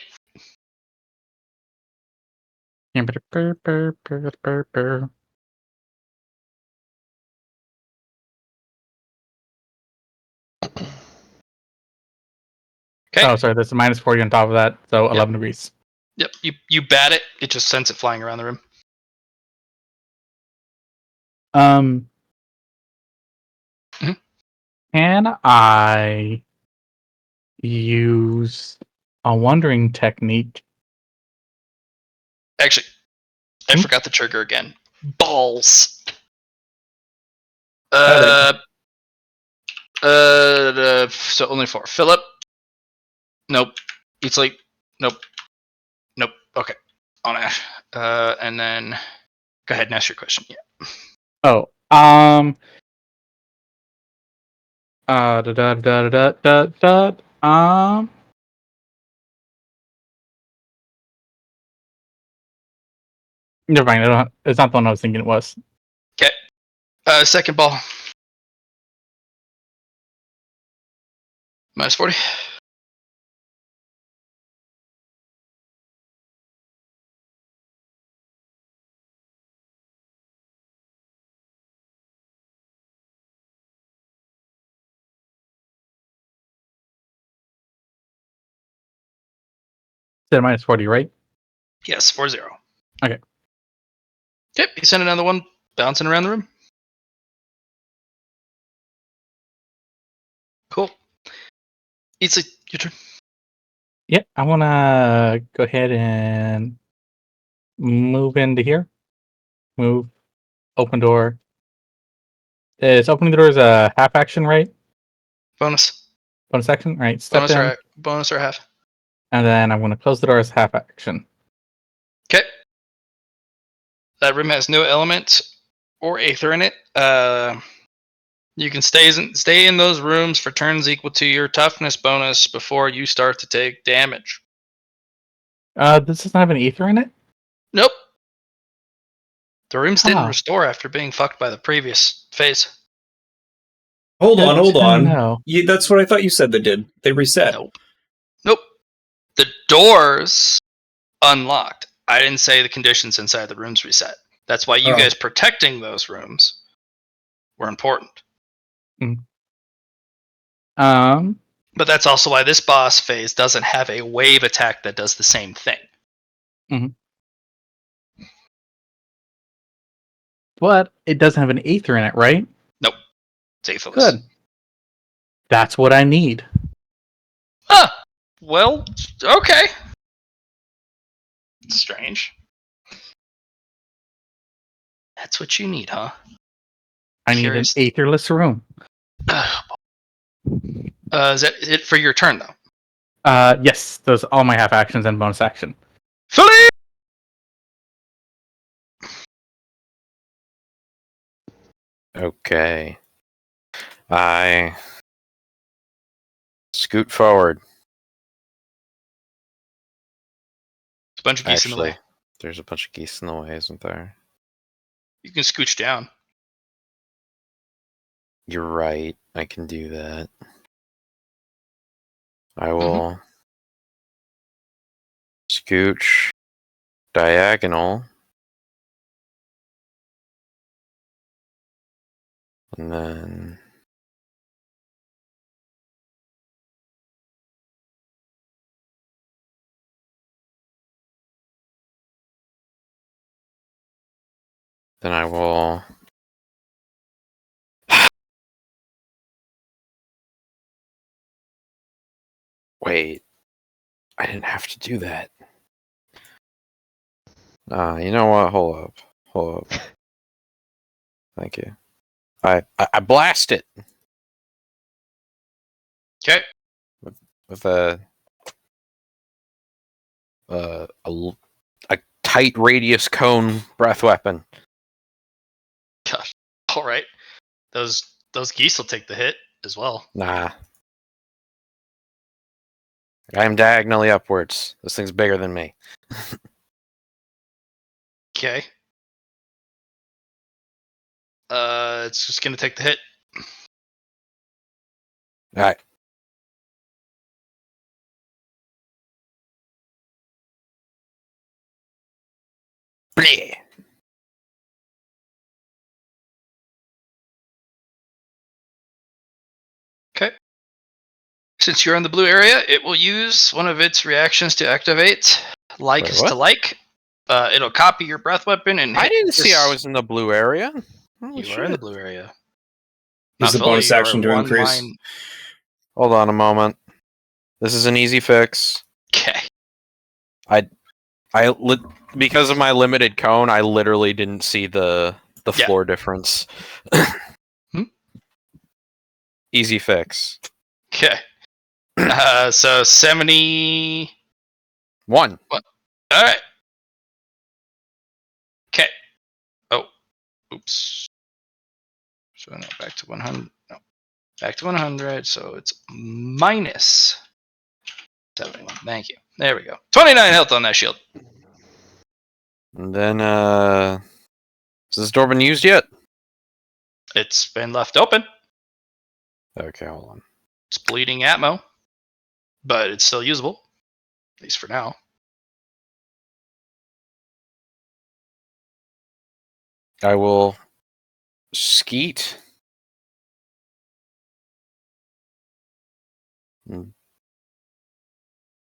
Okay. Oh, sorry, there's a minus 40 on top of that, so 11 degrees. Yep. You bat it. It just sends it flying around the room. Um. Mhm. Can I use a wandering technique? Actually, I Hmm? forgot the trigger again. Balls. Tyler. So only 4. Philip. Nope. Eat sleep. Nope. Nope. Okay. On Ash. And then go ahead and ask your question. Yeah. Oh, da da da da da da. Never mind. I don't. It's not the one I was thinking it was. Okay. Second ball. Minus 40. Said minus 40, right? Yes, 4-0. Okay. Yep, you send another one bouncing around the room. Cool. Eat sleep. Your turn. Yeah, I want to go ahead and move into here. Move. Open door. Is opening the door is a half action, right? Bonus. Bonus action? All right. Step in. Bonus or half. And then I'm going to close the door as half action. Okay. That room has no element or aether in it. You can stay in those rooms for turns equal to your toughness bonus before you start to take damage. This doesn't have an ether in it? Nope. The rooms didn't Oh. restore after being fucked by the previous phase. Hold Good on. to know. That's what I thought you said they did. They reset. Nope. The doors unlocked. I didn't say the conditions inside the rooms reset. That's why you guys protecting those rooms were important. But that's also why this boss phase doesn't have a wave attack that does the same thing. But it doesn't have an ether in it, right? Nope. It's aetherless. Good. That's what I need. Well, okay. Strange. That's what you need, huh? I need an aetherless room. Is that it for your turn, though? Yes. Those all my half actions and bonus action. Philly! Okay. I scoot forward. There's a bunch of geese in the way. There's a bunch of geese in the way, isn't there? You can scooch down. You're right. I can do that. I will scooch diagonal. And then I will wait. I didn't have to do that. You know what? Hold up. Thank you. I blast it. Okay. With a tight radius cone breath weapon. Gosh. All right. Those geese will take the hit as well. Nah. I am diagonally upwards. This thing's bigger than me. Okay. It's just gonna take the hit. All right. Bleh. Okay. Since you're in the blue area, it will use one of its reactions to activate. Like Wait, is what? to like. It'll copy your breath weapon and I hit didn't see this- I was in the blue area. Holy You shit. are in the blue area. Use the bonus fully, action or to one increase. line. Hold on a moment. This is an easy fix. Okay. Because of my limited cone, I literally didn't see the Yeah. floor difference. Easy fix. Okay. So 70. 1. All right. Okay. Oh, oops. So no, back to 100. No, back to 100. So it's minus 71. Thank you. There we go. 29 health on that shield. And then, has this door been used yet? It's been left open. Okay, hold on. It's bleeding Atmo, but it's still usable, at least for now. I will skeet.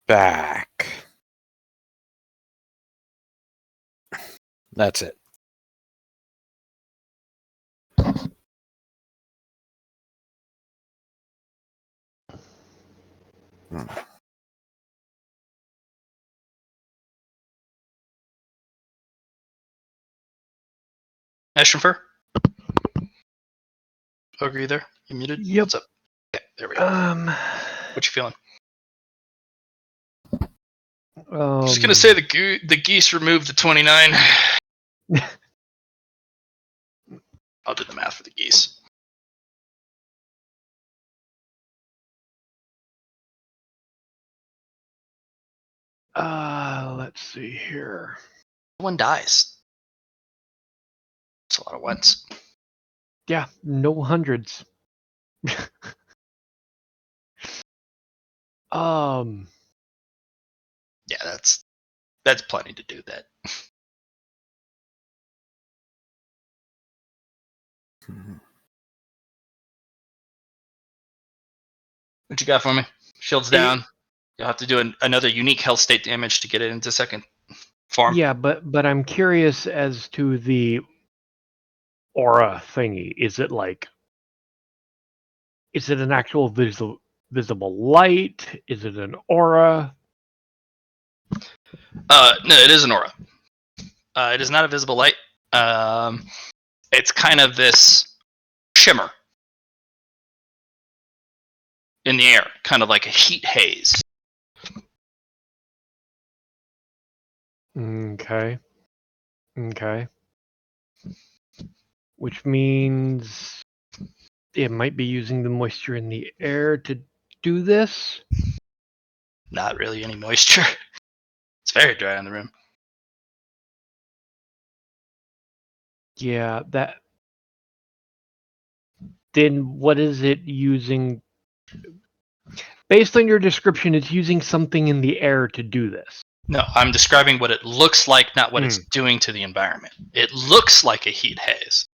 Back. That's it. Ashrenfer? Ogre, you there? You muted? Yep. What's up? Okay, there we go. What you feeling? Just gonna say the geese removed the 29. I'll do the math for the geese. Let's see here. One dies. It's a lot of ones. Yeah, no hundreds. Yeah, that's plenty to do that. What you got for me? Shield's down. You'll have to do another unique health state damage to get it into second form. Yeah, but I'm curious as to the aura thingy. Is it an actual visible light? Is it an aura? No, it is an aura. It is not a visible light. It's kind of this shimmer in the air, kind of like a heat haze. Okay. Which means it might be using the moisture in the air to do this. Not really any moisture. It's very dry in the room. Yeah, that. Then what is it using? Based on your description, it's using something in the air to do this. No, I'm describing what it looks like, not what it's doing to the environment. It looks like a heat haze.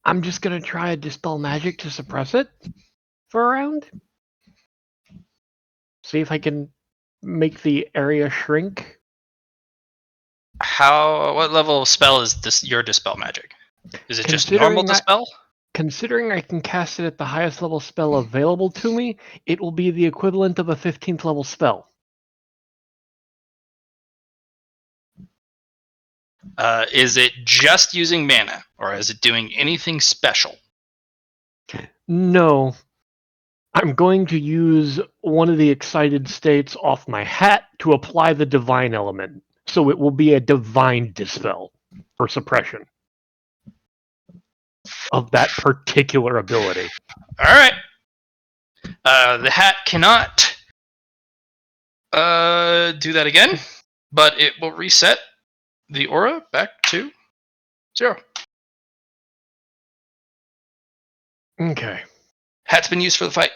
I'm just gonna try a dispel magic to suppress it for a round. See if I can make the area shrink. What level of spell is this? Your dispel magic? Is it just normal dispel? Considering I can cast it at the highest level spell available to me, it will be the equivalent of a 15th level spell. Is it just using mana, or is it doing anything special? No. I'm going to use one of the excited states off my hat to apply the divine element. So it will be a divine dispel for suppression of that particular ability. All right. The hat cannot do that again, but it will reset the aura back to 0. Okay. Hat's been used for the fight.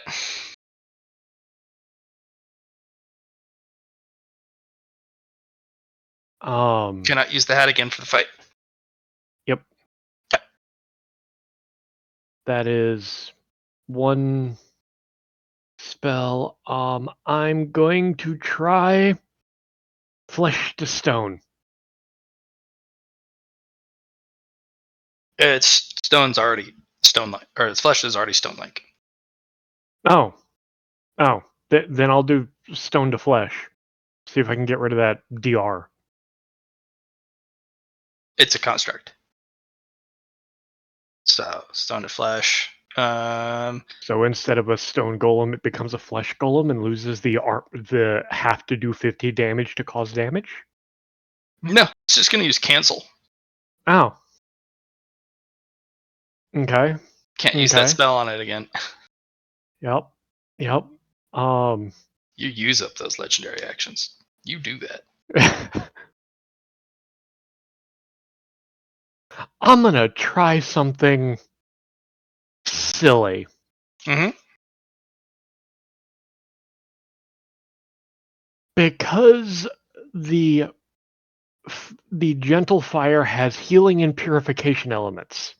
Cannot use the hat again for the fight. Yep. That is one spell. I'm going to try Flesh to Stone. Its stone's already stone-like, or its flesh is already stone-like. Oh. Then I'll do stone to flesh. See if I can get rid of that DR. It's a construct. So stone to flesh. So instead of a stone golem, it becomes a flesh golem and loses the have to do 50 damage to cause damage? No, it's just gonna use cancel. Oh. Okay. Can't use that spell on it again. Yep. You use up those legendary actions. You do that. I'm gonna try something silly. Mm-hmm. Because the gentle fire has healing and purification elements.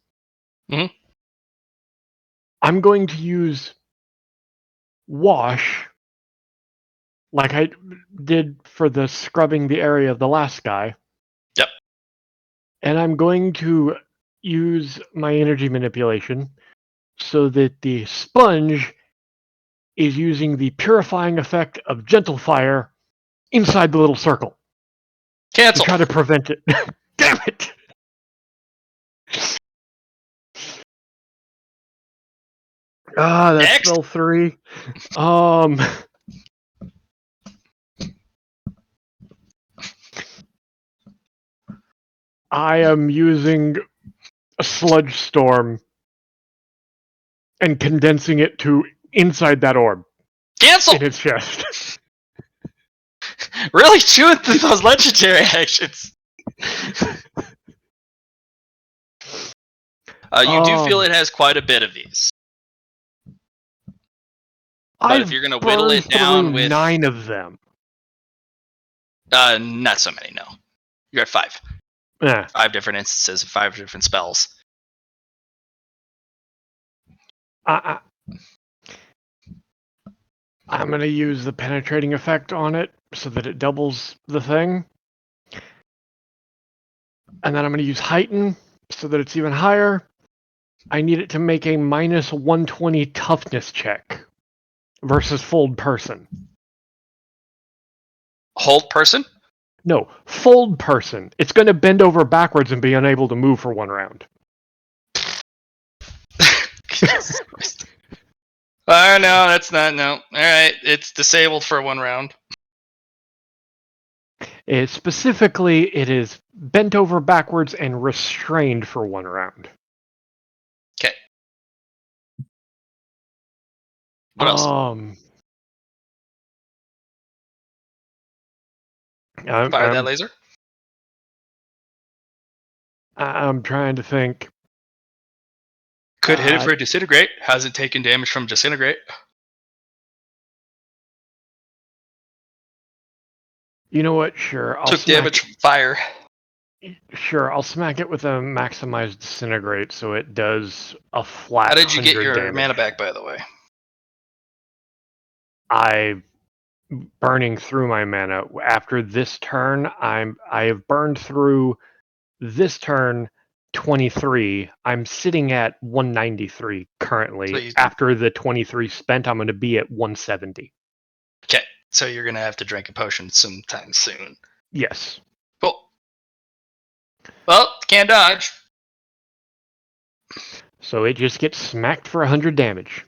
Mhm. I'm going to use wash like I did for the scrubbing the area of the last guy. Yep. And I'm going to use my energy manipulation so that the sponge is using the purifying effect of gentle fire inside the little circle Cancel. to try to prevent it. Damn it! That's Next. spell 3. I am using a sludge storm and condensing it to inside that orb Cancel. in its chest. Really chewing through those legendary actions. You do feel it has quite a bit of these. But if you're going to whittle it down with 9 of them. Not so many, no. You're at 5. Eh. 5 different instances, 5 different spells. I'm going to use the penetrating effect on it so that it doubles the thing. And then I'm going to use heighten so that it's even higher. I need it to make a minus 120 toughness check versus fold person. Hold person? No, fold person. It's going to bend over backwards and be unable to move for 1 round. No, that's not, no. Alright, it's disabled for 1 round. Specifically, it is bent over backwards and restrained for 1 round. Okay. What else? Fire that laser? I'm trying to think. Could hit it for disintegrate. Hasn't taken damage from disintegrate. You know what? Sure. Took damage from fire. Sure, I'll smack it with a maximized disintegrate so it does a flat. How did you get your damage. mana back, by the way? I burning through my mana. After this turn, I have burned through this turn 23. I'm sitting at 193 currently. So After the 23 spent, I'm going to be at 170. Okay, so you're going to have to drink a potion sometime soon. Yes. Cool. Well, can't dodge. So it just gets smacked for 100 damage.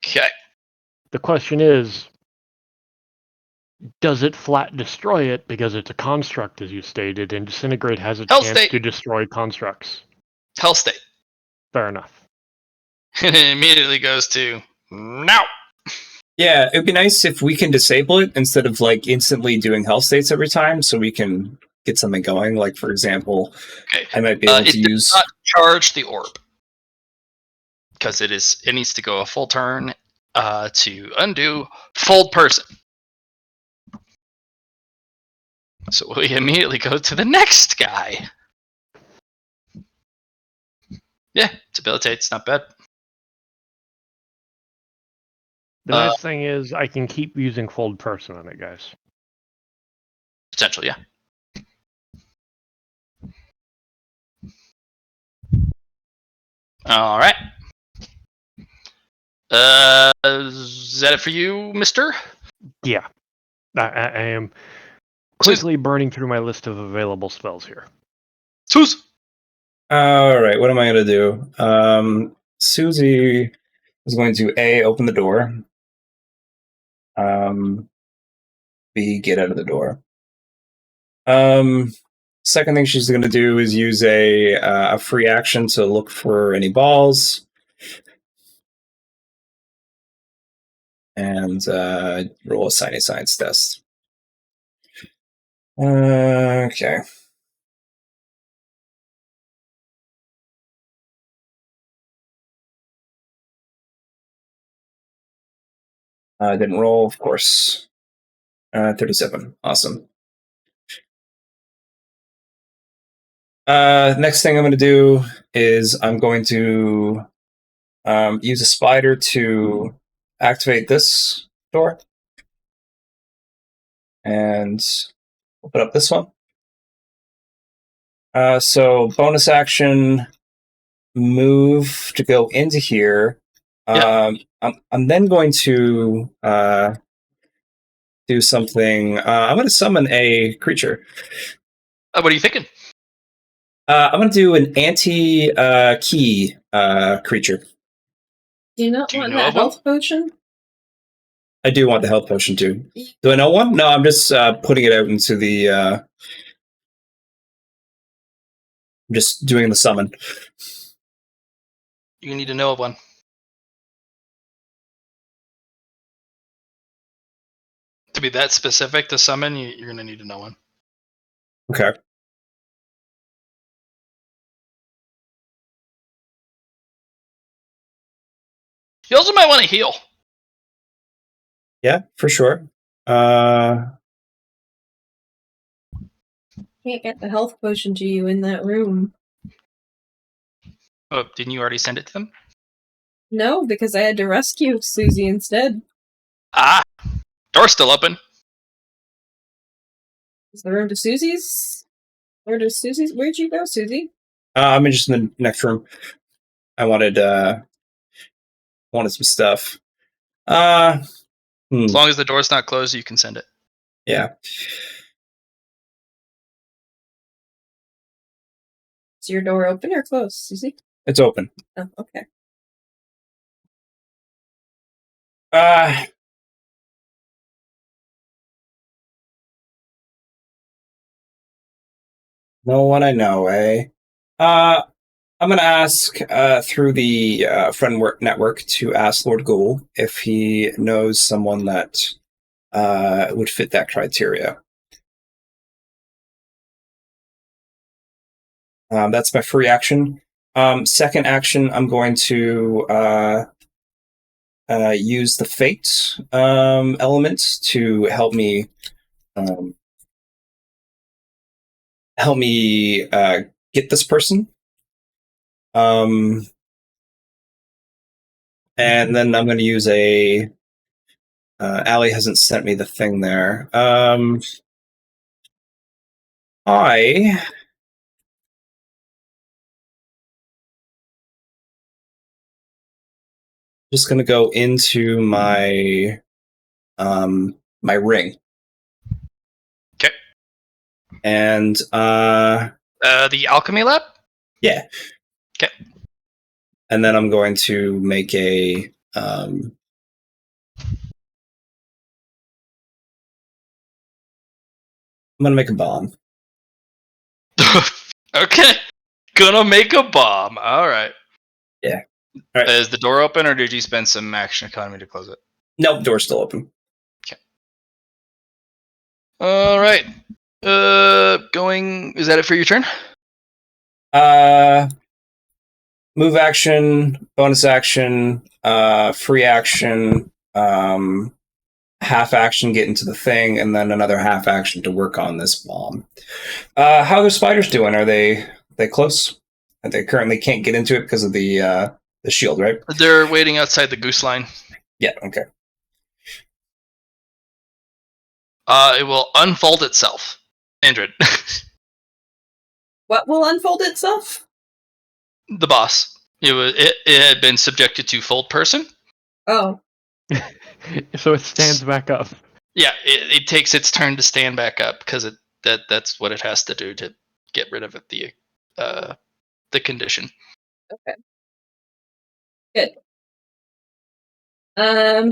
Okay. The question is, does it flat destroy it because it's a construct, as you stated, and disintegrate has a chance to destroy constructs? Hell state. Fair enough. And it immediately goes to now. Yeah, it'd be nice if we can disable it instead of like instantly doing hell states every time, so we can get something going. Like for example, I might be able to use. It does not charge the orb because it needs to go a full turn to undo fold person. So we immediately go to the next guy. Yeah, debilitate's not bad. The nice thing is I can keep using fold person on it, guys. Potentially, yeah. All right. Is that it for you, Mister? Yeah. I am quickly burning through my list of available spells here. Sus. All right, what am I going to do? Susie is going to A, open the door. B, get out of the door. Second thing she's going to do is use a free action to look for any balls. And roll a science test. Okay. Didn't roll, of course. 37. Awesome. Next thing I'm going to do is I'm going to use a spider to activate this door. And open up this one. So bonus action, move to go into here. I'm then going to do something. I'm going to summon a creature. What are you thinking? I'm going to do an anti-key creature. Do you not Do you want know that of one? health potion? I do want the health potion too. Do I know one? No, I'm just putting it out into the. I'm just doing the summon. You need to know of one. To be that specific to summon, you're going to need to know one. Okay. You also might want to heal. Yeah, for sure. Can't get the health potion to you in that room. Oh, didn't you already send it to them? No, because I had to rescue Susie instead. Ah, door's still open. Is the room to Susie's? Where'd you go, Susie? I'm just in the next room. I wanted some stuff. As long as the door's not closed, you can send it. Yeah. Is your door open or closed, Susie? It's open. Oh, okay. No one I know, eh? I'm going to ask through the friend network to ask Lord Ghoul if he knows someone that would fit that criteria. That's my free action. Second action, I'm going to use the fate element to help me get this person. And then I'm going to use a. Allie hasn't sent me the thing there. Just going to go into my my ring. Okay. And the alchemy lab? yeah. Okay. And then I'm going to make a I'm going to make a bomb. Okay. Gonna make a bomb. All right. Yeah. All right. Is the door open, or did you spend some action economy to close it? Nope, door's still open. Okay. All right. Going. Is that it for your turn? Move action, bonus action, free action, half action, get into the thing, and then another half action to work on this bomb. How are the spiders doing? Are they close? They currently can't get into it because of the shield, right? They're waiting outside the goose line. Yeah. Okay. It will unfold itself. Andred. What will unfold itself? The boss. It had been subjected to fold person. Oh, So it stands back up. Yeah, it takes its turn to stand back up because that's what it has to do to get rid of the condition. okay. Good.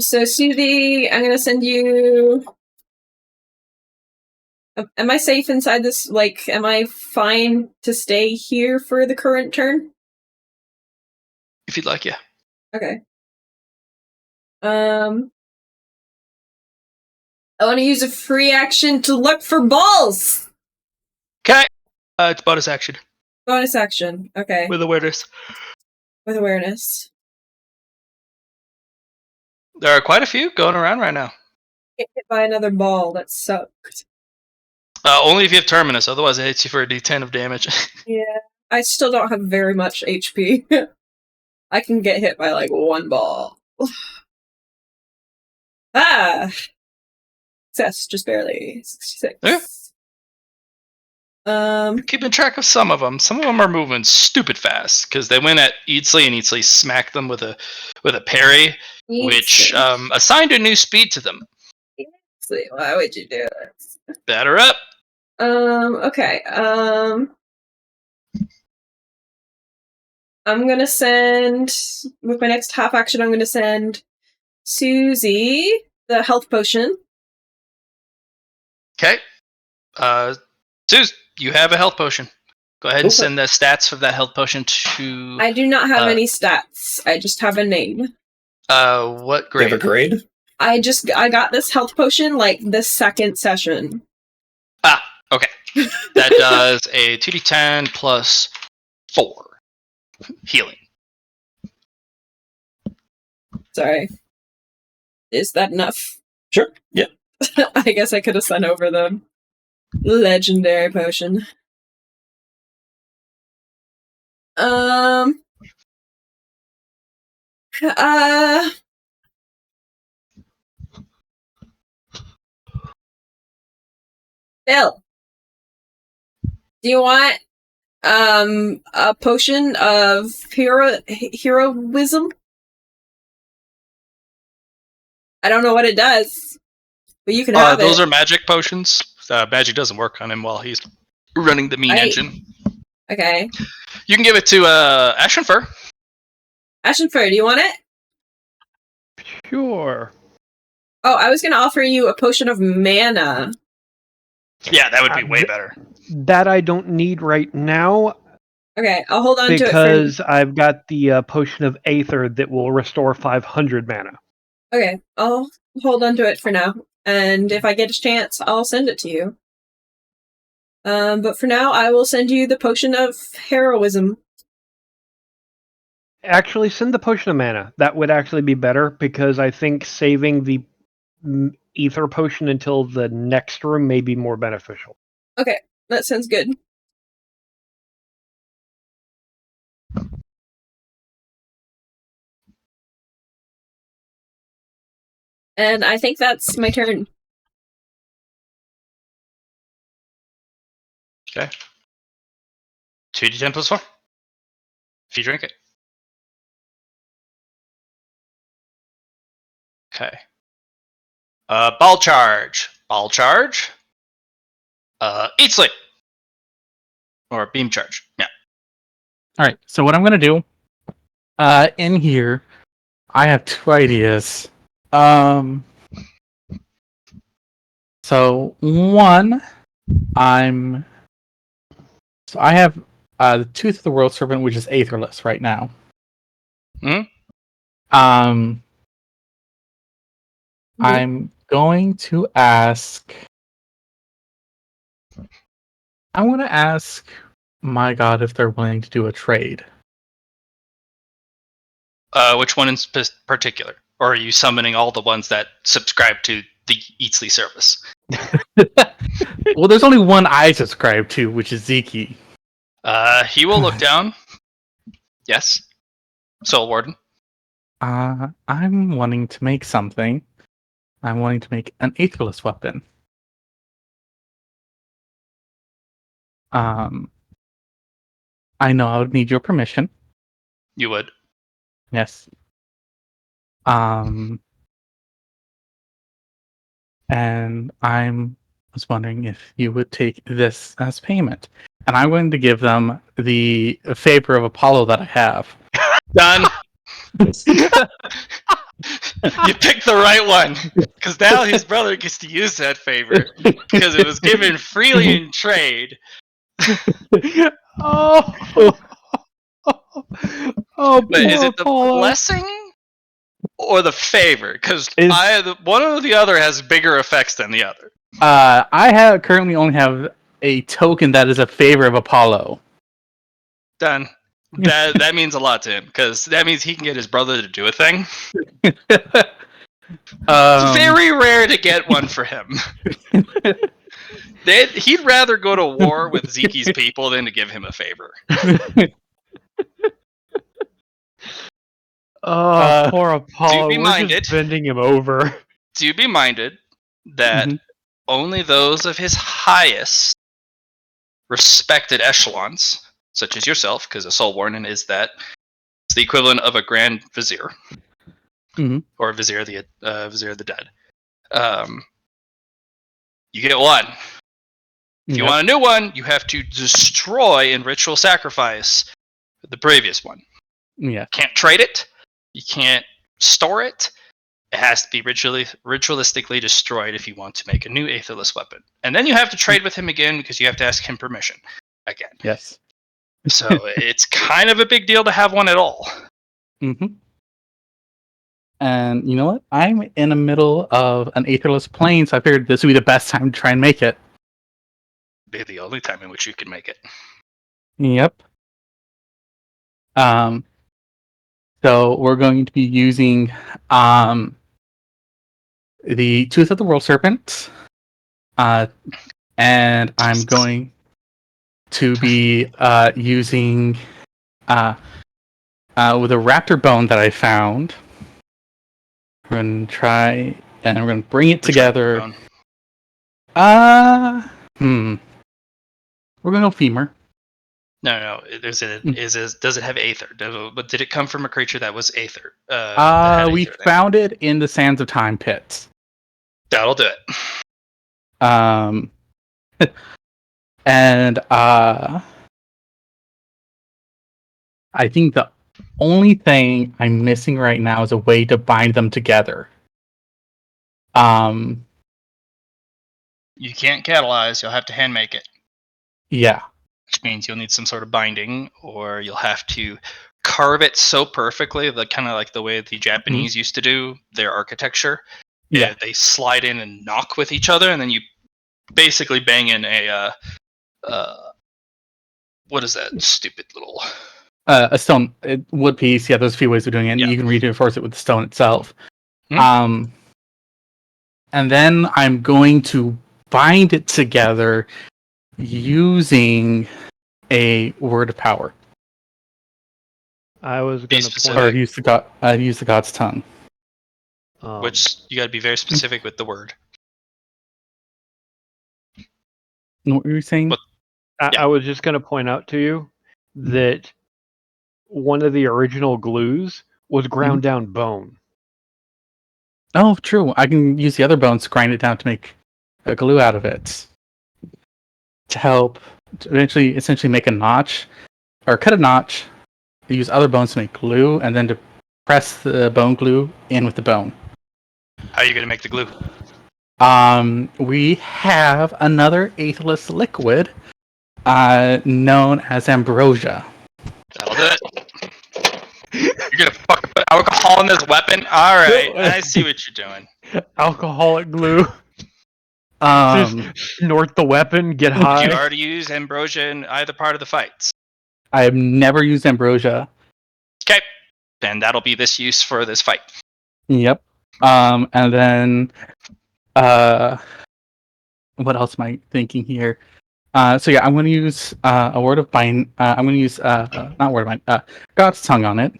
So Susie, I'm gonna send you. Am I safe inside this? Like, am I fine to stay here for the current turn? If you'd like, yeah. Okay. I want to use a free action to look for balls. Okay. It's bonus action Bonus action. Okay. with awareness. With awareness. There are quite a few going around right now. Get hit by another ball. That sucked. Only if you have Terminus, otherwise it hits you for a D10 of damage. Yeah. I still don't have very much HP. I can get hit by like one ball. Ah! Success, just barely. 66. Yeah. Um, Keeping track of some of them. Some of them are moving stupid fast because they went at Eatsley and Eatsley smacked them with a parry, which assigned a new speed to them. Eatsley, why would you do this? Batter up. Okay. I'm gonna send with my next half action. I'm gonna send Susie the health potion. Okay. Suze, you have a health potion. Go ahead and send the stats of that health potion to. I do not have any stats. I just have a name. What grade? You have a grade? I got this health potion like the second session. Ah, okay. That does a 2d10 plus 4 healing. Sorry. Is that enough? Sure. Yeah. I guess I could have sent over the legendary potion. Bill, do you want a potion of heroism? I don't know what it does, but you can have Those it. are magic potions. Magic doesn't work on him while he's running the mean engine. Okay. You can give it to Ashen Fur. Ashen Fur, do you want it? Sure. Oh, I was going to offer you a potion of mana. Yeah, that would be way better. That I don't need right now. Okay, I'll hold on to it because I've got the potion of Aether that will restore 500 mana. Okay, I'll hold on to it for now. And if I get a chance, I'll send it to you. But for now, I will send you the potion of heroism. Actually, send the potion of mana. That would actually be better, because I think saving the ether potion until the next room may be more beneficial. Okay, that sounds good. And I think that's my turn. Okay. 2d10 plus 4. If you drink it. Okay. Ball charge. Ball charge. Eat sleep. Or beam charge. Yeah. All right. So what I'm gonna do, in here, I have two ideas. So one, I have the Tooth of the World Serpent, which is aetherless right now. Hmm? I'm going to ask. I want to ask my god if they're willing to do a trade. Which one in particular? Or are you summoning all the ones that subscribe to the Eatsley service? Well, there's only one I subscribe to, which is Zeke. He will look down. Yes. Soul Warden. I'm wanting to make something. I'm wanting to make an aetherless weapon. I know I would need your permission. You would. Yes. And was wondering if you would take this as payment. And I'm going to give them the favor of Apollo that I have. Done. You picked the right one. Because now his brother gets to use that favor. Because it was given freely in trade. Oh, oh, But is poor it the Apollo. blessing or the favor? Because Is- one or the other has bigger effects than the other. I currently only have a token that is a favor of Apollo. Done. That means a lot to him because that means he can get his brother to do a thing. It's very rare to get one for him. He'd rather go to war with Zeki's people than to give him a favor. Oh, poor Apollo. be We're minded. just bending him over. Do be minded that only those of his highest respected echelons, such as yourself, because a Soul Warden is that, it's the equivalent of a Grand Vizier, or Vizier of the Dead. You get one. If you want a new one, you have to destroy in ritual sacrifice the previous one. Yeah. Can't trade it. You can't store it. It has to be ritualistically destroyed if you want to make a new Aetherless weapon. And then you have to trade with him again because you have to ask him permission again. Yes. So it's kind of a big deal to have one at all. And you know what? I'm in the middle of an Aetherless plane, so I figured this would be the best time to try and make it. Be the only time in which you can make it. Yep. So we're going to be using the Tooth of the World Serpent, and I'm going to be using with a raptor bone that I found. We're going to try, and we're going to bring it together. We're going to go femur. No. Does it have aether? But did it come from a creature that was aether? We found it in the Sands of Time pits. That'll do it. And I think the only thing I'm missing right now is a way to bind them together. You can't catalyze. You'll have to hand make it. Yeah. Which means you'll need some sort of binding, or you'll have to carve it so perfectly, kind of like the way the Japanese used to do their architecture. Yeah. They slide in and knock with each other, and then you basically bang in a what is that stupid little a stone wood piece. Yeah, there's a few ways of doing it. And you can reinforce it with the stone itself. And then I'm going to bind it together using a word of power. I was going to or use the god's tongue. Which you got to be very specific with the word. What were you saying? I was just going to point out to you that one of the original glues was ground down bone. Oh, true. I can use the other bones to grind it down to make a glue out of it. To help essentially make a notch, or cut a notch, use other bones to make glue, and then to press the bone glue in with the bone. How are you going to make the glue? We have another aetherless liquid known as ambrosia. That'll do it. You're going to fucking put alcohol in this weapon? Alright, I see what you're doing. Alcoholic glue. Just snort the weapon, get high. You already used ambrosia in either part of the fights. I have never used ambrosia. Okay, then that'll be this use for this fight. Yep. And then what else am I thinking here? So yeah, I'm going to use a word of bind. I'm going to use not word of bind. God's tongue on it.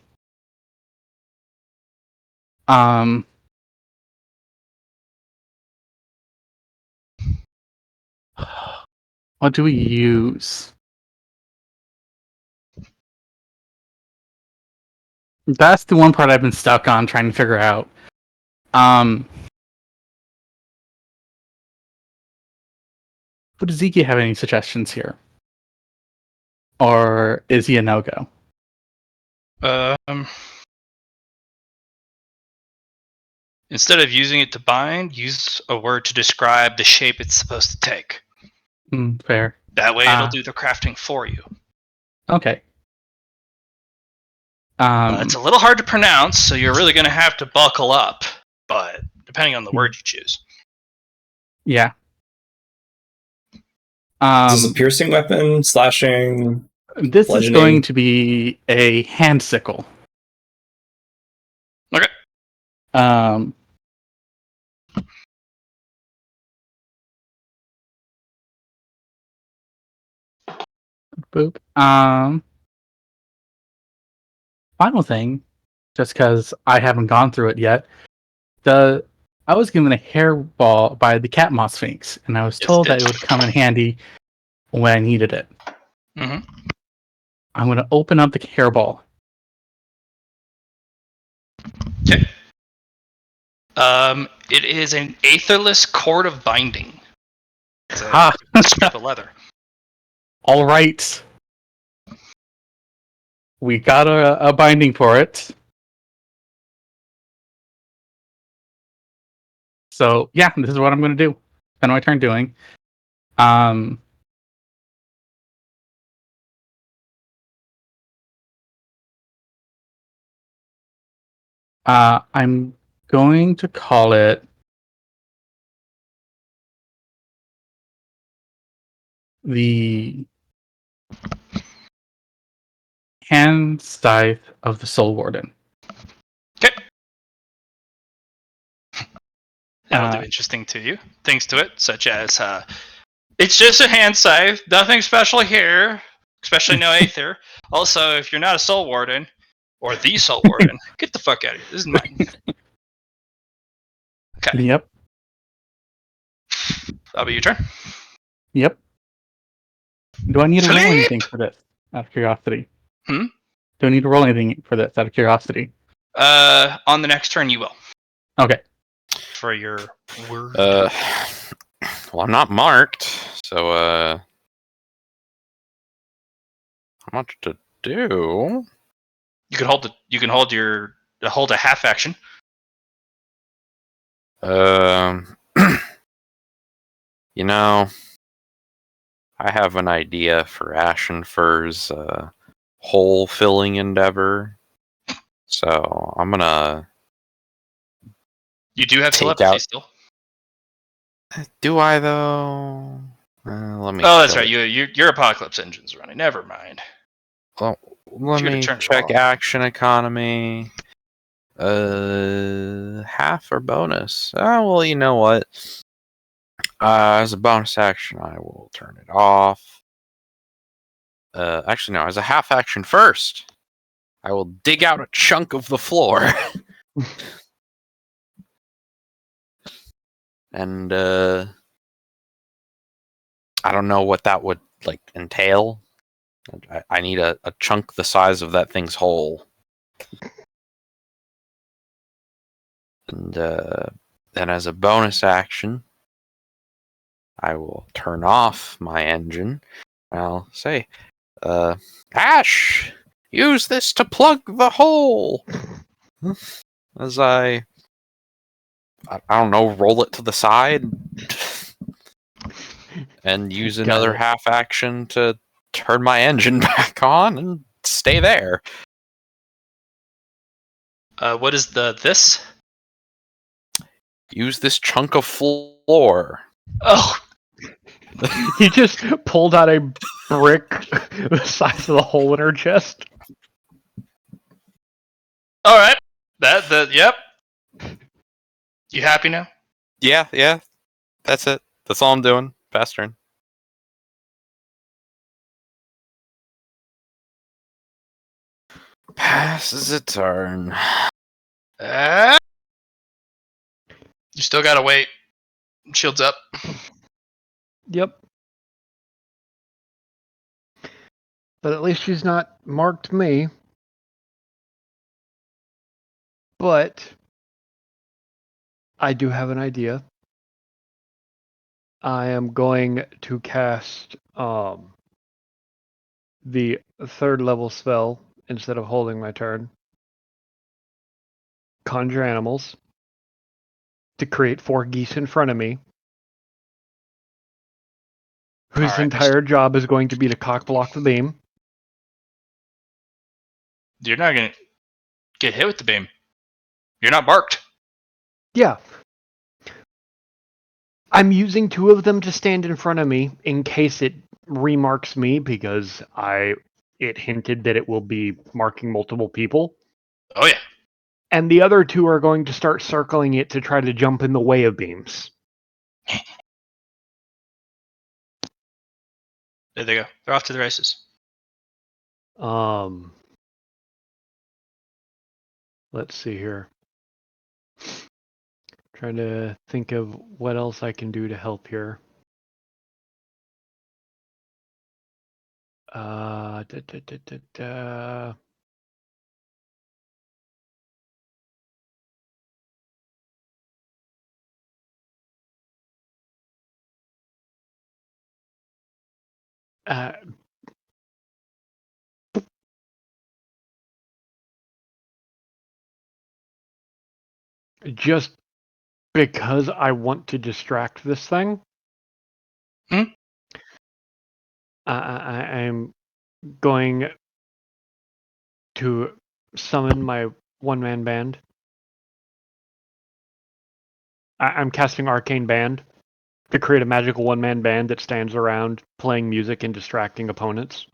What do we use? That's the one part I've been stuck on trying to figure out. Would Zeke have any suggestions here? Or is he a no-go? Instead of using it to bind, use a word to describe the shape it's supposed to take. Fair. That way it'll do the crafting for you. Okay. It's a little hard to pronounce, so you're really going to have to buckle up, but depending on the word you choose. Yeah. Is this a piercing weapon, slashing? This bludgeoning? is going to be a hand sickle. Okay. Boop. Final thing, just because I haven't gone through it yet. I was given a hairball by the cat moss sphinx, and I was told that it would come in handy when I needed it. Mm-hmm. I'm going to open up the hairball. Okay. It is an aetherless cord of binding. It's a strip of leather. All right. We got a binding for it. So, yeah, this is what I'm going to do. Spend my turn doing. I'm going to call it the Hand Scythe of the Soul Warden. Okay. That'll do interesting to you. Things to it, such as it's just a hand scythe, nothing special here, especially no aether. Also, if you're not a soul warden or the soul warden, get the fuck out of here. This is mine. Okay. Yep. That'll be your turn. Yep. Do I need to roll Sleep! anything for this? Out of curiosity. Hmm? Do I need to roll anything for this? Out of curiosity. On the next turn, you will. Okay. For your word. Well, I'm not marked, so how much to do? You can hold hold a half action. You know, I have an idea for Ashenfur's hole filling endeavor. So I'm gonna. You do have take telepathy out- still. Do I though? Let me. Oh, that's right. Your apocalypse engine's running. Never mind. Well, let Should've me turned it check off. action economy. Half or bonus. Oh well, you know what? As a bonus action, I will turn it off. Actually, no. As a half action first, I will dig out a chunk of the floor. And I don't know what that would like entail. I need a chunk the size of that thing's hole. And then as a bonus action, I will turn off my engine. I'll say, Ash, use this to plug the hole. As I don't know, roll it to the side and use another half action to turn my engine back on and stay there. What is this? Use this chunk of floor. Oh, He just pulled out a brick the size of the hole in her chest. all right. Yep. You happy now? Yeah. That's it. That's all I'm doing. Fast turn. Passes a turn. You still gotta wait. Shields up. Yep. But at least she's not marked me. But I do have an idea. I am going to cast the 3rd level spell instead of holding my turn. Conjure animals to create 4 geese in front of me, whose Alright, entire job is going to be to cock block the beam. You're not gonna get hit with the beam. You're not barked. Yeah. I'm using 2 of them to stand in front of me in case it remarks me, because it hinted that it will be marking multiple people. Oh yeah. And the other 2 are going to start circling it to try to jump in the way of beams. There they go. They're off to the races. Let's see here. Trying to think of what else I can do to help here. Da, da, da, da, da. Just because I want to distract this thing, I'm going to summon my one-man band. I'm casting Arcane Band to create a magical one-man band that stands around playing music and distracting opponents.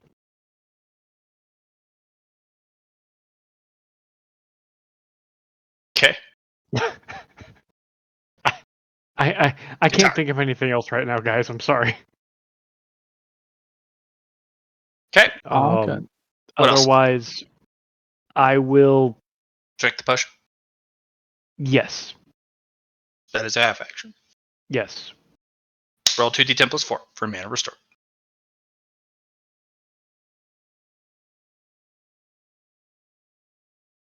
Okay. I can't think of anything else right now, guys. I'm sorry. Okay. Good. What else? Otherwise, I will. Drink the potion. Yes. That is a half action. Yes. Roll 2d10 plus 4 for mana restore.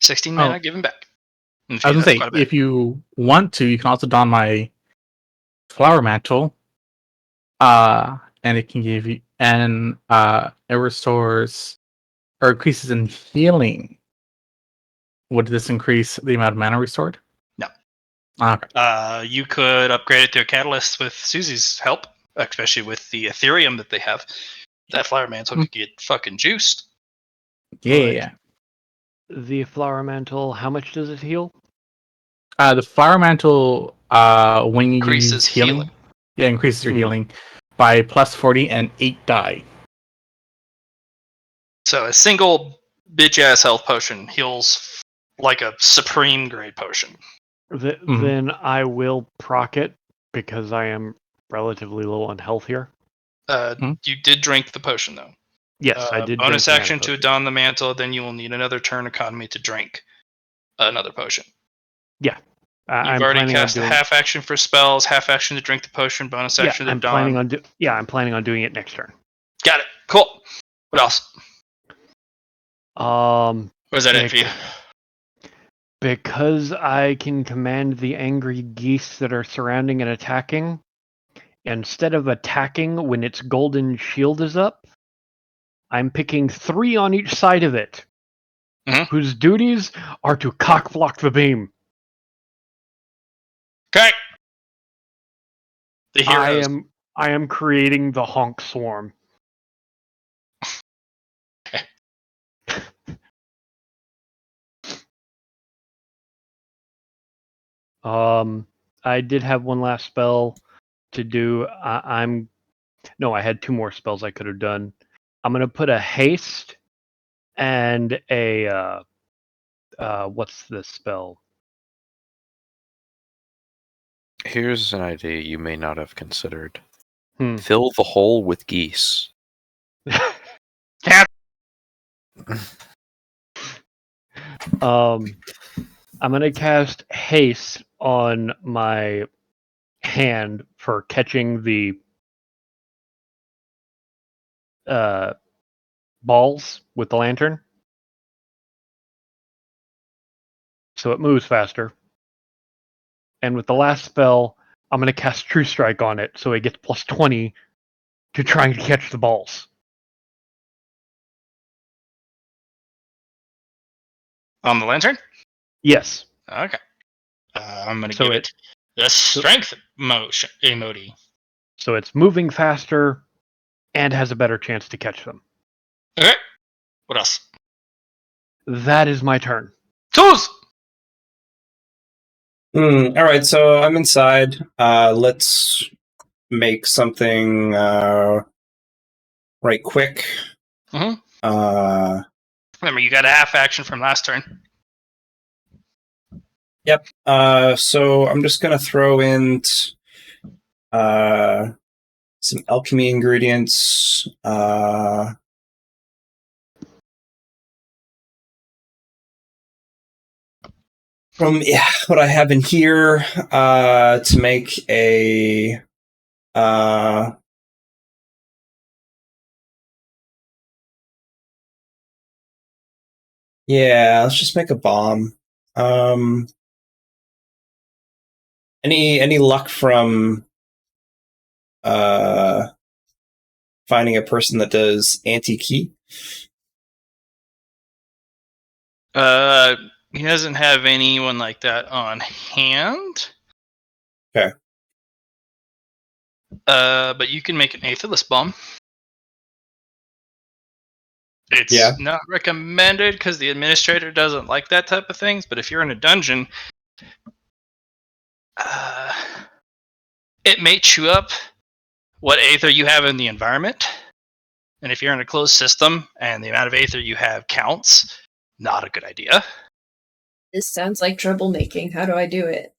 16 mana given back. I was gonna say, if you want to, you can also don my flower mantle. And it can give you, and it restores or increases in healing. Would this increase the amount of mana restored? No. Okay. You could upgrade it to a catalyst with Susie's help, especially with the Ethereum that they have. That flower mantle could get fucking juiced. Yeah. The flower mantle, how much does it heal? The flower mantle, when you Increases use healing, yeah, increases your healing by plus 40 and 8 die. So a single bitch ass health potion heals like a supreme grade potion. Then I will proc it because I am relatively low on health here. You did drink the potion though. Yes, I did. Bonus drink action to don the mantle, then you will need another turn economy to drink another potion. Yeah. You've already cast a half action for spells, half action to drink the potion, bonus action to I'm don. I'm planning on doing it next turn. Got it. Cool. What else? What is that it for you? Because I can command the angry geese that are surrounding and attacking, instead of attacking when its golden shield is up, I'm picking 3 on each side of it, whose duties are to cock block the beam. Okay. The heroes. I am creating the honk swarm. I did have one last spell to do. I had 2 more spells I could have done. I'm gonna put a haste and a what's this spell? Here's an idea you may not have considered. Fill the hole with geese. I'm gonna cast haste on my hand for catching the balls with the lantern. so it moves faster. And with the last spell, I'm going to cast True Strike on it, so it gets plus 20 to trying to catch the balls. On the lantern? Yes. Okay. I'm going to So give it the strength motion emoji. So it's moving faster and has a better chance to catch them. Okay. What else? That is my turn. Tools! All right, so I'm inside. Let's make something right quick. Mhm. Remember, you got a half action from last turn. Yep. So I'm just gonna throw in some alchemy ingredients. From what I have in here to make a let's just make a bomb. Any luck from finding a person that does anti-key? He doesn't have anyone like that on hand. Okay. But you can make an aetherless bomb. It's not recommended because the administrator doesn't like that type of things. But if you're in a dungeon, it may chew up what aether you have in the environment. And if you're in a closed system and the amount of aether you have counts, not a good idea. This sounds like troublemaking. How do I do it?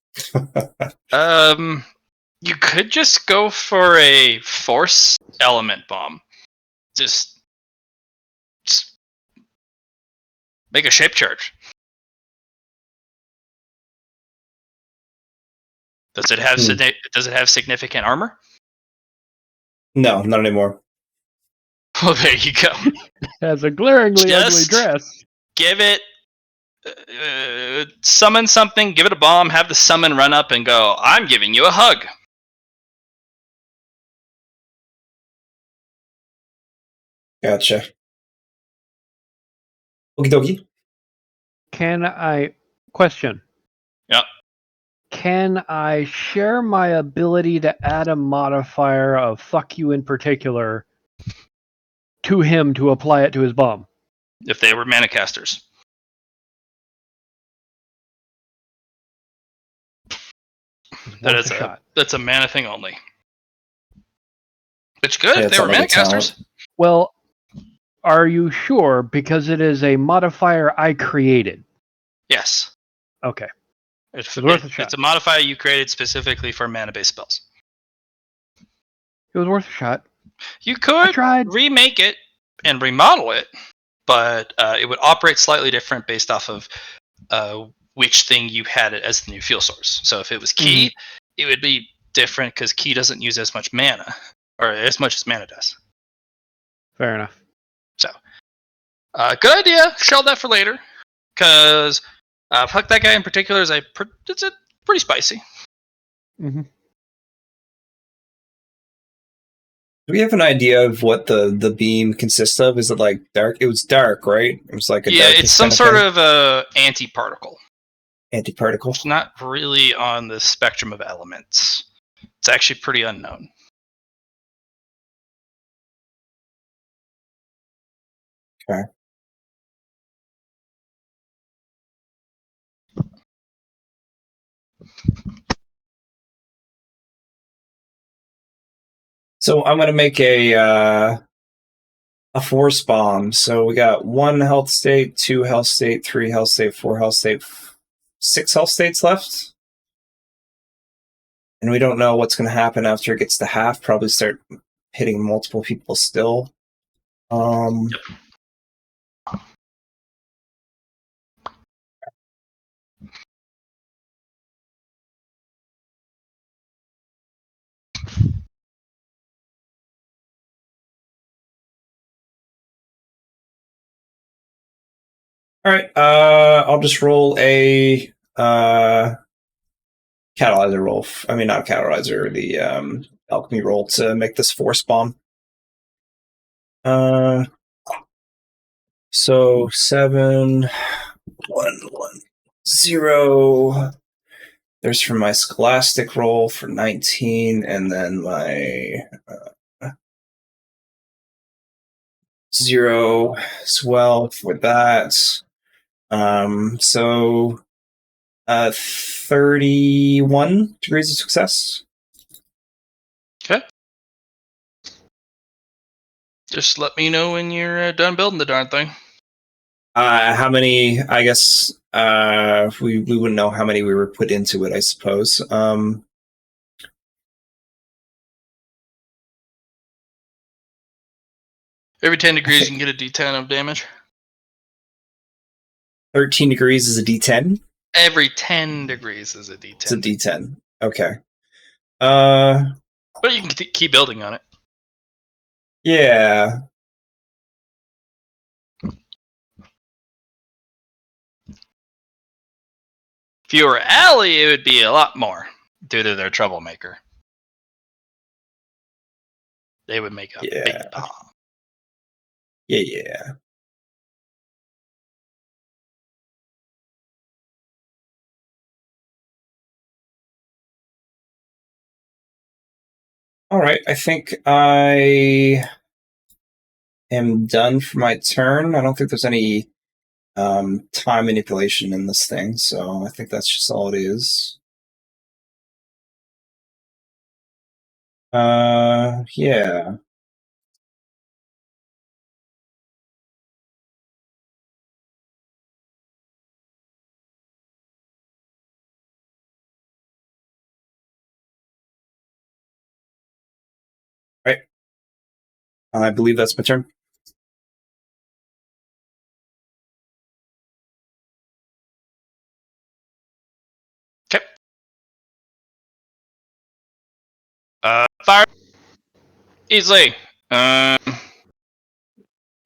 You could just go for a force element bomb. Just make a shape charge. Does it have significant armor? No, not anymore. Well, there you go. Has a glaringly ugly dress. Give it summon something, give it a bomb, have the summon run up and go, I'm giving you a hug. Gotcha. Okie dokie. Question. Yep. Can I share my ability to add a modifier of fuck you in particular to him to apply it to his bomb? If they were mana casters. That's a mana thing only. Which good if they were mana casters. Well, are you sure? Because it is a modifier I created. Yes. Okay. It's a modifier you created specifically for mana-based spells. It was worth a shot. You could remake it and remodel it, but it would operate slightly different based off of which thing you had it as the new fuel source. So if it was key, it would be different because key doesn't use as much mana, or as much as mana does. Fair enough. So, good idea. Shelve that for later, because fuck that guy in particular it's pretty spicy. Mm-hmm. Do we have an idea of what the beam consists of? Is it like dark? It was dark, right? It was like it's some sort of antiparticle. Antiparticle? It's not really on the spectrum of elements. It's actually pretty unknown. Okay. So I'm going to make a force bomb. So we got 1 health state, 2 health state, 3 health state, 4 health state, 6 health states left. And we don't know what's going to happen after it gets to half. Probably start hitting multiple people still. All right, I'll just roll a catalyzer roll. I mean, not catalyzer, the alchemy roll to make this force bomb. So 7, 1, 1, 0. There's for my scholastic roll for 19, and then my 0 as well for that. So 31 degrees of success. Okay. Just let me know when you're done building the darn thing. How many? I guess we wouldn't know how many we were put into it. I suppose. Every 10 degrees, you can get a D10 of damage. 13 degrees is a D10. Every 10 degrees is a D10. It's a D10. Okay. But you can keep building on it. Yeah. If you were Allie, it would be a lot more due to their troublemaker. They would make a big bomb. Yeah. All right. I think I am done for my turn. I don't think there's any time manipulation in this thing, so I think that's just all it is. Yeah. Right. I believe that's my turn. Okay. Fire. Easily.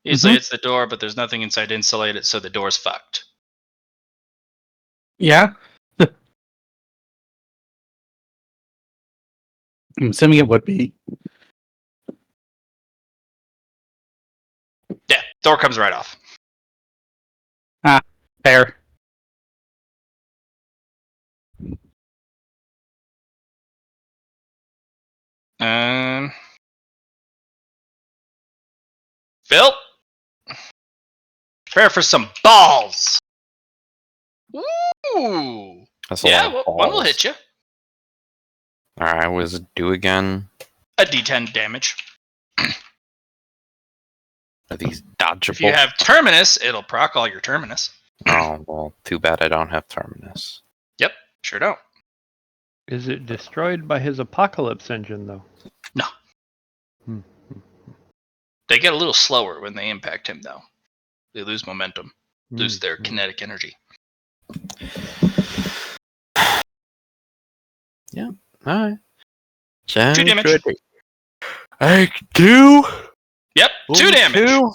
Easily it's the door, but there's nothing inside to insulate it, so the door's fucked. Yeah. I'm assuming it would be. Yeah, door comes right off. Fair. Phil? Prepare for some balls! Ooh! That's a Yeah, lot of one will balls. hit you. Alright, what does it do again? A D10 damage. Are these dodgeable? If you have Terminus, it'll proc all your Terminus. Oh, well, too bad I don't have Terminus. Yep, sure don't. Is it destroyed by his apocalypse engine, though? No. They get a little slower when they impact him, though. They lose momentum, lose their kinetic energy. Yeah, alright. 2 damage. I do? Yep, 2 damage. 2?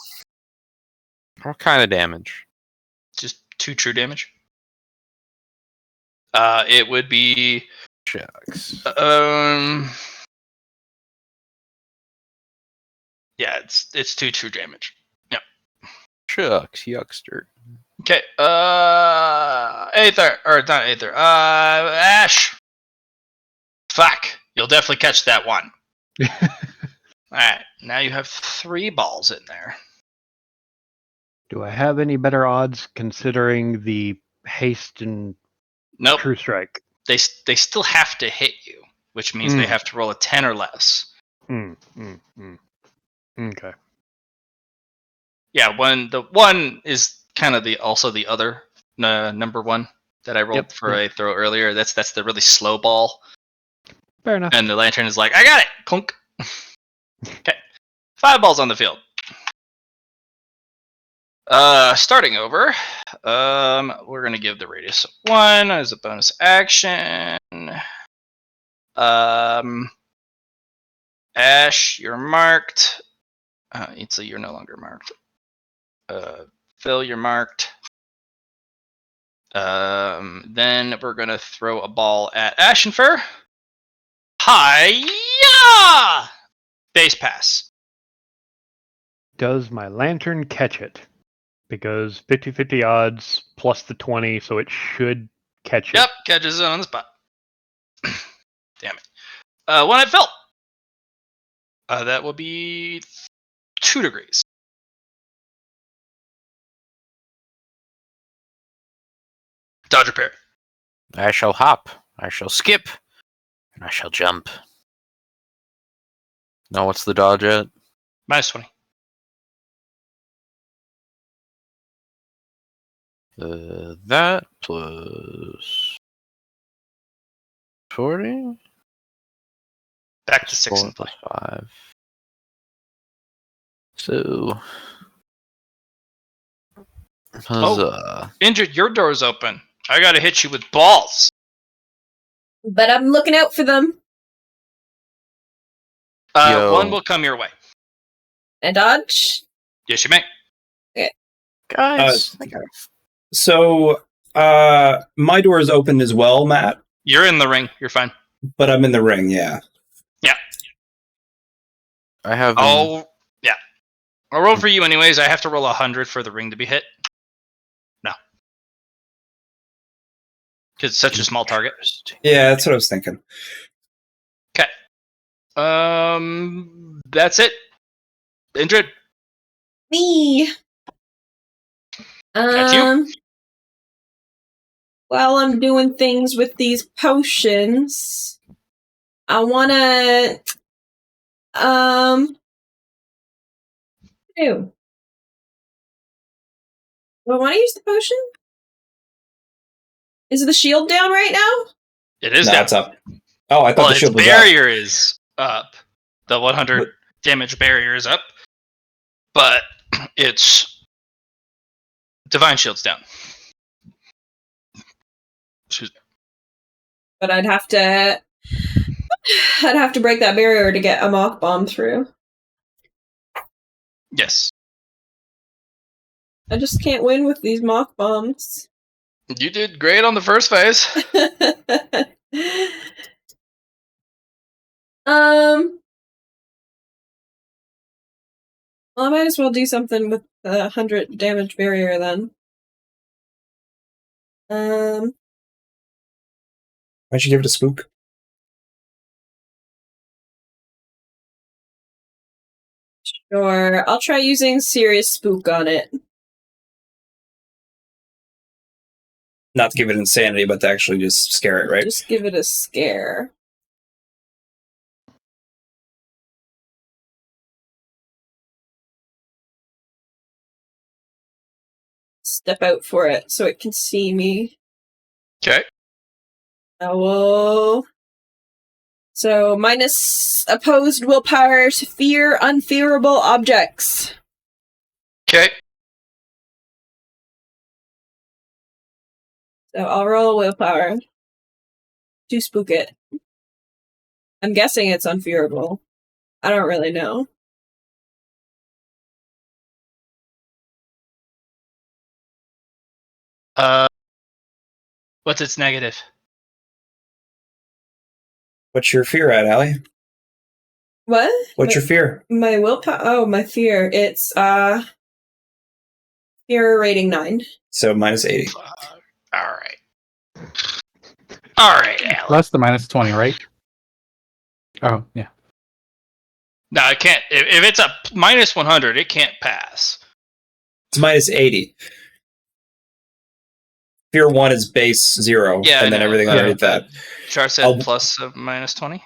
What kind of damage? Just 2 true damage. It would be... Shucks. Yeah, it's 2 true damage. Yep. Shucks, yuckster. Okay, Aether, or not Aether, Ash! Fuck, you'll definitely catch that one. Alright, now you have 3 balls in there. Do I have any better odds considering the haste and Nope, true strike? they still have to hit you, which means they have to roll a 10 or less. Okay. Yeah, the one is kind of also the other number 1 that I rolled for a throw earlier. That's the really slow ball. Fair enough. And the lantern is like, I got it! Clunk! Okay. 5 balls on the field. Starting over. We're gonna give the radius 1 as a bonus action. Ash, you're marked. Itza, you're no longer marked. Phil, you're marked. Then we're gonna throw a ball at Ashenfur. Hi-ya! Base pass. Does my lantern catch it? Because 50-50 odds plus the 20, so it should catch it. Yep, catches it on the spot. Damn it. One at Phil. That will be 2 degrees. Dodger parry. I shall hop. I shall skip. And I shall jump. Now what's the dodge at? Minus 20. That plus 40? Back to 6 4 and play. plus 5. So... Huzzah. Injured, your door's open. I gotta hit you with balls. But I'm looking out for them. Yo. One will come your way. And dodge. Yes, you may. Guys. So, my door is open as well, Matt, You're in the ring. You're fine. but I'm in the ring, yeah. I have... I'll roll for you anyways. I have to roll 100 for the ring to be hit. No. Because it's such a small target. Yeah, that's what I was thinking. Okay. That's it. Indrid. Me. That's you. While I'm doing things with these potions, I wanna do I want to use the potion? Is the shield down right now? It is No, down. it's up. Oh, I thought Well, the its shield was up. barrier is up. The 100 What? damage barrier is up. But its divine shield's down. Excuse me. But I'd have to break that barrier to get a mock bomb through. Yes. I just can't win with these mock bombs. You did great on the first phase. Well, I might as well do something with the 100 damage barrier then. Why'd you give it a spook? Sure. I'll try using Serious Spook on it. Not to give it insanity, but to actually just scare it, right? Just give it a scare. Step out for it so it can see me. Okay. Whoa. So, minus opposed willpower to fear unfearable objects. Okay. So, I'll roll willpower to spook it. I'm guessing it's unfearable. I don't really know. What's its negative? What's your fear at, Allie? What? What's your fear? My willpower? Oh, my fear. It's, fear rating 9. So minus 80. Alright. Alright, Alex. Plus the minus 20, right? Oh, yeah. No, it can't. If it's a minus 100, it can't pass. It's minus 80. Fear 1 is base 0, Yeah, I and then know. everything underneath that. Char said I'll- plus minus 20?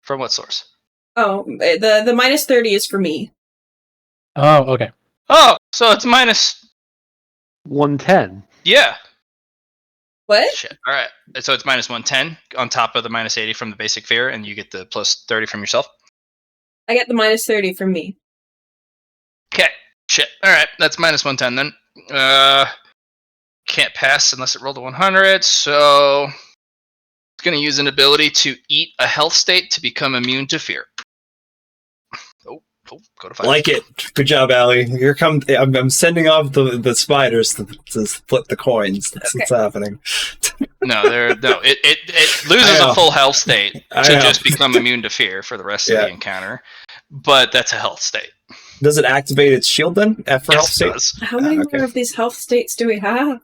From what source? Oh, the minus 30 is for me. Oh, okay. Oh, so it's minus... 110. Yeah. What? Shit. Alright. So it's minus 110 on top of the minus 80 from the basic fear, and you get the plus 30 from yourself? I get the minus 30 from me. Okay. Shit. Alright, that's minus 110 then. Can't pass unless it rolled a 100, so... It's going to use an ability to eat a health state to become immune to fear. Oh, Cool. Go to 5. Like it. Good job, Allie. Here come. I'm sending off the spiders to flip the coins. That's what's happening. No, it loses a full health state to just become immune to fear for the rest of the encounter. But that's a health state. Does it activate its shield then? For health state? Does. How many more of these health states do we have?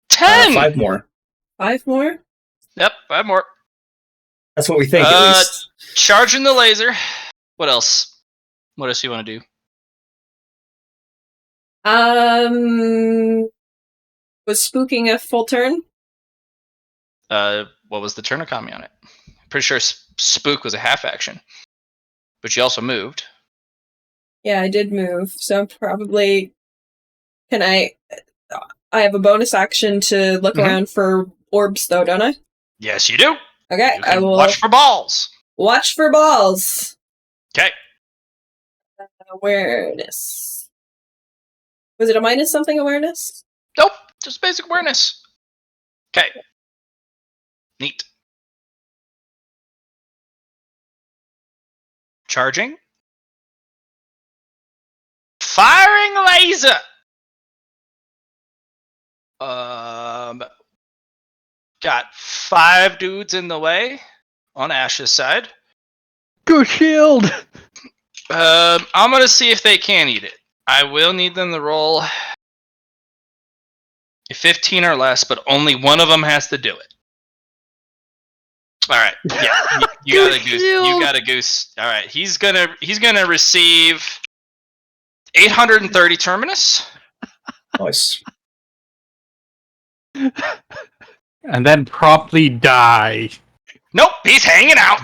10! 5 more. 5 more? Yep, 5 more. That's what we think, at least. Charging the laser. What else? What else do you want to do? Was spooking a full turn? What was the turn economy on it? Pretty sure spook was a half action. But you also moved. Yeah, I did move, so probably... Can I have a bonus action to look around for orbs, though, don't I? Yes, you do. Okay, You can I will... watch for balls. Watch for balls! Okay. Awareness. Was it a minus something awareness? Nope, just basic awareness. Okay. Neat. Charging. Firing laser! Got 5 dudes in the way on Ash's side. Go shield! I'm gonna see if they can eat it. I will need them to roll a 15 or less, but only one of them has to do it. All right. Yeah, you got a goose. You got a goose. All right. He's gonna receive 830 terminus. Nice. And then promptly die. Nope, he's hanging out.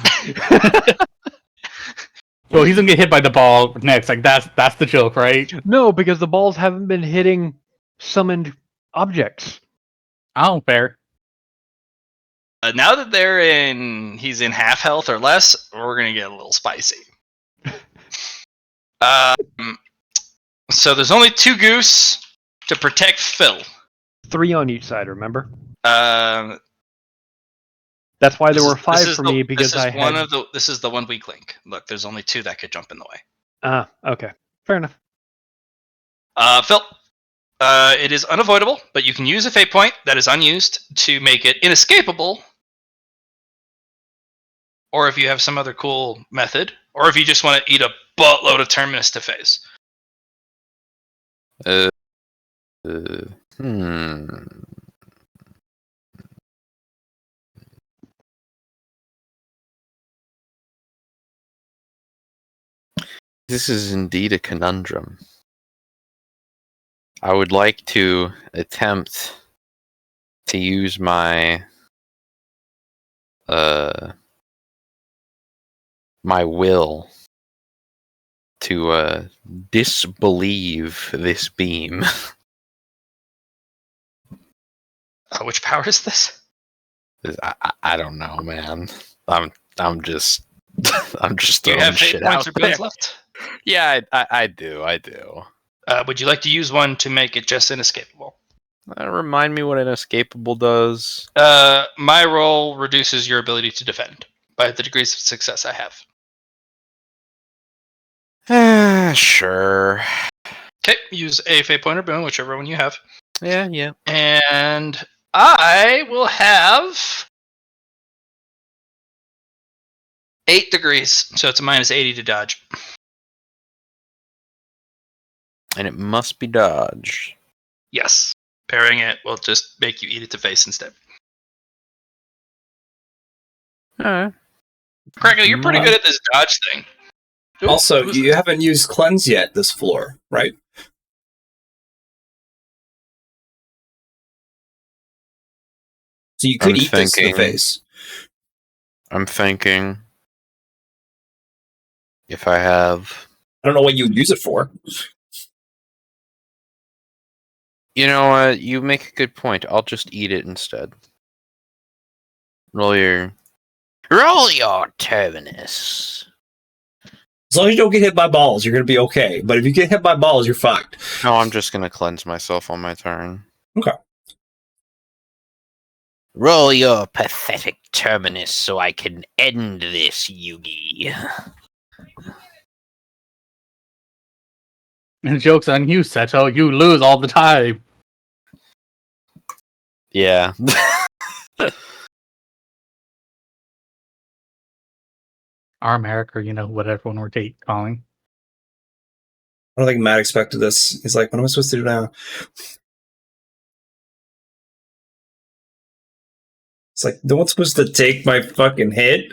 So he's gonna get hit by the ball next. Like that's the joke, right? No, because the balls haven't been hitting summoned objects. Oh, fair. Now that he's in half health or less, we're gonna get a little spicy. So there's only 2 goose to protect Phil. 3 on each side, remember? That's why there were 5 for me, because I had... This is the one weak link. Look, there's only 2 that could jump in the way. Okay. Fair enough. Phil, it is unavoidable, but you can use a fate point that is unused to make it inescapable. Or if you have some other cool method, or if you just want to eat a buttload of terminus to face. This is indeed a conundrum. I would like to attempt to use my my will to disbelieve this beam. Which power is this? I don't know, man. I'm just I'm just Do you throwing have fate shit points out or bills there. left? Yeah, I do. Would you like to use one to make it just inescapable? Remind me what inescapable does. My roll reduces your ability to defend by the degrees of success I have. Sure. Okay, use a fate point or boon, whichever one you have. Yeah. And I will have 8 degrees, so it's a minus 80 to dodge. And it must be dodge. Yes. Parrying it will just make you eat it to face instead. Alright. Crackle, you're pretty good at this dodge thing. Ooh, Also, you haven't used cleanse yet this floor, right? So you could eat this to the face. I'm thinking if I have... I don't know what you would use it for. You know what? You make a good point. I'll just eat it instead. Roll your terminus. As long as you don't get hit by balls, you're going to be okay. But if you get hit by balls, you're fucked. No, I'm just going to cleanse myself on my turn. Okay. Roll your pathetic terminus so I can end this, Yugi. And joke's on you, Seto. You lose all the time. Yeah. Our America, what everyone were calling. I don't think Matt expected this. He's like, what am I supposed to do now? It's like, no one's supposed to take my fucking hit.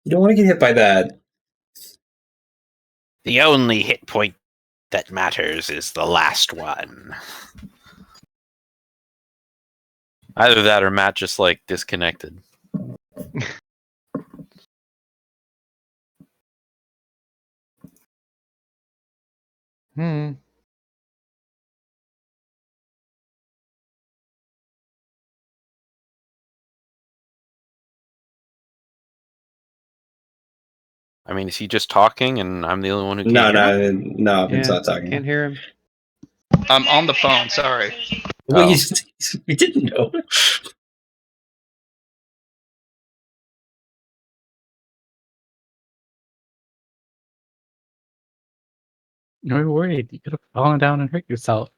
You don't want to get hit by that. The only hit point that matters is the last one. Either that or Matt just disconnected. I mean, is he just talking and I'm the only one who can't hear him? No, it's not talking. Can't hear him. I'm on the phone. Sorry. Well, Oh. you didn't know. No worried. You could have fallen down and hurt yourself.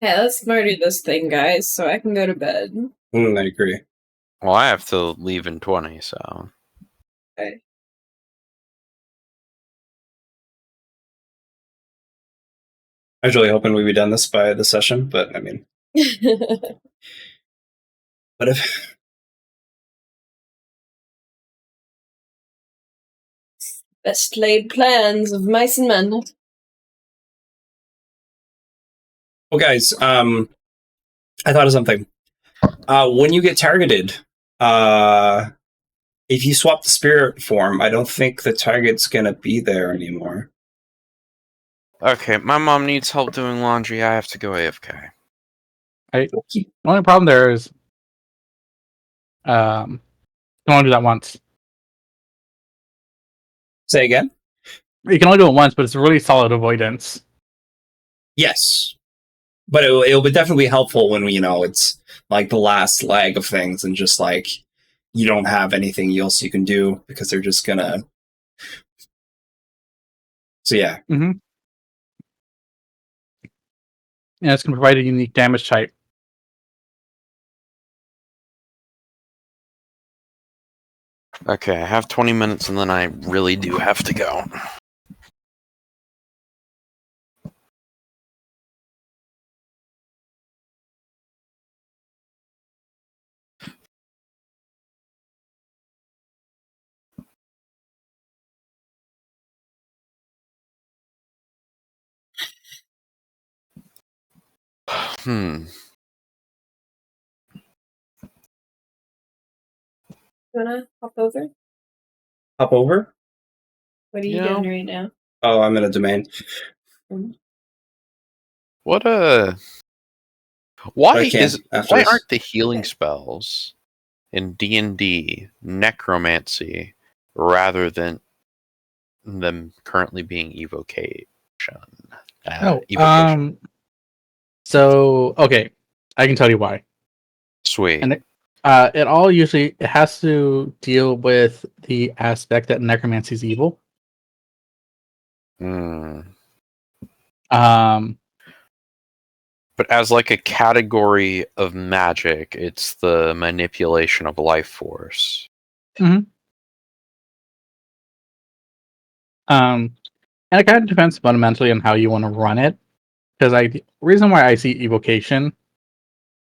Hey, let's murder this thing, guys, so I can go to bed. I agree. Well, I have to leave in 20, so... Okay. I was really hoping we'd be done this by the session, but I mean... What if... Best laid plans of mice and men. Well, guys, I thought of something. When you get targeted, if you swap the spirit form, I don't think the target's gonna be there anymore. Okay, my mom needs help doing laundry. I have to go AFK. The only problem there is, you can only do that once. Say again? You can only do it once, but it's a really solid avoidance. Yes. But it'll be definitely helpful when, it's like the last leg of things and just like you don't have anything else you can do because they're just gonna... So yeah. Mm-hmm. Yeah, it's going to provide a unique damage type. Okay, I have 20 minutes and then I really do have to go. You wanna hop over? Hop over? What are you Yeah. doing right now? Oh, I'm in a domain. What a... Why I can after this. aren't the healing spells in D&D necromancy rather than them currently being evocation? Evocation. So, okay, I can tell you why. Sweet. And it has to deal with the aspect that necromancy is evil. Mm. Um, But as a category of magic, it's the manipulation of life force. and it kind of depends fundamentally on how you want to run it. Because the reason why I see evocation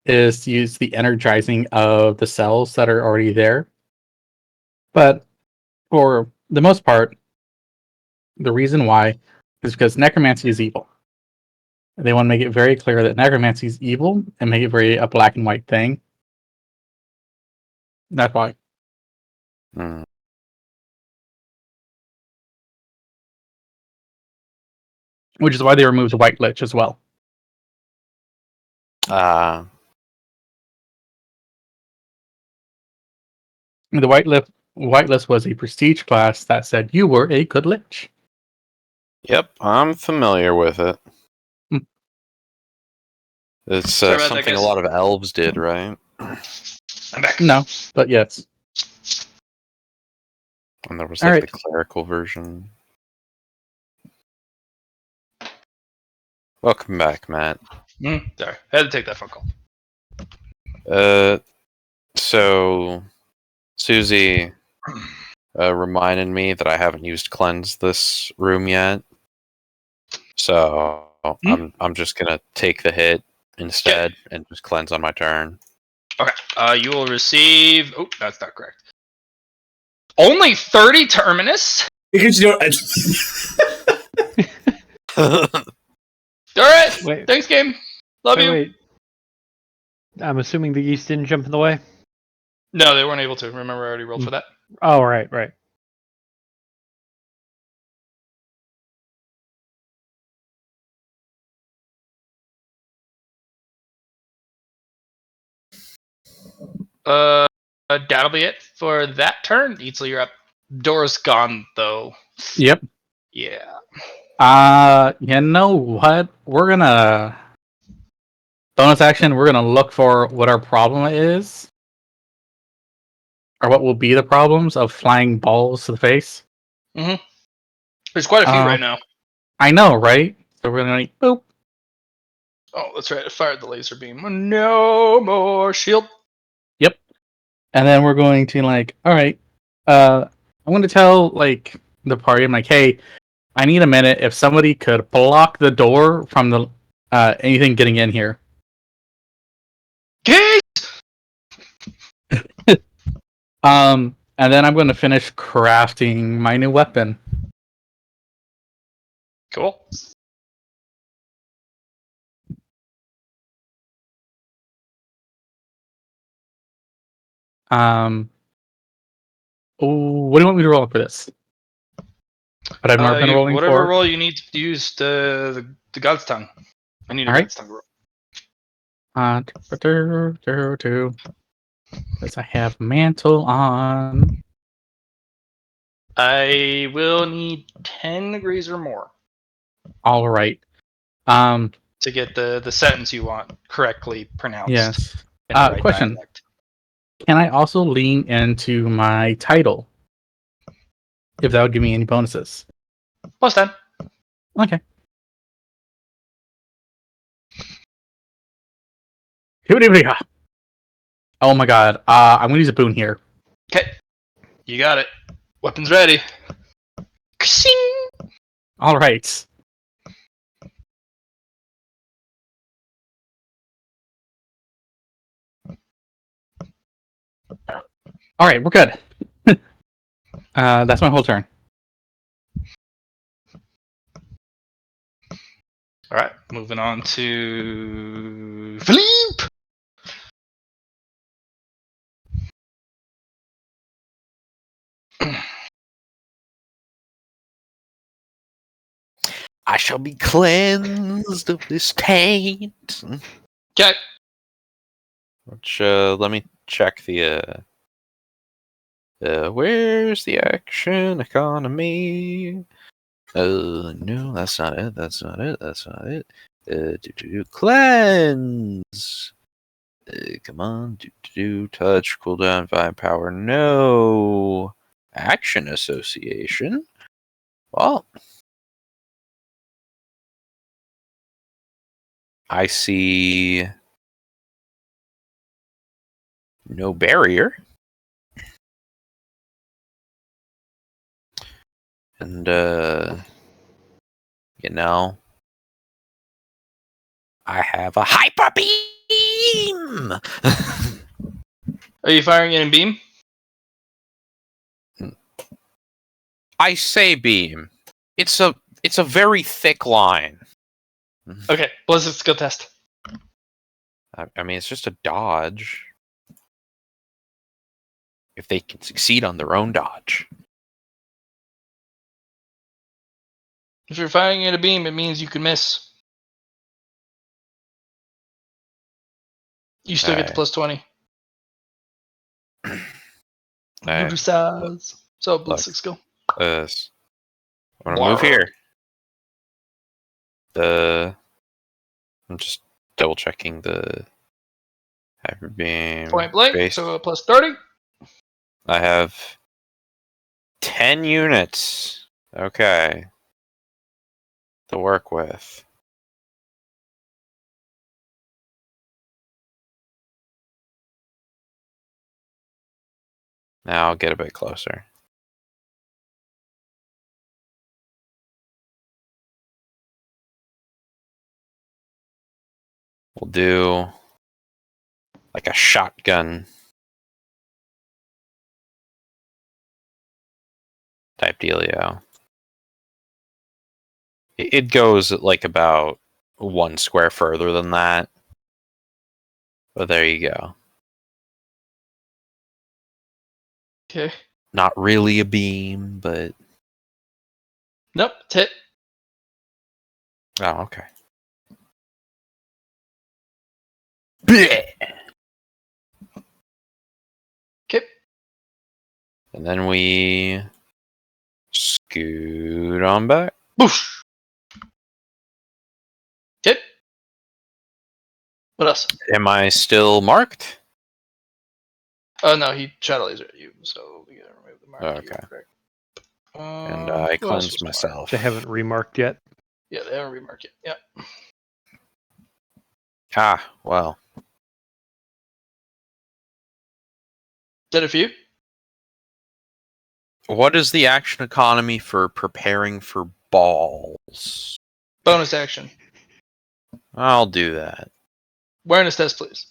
is to use the energizing of the cells that are already there. But for the most part, the reason why is because necromancy is evil. They want to make it very clear that necromancy is evil and make it very a black and white thing. That's why. Mm. Which is why they removed the White Lich as well. Uh, The White Lich was a prestige class that said you were a good Lich. yep, I'm familiar with it. It's Sorry about that, something a guys. lot of elves did, right? I'm back. No, but yes. And there was All like right. the clerical version. Welcome back, Matt. Sorry, I had to take that phone call. So Susie reminded me that I haven't used cleanse this room yet. So I'm just gonna take the hit instead and just cleanse on my turn. Okay. You will receive. Oh, that's not correct. Only 30 terminus. Because you don't. All right. Wait, Thanks, game. Love you. wait. I'm assuming the geese didn't jump in the way. No, they weren't able to. Remember, I already rolled for that. Oh, right. That'll be it for that turn. Eatsel, you're up. Door's gone though. Yep. Yeah. You know what? We're gonna bonus action. We're gonna look for what our problem is, or what will be the problems of flying balls to the face. There's quite a few right now. I know, right? So we're gonna like, boop. Oh, that's right. I fired the laser beam. No more shield. Yep. And then we're going to like, all right. I'm going to tell like the party. I'm like, hey, I need a minute. If somebody could block the door from the anything getting in here. Gate. And then I'm going to finish crafting my new weapon. Cool. What do you want me to roll for this? But I've never been rolling whatever for. roll you need to use the God's tongue. I need a All right. God's tongue roll. Because I have mantle on. I will need 10 degrees or more All right. to get the sentence you want correctly pronounced. Yes. In the right Question. dialect. Can I also lean into my title? If that would give me any bonuses. Plus 10. Okay. Oh my god. I'm gonna use a boon here. Okay. You got it. Weapons ready. Ka-shing! Alright. Alright, we're good. That's my whole turn. Alright, moving on to Philippe! I shall be cleansed of this taint. Okay. Which, let me check the, where's the action economy? No, that's not it. That's not it. That's not it. Cleanse. Come on. Touch, cooldown, vibe power. No. Action association. Well, I see no barrier. And, you know, I have a hyper beam. Are you firing it in beam? I say beam. It's a very thick line. Okay, Blizzard skill test. I mean, it's just a dodge. If they can succeed on their own dodge. If you're firing at a beam, it means you can miss. You still get the plus 20. Size. So, ballistic skill. I'm gonna move here. I'm just double checking the hyper beam. Point blank, base. so plus 30. I have 10 units. Okay. To work with. Now I'll get a bit closer. We'll do like a shotgun type dealio. It goes like about 1 square further than that. But there you go. Okay. Not really a beam, but... Nope, it's hit. Oh, okay. Blech! Okay. And then we scoot on back. Boosh. Okay. What else? Am I still marked? Oh no, he shadow laser at you, so we gotta remove the mark. Okay. Correct. And I who else cleanse was marked? myself. They haven't remarked yet. Yeah, they haven't remarked yet. Yeah. Ah, well. Is that it for you? What is the action economy for preparing for balls? Bonus action. I'll do that. Awareness test, please.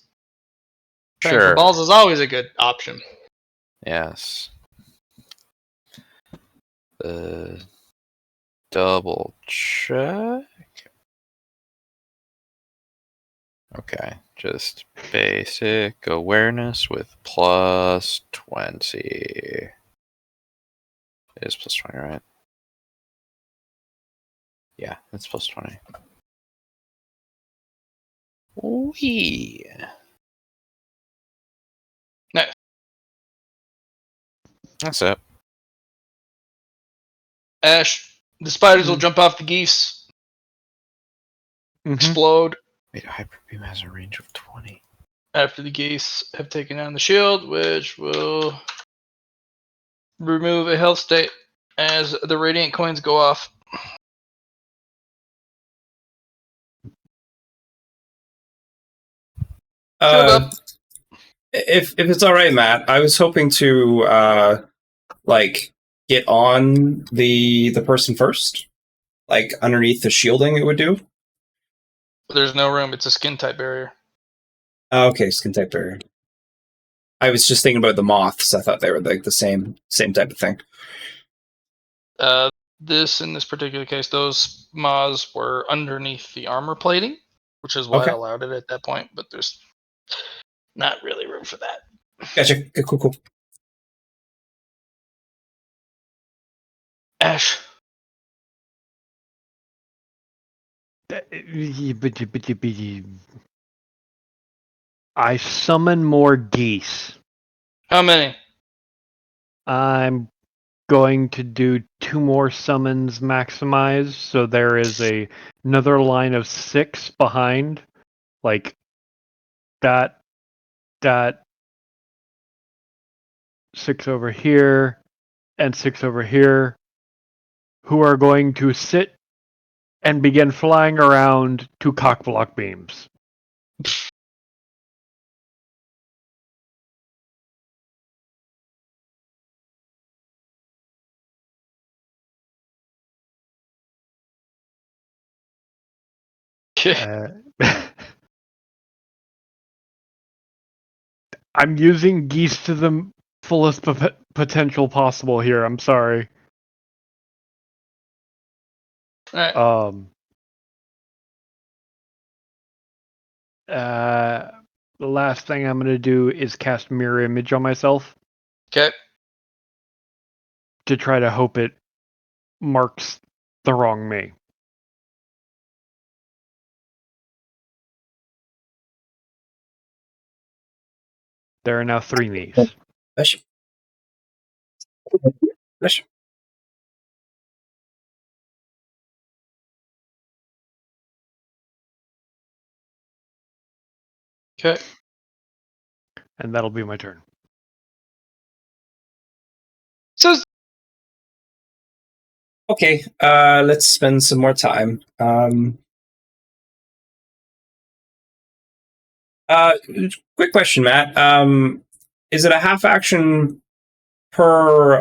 Preparing for Sure. balls is always a good option. Yes. Double check. Okay, just basic awareness with plus 20. It is plus 20, right? Yeah, it's plus 20. Wee. Nice. That's it. Ash, the spiders will jump off the geese, explode Wait, hyper beam has a range of 20. after the geese have taken down the shield, which will remove a health state as the radiant coins go off. Shield up. If it's all right, Matt, I was hoping to like get on the person first, like underneath the shielding. It would do. There's no room. It's a skin type barrier. Okay, skin type barrier. I was just thinking about the moths. I thought they were like the same type of thing. In this particular case, those moths were underneath the armor plating, which is why I Okay. allowed it at that point, but there's not really room for that. Gotcha. Okay, cool. Ash. I summon more geese. How many? I'm going to do 2 more summons maximized, so there is another line of 6 behind, like that 6 over here and 6 over here, who are going to sit and begin flying around to cockblock beams. I'm using geese to the fullest potential possible here. I'm sorry. Alright. The last thing I'm going to do is cast mirror image on myself Okay. to try to hope it marks the wrong me. There are now 3 me's. Bless you. Okay. And that'll be my turn. So Okay, let's spend some more time. Quick question, Matt. Is it a half action per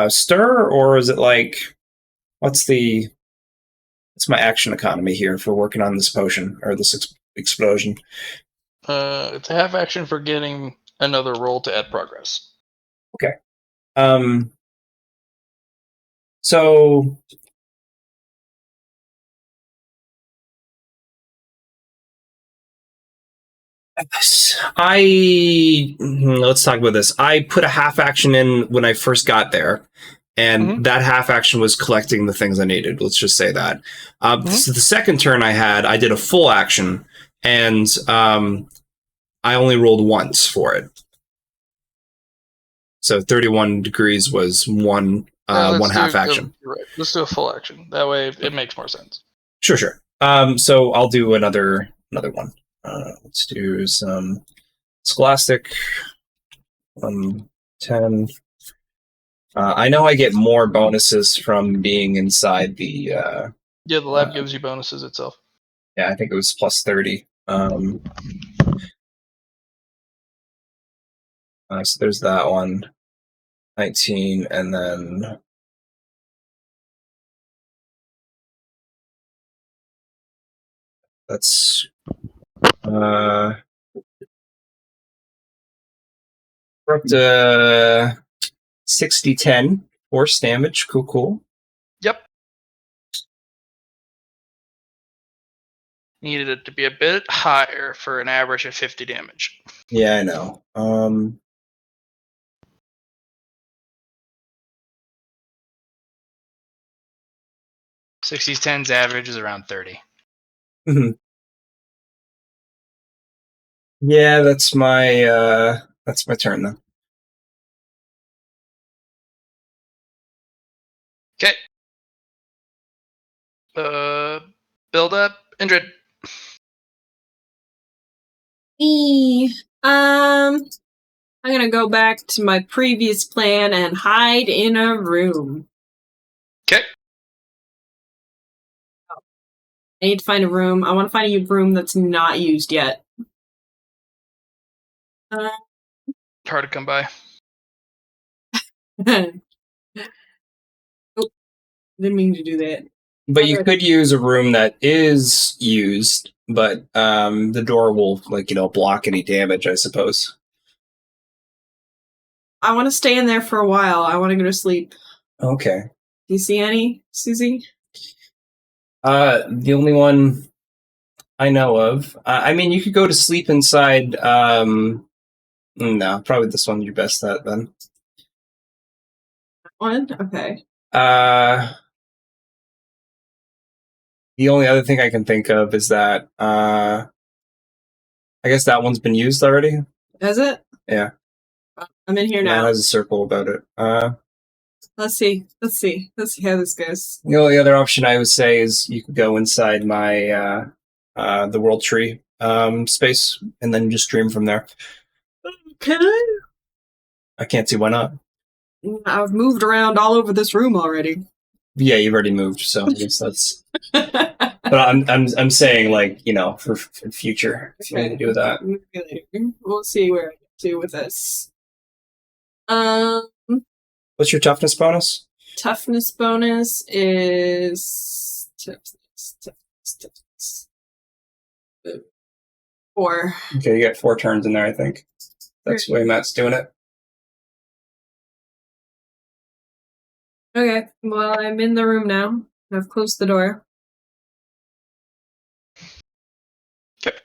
stir, or is it like what's my action economy here for working on this potion or this explosion? it's a half action for getting another roll to add progress. Okay. So let's talk about this. I put a half action in when I first got there, and that half action was collecting the things I needed. Let's just say that. So the second turn I had, I did a full action, and I only rolled once for it. So 31 degrees was one half action. You're right. Let's do a full action. That way it makes more sense. Sure. So I'll do another one. Let's do some Scholastic. 10. I know I get more bonuses from being inside the. Yeah, the lab gives you bonuses itself. Yeah, I think it was plus 30. So there's that one. 19, and then. That's. We're up to 60-10 force damage. Cool. Yep. Needed it to be a bit higher for an average of 50 damage. Yeah, I know. 60s 10s average is around 30. Yeah, that's my turn then. Okay. Build up, Indrid. Me. I'm gonna go back to my previous plan and hide in a room. Okay. I need to find a room. I want to find a room that's not used yet. Hard to come by. Oh, didn't mean to do that. But you could use a room that is used, but the door will block any damage, I suppose. I want to stay in there for a while. I want to go to sleep. Okay. Do you see any, Susie? The only one I know of. I mean, you could go to sleep inside. No, probably this one's your best bet then. One? Okay. The only other thing I can think of is that I guess that one's been used already. Has it? Yeah. I'm in here now. It has a circle about it. Let's see how this goes. The only other option I would say is you could go inside my the World Tree space and then just stream from there. Can I? I can't see why not. I've moved around all over this room already. Yeah, you've already moved, so I guess that's. But I'm saying for future if you want to do that. We'll see where I get to with this. What's your toughness bonus? Toughness bonus is toughness. 4. Okay, you got 4 turns in there, I think. That's the way Matt's doing it. Okay, well, I'm in the room now. I've closed the door. Okay.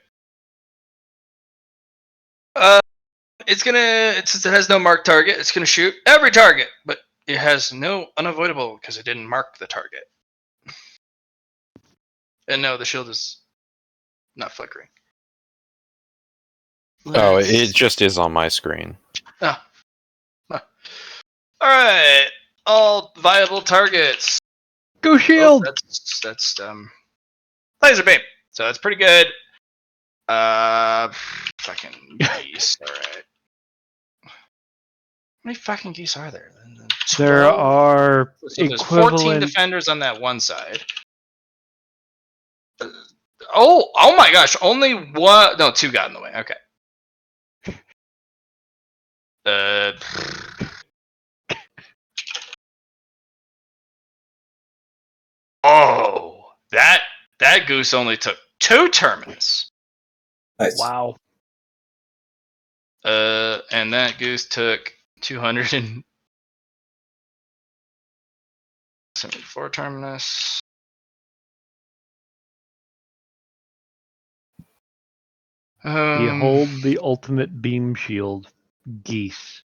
Since it has no marked target, it's gonna shoot every target, but it has no unavoidable because it didn't mark the target. And no, the shield is not flickering. Oh, it just is on my screen. Oh. Alright. All viable targets. Go shield! That's laser beam. So that's pretty good. Fucking geese. All right. How many fucking geese are there? There 12? are So there's 14 equivalent. defenders on that one side. Oh my gosh! Only one. No, two got in the way. Okay. Oh, that goose only took 2 terminus. Nice. Wow. And that goose took 274 terminus. Behold the ultimate beam shield, geese.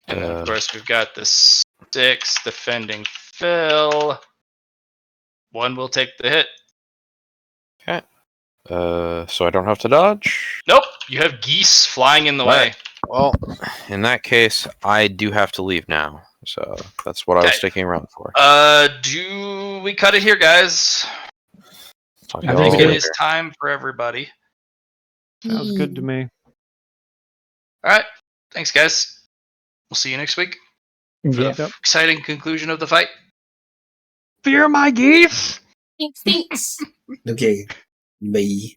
And then, of course, we've got the 6 defending Phil. 1 will take the hit. Okay. So I don't have to dodge? Nope, you have geese flying in the way. Right. Well, in that case, I do have to leave now. So that's what I was sticking around for. Do we cut it here, guys? Talk I to think y'all It it later. is time for everybody. Sounds good to me. All right, thanks, guys. We'll see you next week for Yeah. the exciting conclusion of the fight. Fear my geese! Thanks. Okay. Bye.